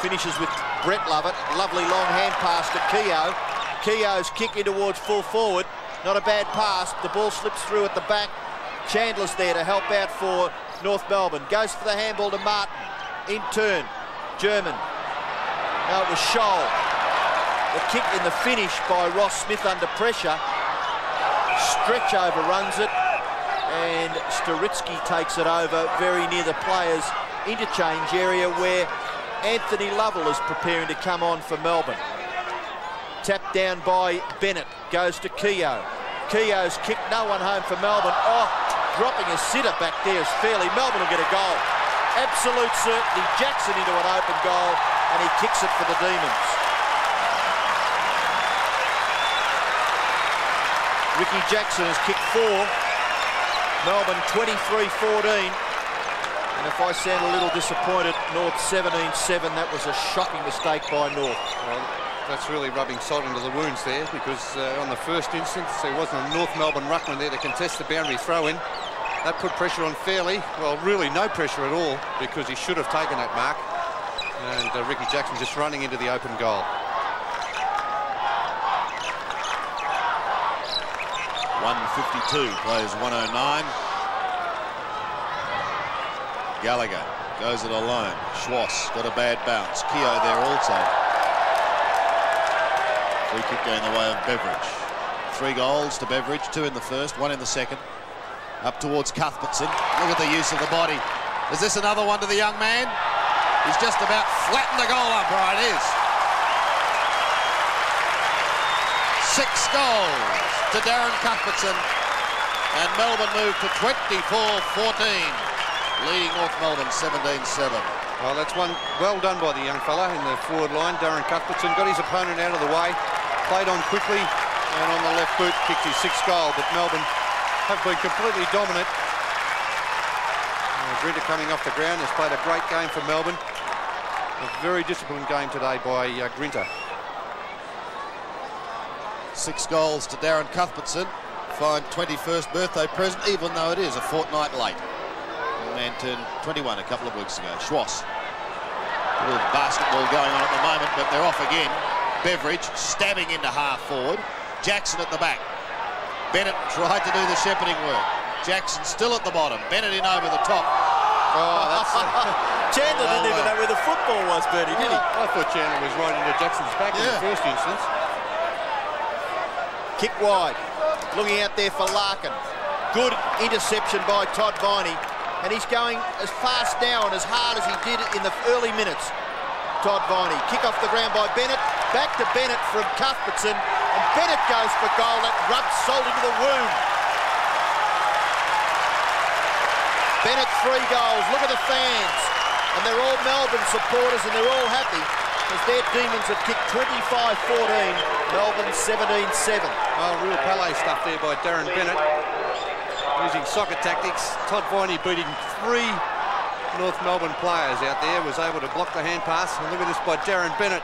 finishes with Brett Lovett. Lovely long hand pass to Keogh. Keogh's kick in towards full forward. Not a bad pass. The ball slips through at the back. Chandler's there to help out for North Melbourne. Goes for the handball to Martin. In turn, German. No, it was Scholl. The kick in the finish by Ross Smith under pressure. Stretch overruns it, and Staritsky takes it over very near the players' interchange area where Anthony Lovell is preparing to come on for Melbourne. Tapped down by Bennett, goes to Keogh. Keogh's kick, no one home for Melbourne. Oh, dropping a sitter back there is fairly. Melbourne will get a goal. Absolute certainty. Jackson into an open goal, and he kicks it for the Demons. Ricky Jackson has kicked 4. Melbourne 23-14. And if I sound a little disappointed, North 17-7. That was a shocking mistake by North. Well, that's really rubbing salt into the wounds there, because on the first instance there wasn't a North Melbourne ruckman there to contest the boundary throw-in. That put pressure on Fairley. Well, really no pressure at all, because he should have taken that mark. And Ricky Jackson just running into the open goal. 152 plays 109. Gallagher goes it alone. Schwass got a bad bounce. Keogh there also. Free kick going the way of Beveridge. 3 goals to Beveridge, 2 in the first, 1 in the second. Up towards Cuthbertson. Look at the use of the body. Is this another one to the young man? He's just about flattened the goal upright. It is. 6 goals to Darren Cuthbertson, and Melbourne moved to 24-14, leading North Melbourne 17-7. Well, that's one well done by the young fella in the forward line. Darren Cuthbertson got his opponent out of the way, played on quickly, and on the left boot kicked his 6th goal. But Melbourne have been completely dominant. Grinter coming off the ground has played a great game for Melbourne. A very disciplined game today by Grinter. 6 goals to Darren Cuthbertson. Fine 21st birthday present, even though it is a fortnight late. The man turned 21 a couple of weeks ago. Schwass. A little basketball going on at the moment, but they're off again. Beveridge stabbing into half forward. Jackson at the back. Bennett tried to do the shepherding work. Jackson still at the bottom. Bennett in over the top. Oh, that's Chandler didn't even know where the football was, Bertie, did he? I thought Chandler was right into Jackson's back in the first instance. Kick wide, looking out there for Larkin. Good interception by Todd Viney, and he's going as fast now and as hard as he did in the early minutes. Todd Viney, kick off the ground by Bennett, Back to Bennett from Cuthbertson, and Bennett goes for goal. That rubs salt into the wound. Bennett 3 goals. Look at the fans. And they're all Melbourne supporters, and they're all happy because their Demons have kicked 25-14, Melbourne 17-7. Oh, real Pele stuff there by Darren Bennett. Using soccer tactics. Todd Viney beating 3 North Melbourne players out there, was able to block the hand pass. And look at this by Darren Bennett.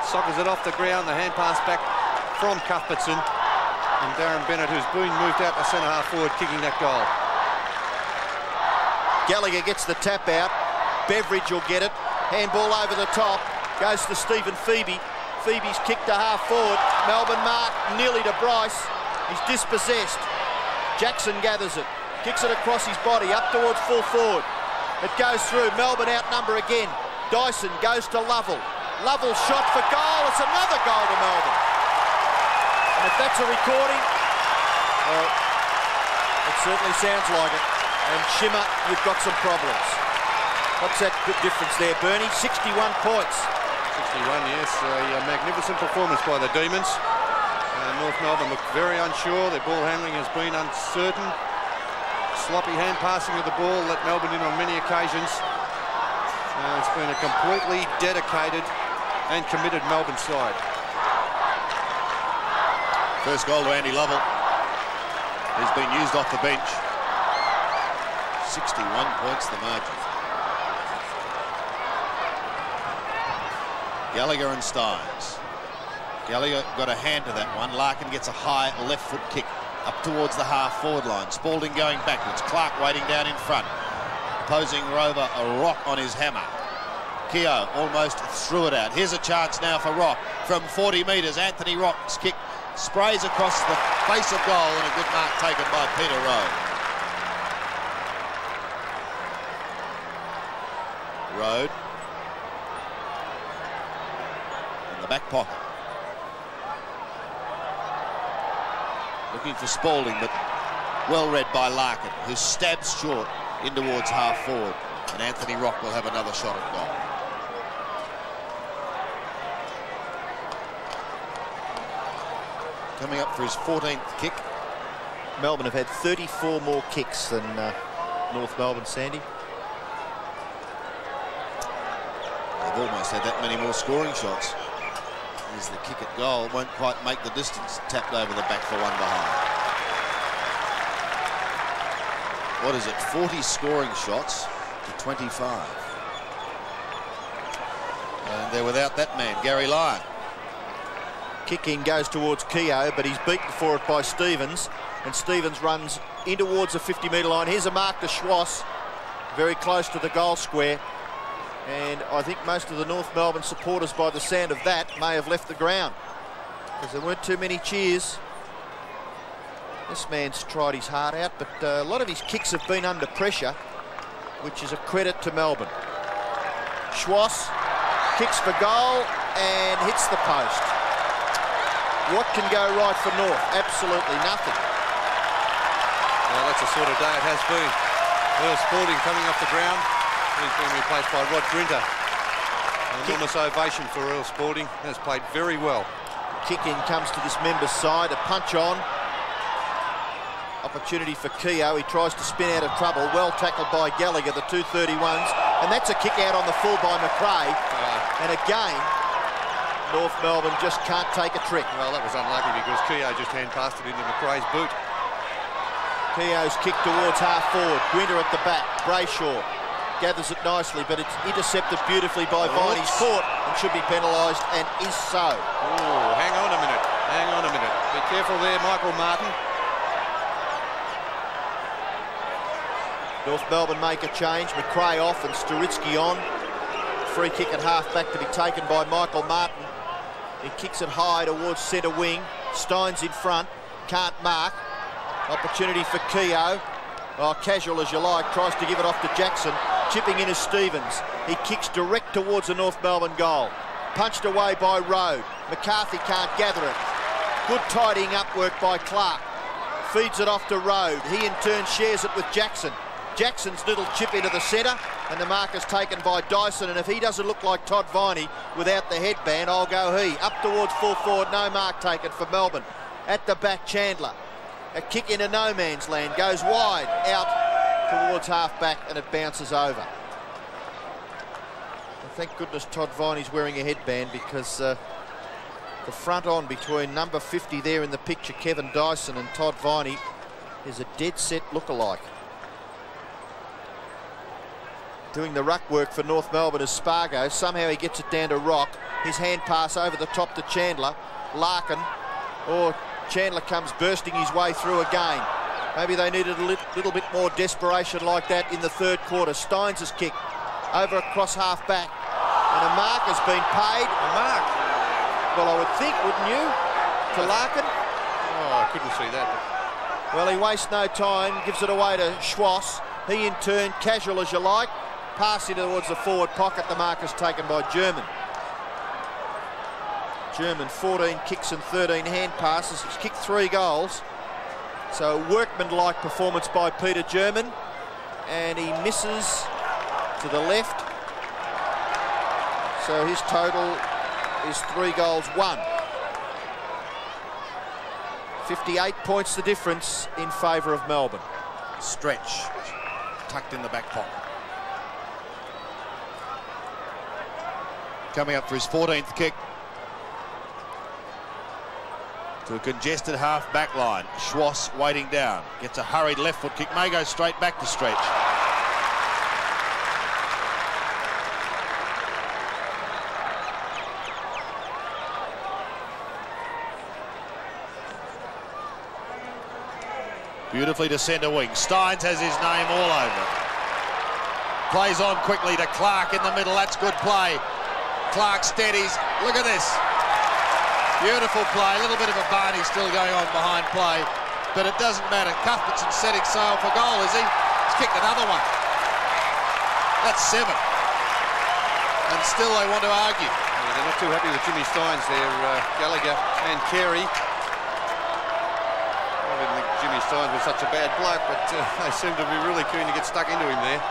Soccers it off the ground, the hand pass back from Cuthbertson. And Darren Bennett, who's been moved out to centre half forward, kicking that goal. Gallagher gets the tap out. Beveridge will get it. Handball over the top. Goes to Stephen Phoebe. Phoebe's kicked to half forward. Melbourne mark nearly to Bryce. He's dispossessed. Jackson gathers it. Kicks it across his body up towards full forward. It goes through. Melbourne outnumber again. Dyson goes to Lovell. Lovell shot for goal. It's another goal to Melbourne. And if that's a recording, well, it certainly sounds like it. And Shimmer, you've got some problems. What's that good difference there, Bernie? 61 points. 61, yes. A magnificent performance by the Demons. North Melbourne looked very unsure. Their ball handling has been uncertain. Sloppy hand passing of the ball let Melbourne in on many occasions. It's been a completely dedicated and committed Melbourne side. First goal to Andy Lovell. He's been used off the bench. 61 points the margin. Gallagher and Stynes. Gallagher got a hand to that one. Larkin gets a high left foot kick up towards the half forward line. Spalding going backwards. Clark waiting down in front. Opposing rover a Rock on his hammer. Keogh almost threw it out. Here's a chance now for Rock from 40 metres. Anthony Rock's kick sprays across the face of goal, and a good mark taken by Peter Rowe. Road in the back pocket. Looking for Spalding, but well read by Larkin, who stabs short in towards half forward, and Anthony Rock will have another shot at goal. Coming up for his 14th kick. Melbourne have had 34 more kicks than North Melbourne, Sandy. They've almost had that many more scoring shots. Here's the kick at goal. Won't quite make the distance. Tapped over the back for one behind. What is it? 40 scoring shots to 25. And they're without that man, Gary Lyon. Kick in goes towards Keogh, but he's beaten for it by Stevens. And Stevens runs in towards the 50-metre line. Here's a mark to Schwass, very close to the goal square. And I think most of the North Melbourne supporters, by the sound of that, may have left the ground because there weren't too many cheers. This man's tried his heart out, but a lot of his kicks have been under pressure, which is a credit to Melbourne. Schwass kicks for goal and hits the post. What can go right for North? Absolutely nothing. Well, that's the sort of day it has been. Earl Spalding coming off the ground. He's been replaced by Rod Grinter. An enormous ovation for Earl Spalding. Has played very well. Kick in comes to this member's side. A punch on. Opportunity for Keogh. He tries to spin out of trouble. Well tackled by Gallagher, the 231s. And that's a kick out on the full by McRae. And again, North Melbourne just can't take a trick. Well, that was unlucky because Keogh just hand passed it into McRae's boot. Keogh's kick towards half forward. Grinter at the back. Brayshaw gathers it nicely, but it's intercepted beautifully by Viney's court and should be penalised, and is so. Oh, hang on a minute. Hang on a minute. Be careful there, Michael Martin. North Melbourne make a change. McRae off and Sturitsky on. Free kick at half back to be taken by Michael Martin. He kicks it high towards centre wing. Stynes in front. Can't mark. Opportunity for Keogh. Oh, casual as you like. Tries to give it off to Jackson. Chipping in is Stevens. He kicks direct towards the North Melbourne goal. Punched away by Road. McCarthy can't gather it. Good tidying up work by Clark. Feeds it off to Road. He in turn shares it with Jackson. Jackson's little chip into the centre, and the mark is taken by Dyson, and if he doesn't look like Todd Viney without the headband, I'll go he. Up towards full forward, no mark taken for Melbourne. At the back, Chandler. A kick into no man's land, goes wide, out towards half-back, and it bounces over. Well, thank goodness Todd Viney's wearing a headband, because the front on between number 50 there in the picture, Kevin Dyson, and Todd Viney is a dead set look-alike. Doing the ruck work for North Melbourne is Spargo. Somehow he gets it down to Rock. His hand pass over the top to Chandler. Larkin, or Chandler comes bursting his way through again. Maybe they needed a little bit more desperation like that in the third quarter. Steins' kick over across half-back, and a mark has been paid. A mark? Well, I would think, wouldn't you, to Larkin? Oh, I couldn't see that. Well, he wastes no time, gives it away to Schwass. He, in turn, casual as you like, passing towards the forward pocket. The mark is taken by German. German, 14 kicks and 13 hand passes. He's kicked 3 goals. So workman-like performance by Peter German. And he misses to the left. So his total is 3 goals, 1. 58 points the difference in favour of Melbourne. Stretch, tucked in the back pocket. Coming up for his 14th kick. To a congested half-back line. Schwass waiting down. Gets a hurried left foot kick. May go straight back to Stretch. Beautifully to centre wing. Steins has his name all over it. Plays on quickly to Clark in the middle. That's good play. Clark steadies. Look at this. Beautiful play. A little bit of a Barney still going on behind play, but it doesn't matter. Cuthbertson's setting sail for goal, is he? He's kicked another one. That's 7. And still they want to argue. Yeah, they're not too happy with Jimmy Steins there, Gallagher and Carey. I didn't think Jimmy Steins was such a bad bloke, but they seem to be really keen to get stuck into him there.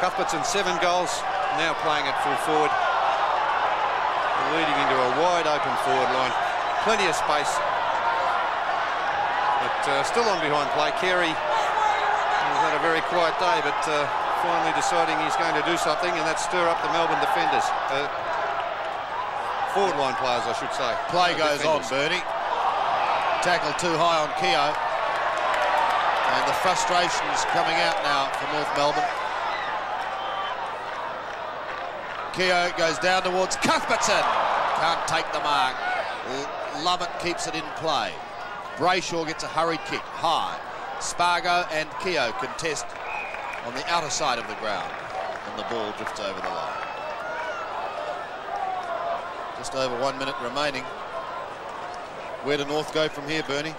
Cuthbertson, 7 goals, now playing at full forward. Leading into a wide open forward line. Plenty of space. But still on behind play. Carey has had a very quiet day, but finally deciding he's going to do something, and that's stir up the Melbourne defenders. Forward line players, I should say. Play goes on, Bernie. Tackle too high on Keogh. And the frustration's coming out now for North Melbourne. Keogh goes down towards Cuthbertson. Can't take the mark. Lovett keeps it in play. Brayshaw gets a hurried kick high. Spargo and Keogh contest on the outer side of the ground, and the ball drifts over the line. Just over 1 minute remaining. Where do North go from here, Bernie?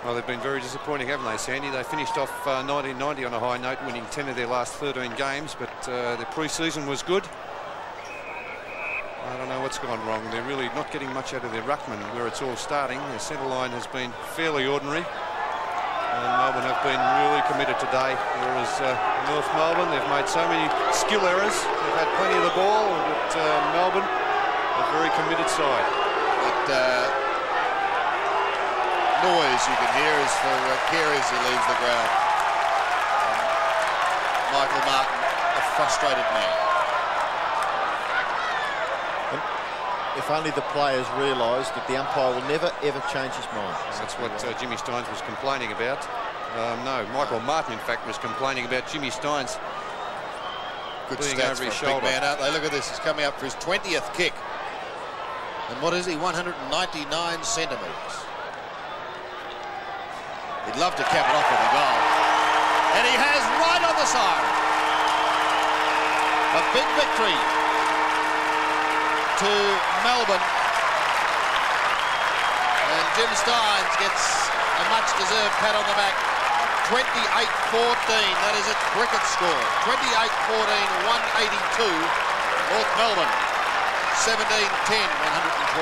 Well, they've been very disappointing, haven't they, Sandy? They finished off 1990 on a high note, winning 10 of their last 13 games, but their pre-season was good. I don't know what's gone wrong. They're really not getting much out of their ruckman where it's all starting. Their centre line has been fairly ordinary. And Melbourne have been really committed today. Whereas North Melbourne, they've made so many skill errors. They've had plenty of the ball, but Melbourne, a very committed side. That noise you can hear is for Carey as he leaves the ground. Michael Martin, a frustrated man. If only the players realised that the umpire will never, ever change his mind. That's what Jimmy Steins was complaining about. No, Michael Martin, in fact, was complaining about Jimmy Steins Good being stats over for his a big shoulder. man, aren't they? Look at this. He's coming up for his 20th kick. And what is he? 199 centimetres. He'd love to cap it off with a goal. And he has right on the siren. A big victory to Melbourne, and Jim Steins gets a much-deserved pat on the back. 28-14, that is a cricket score. 28-14, 182. North Melbourne, 17-10, 112.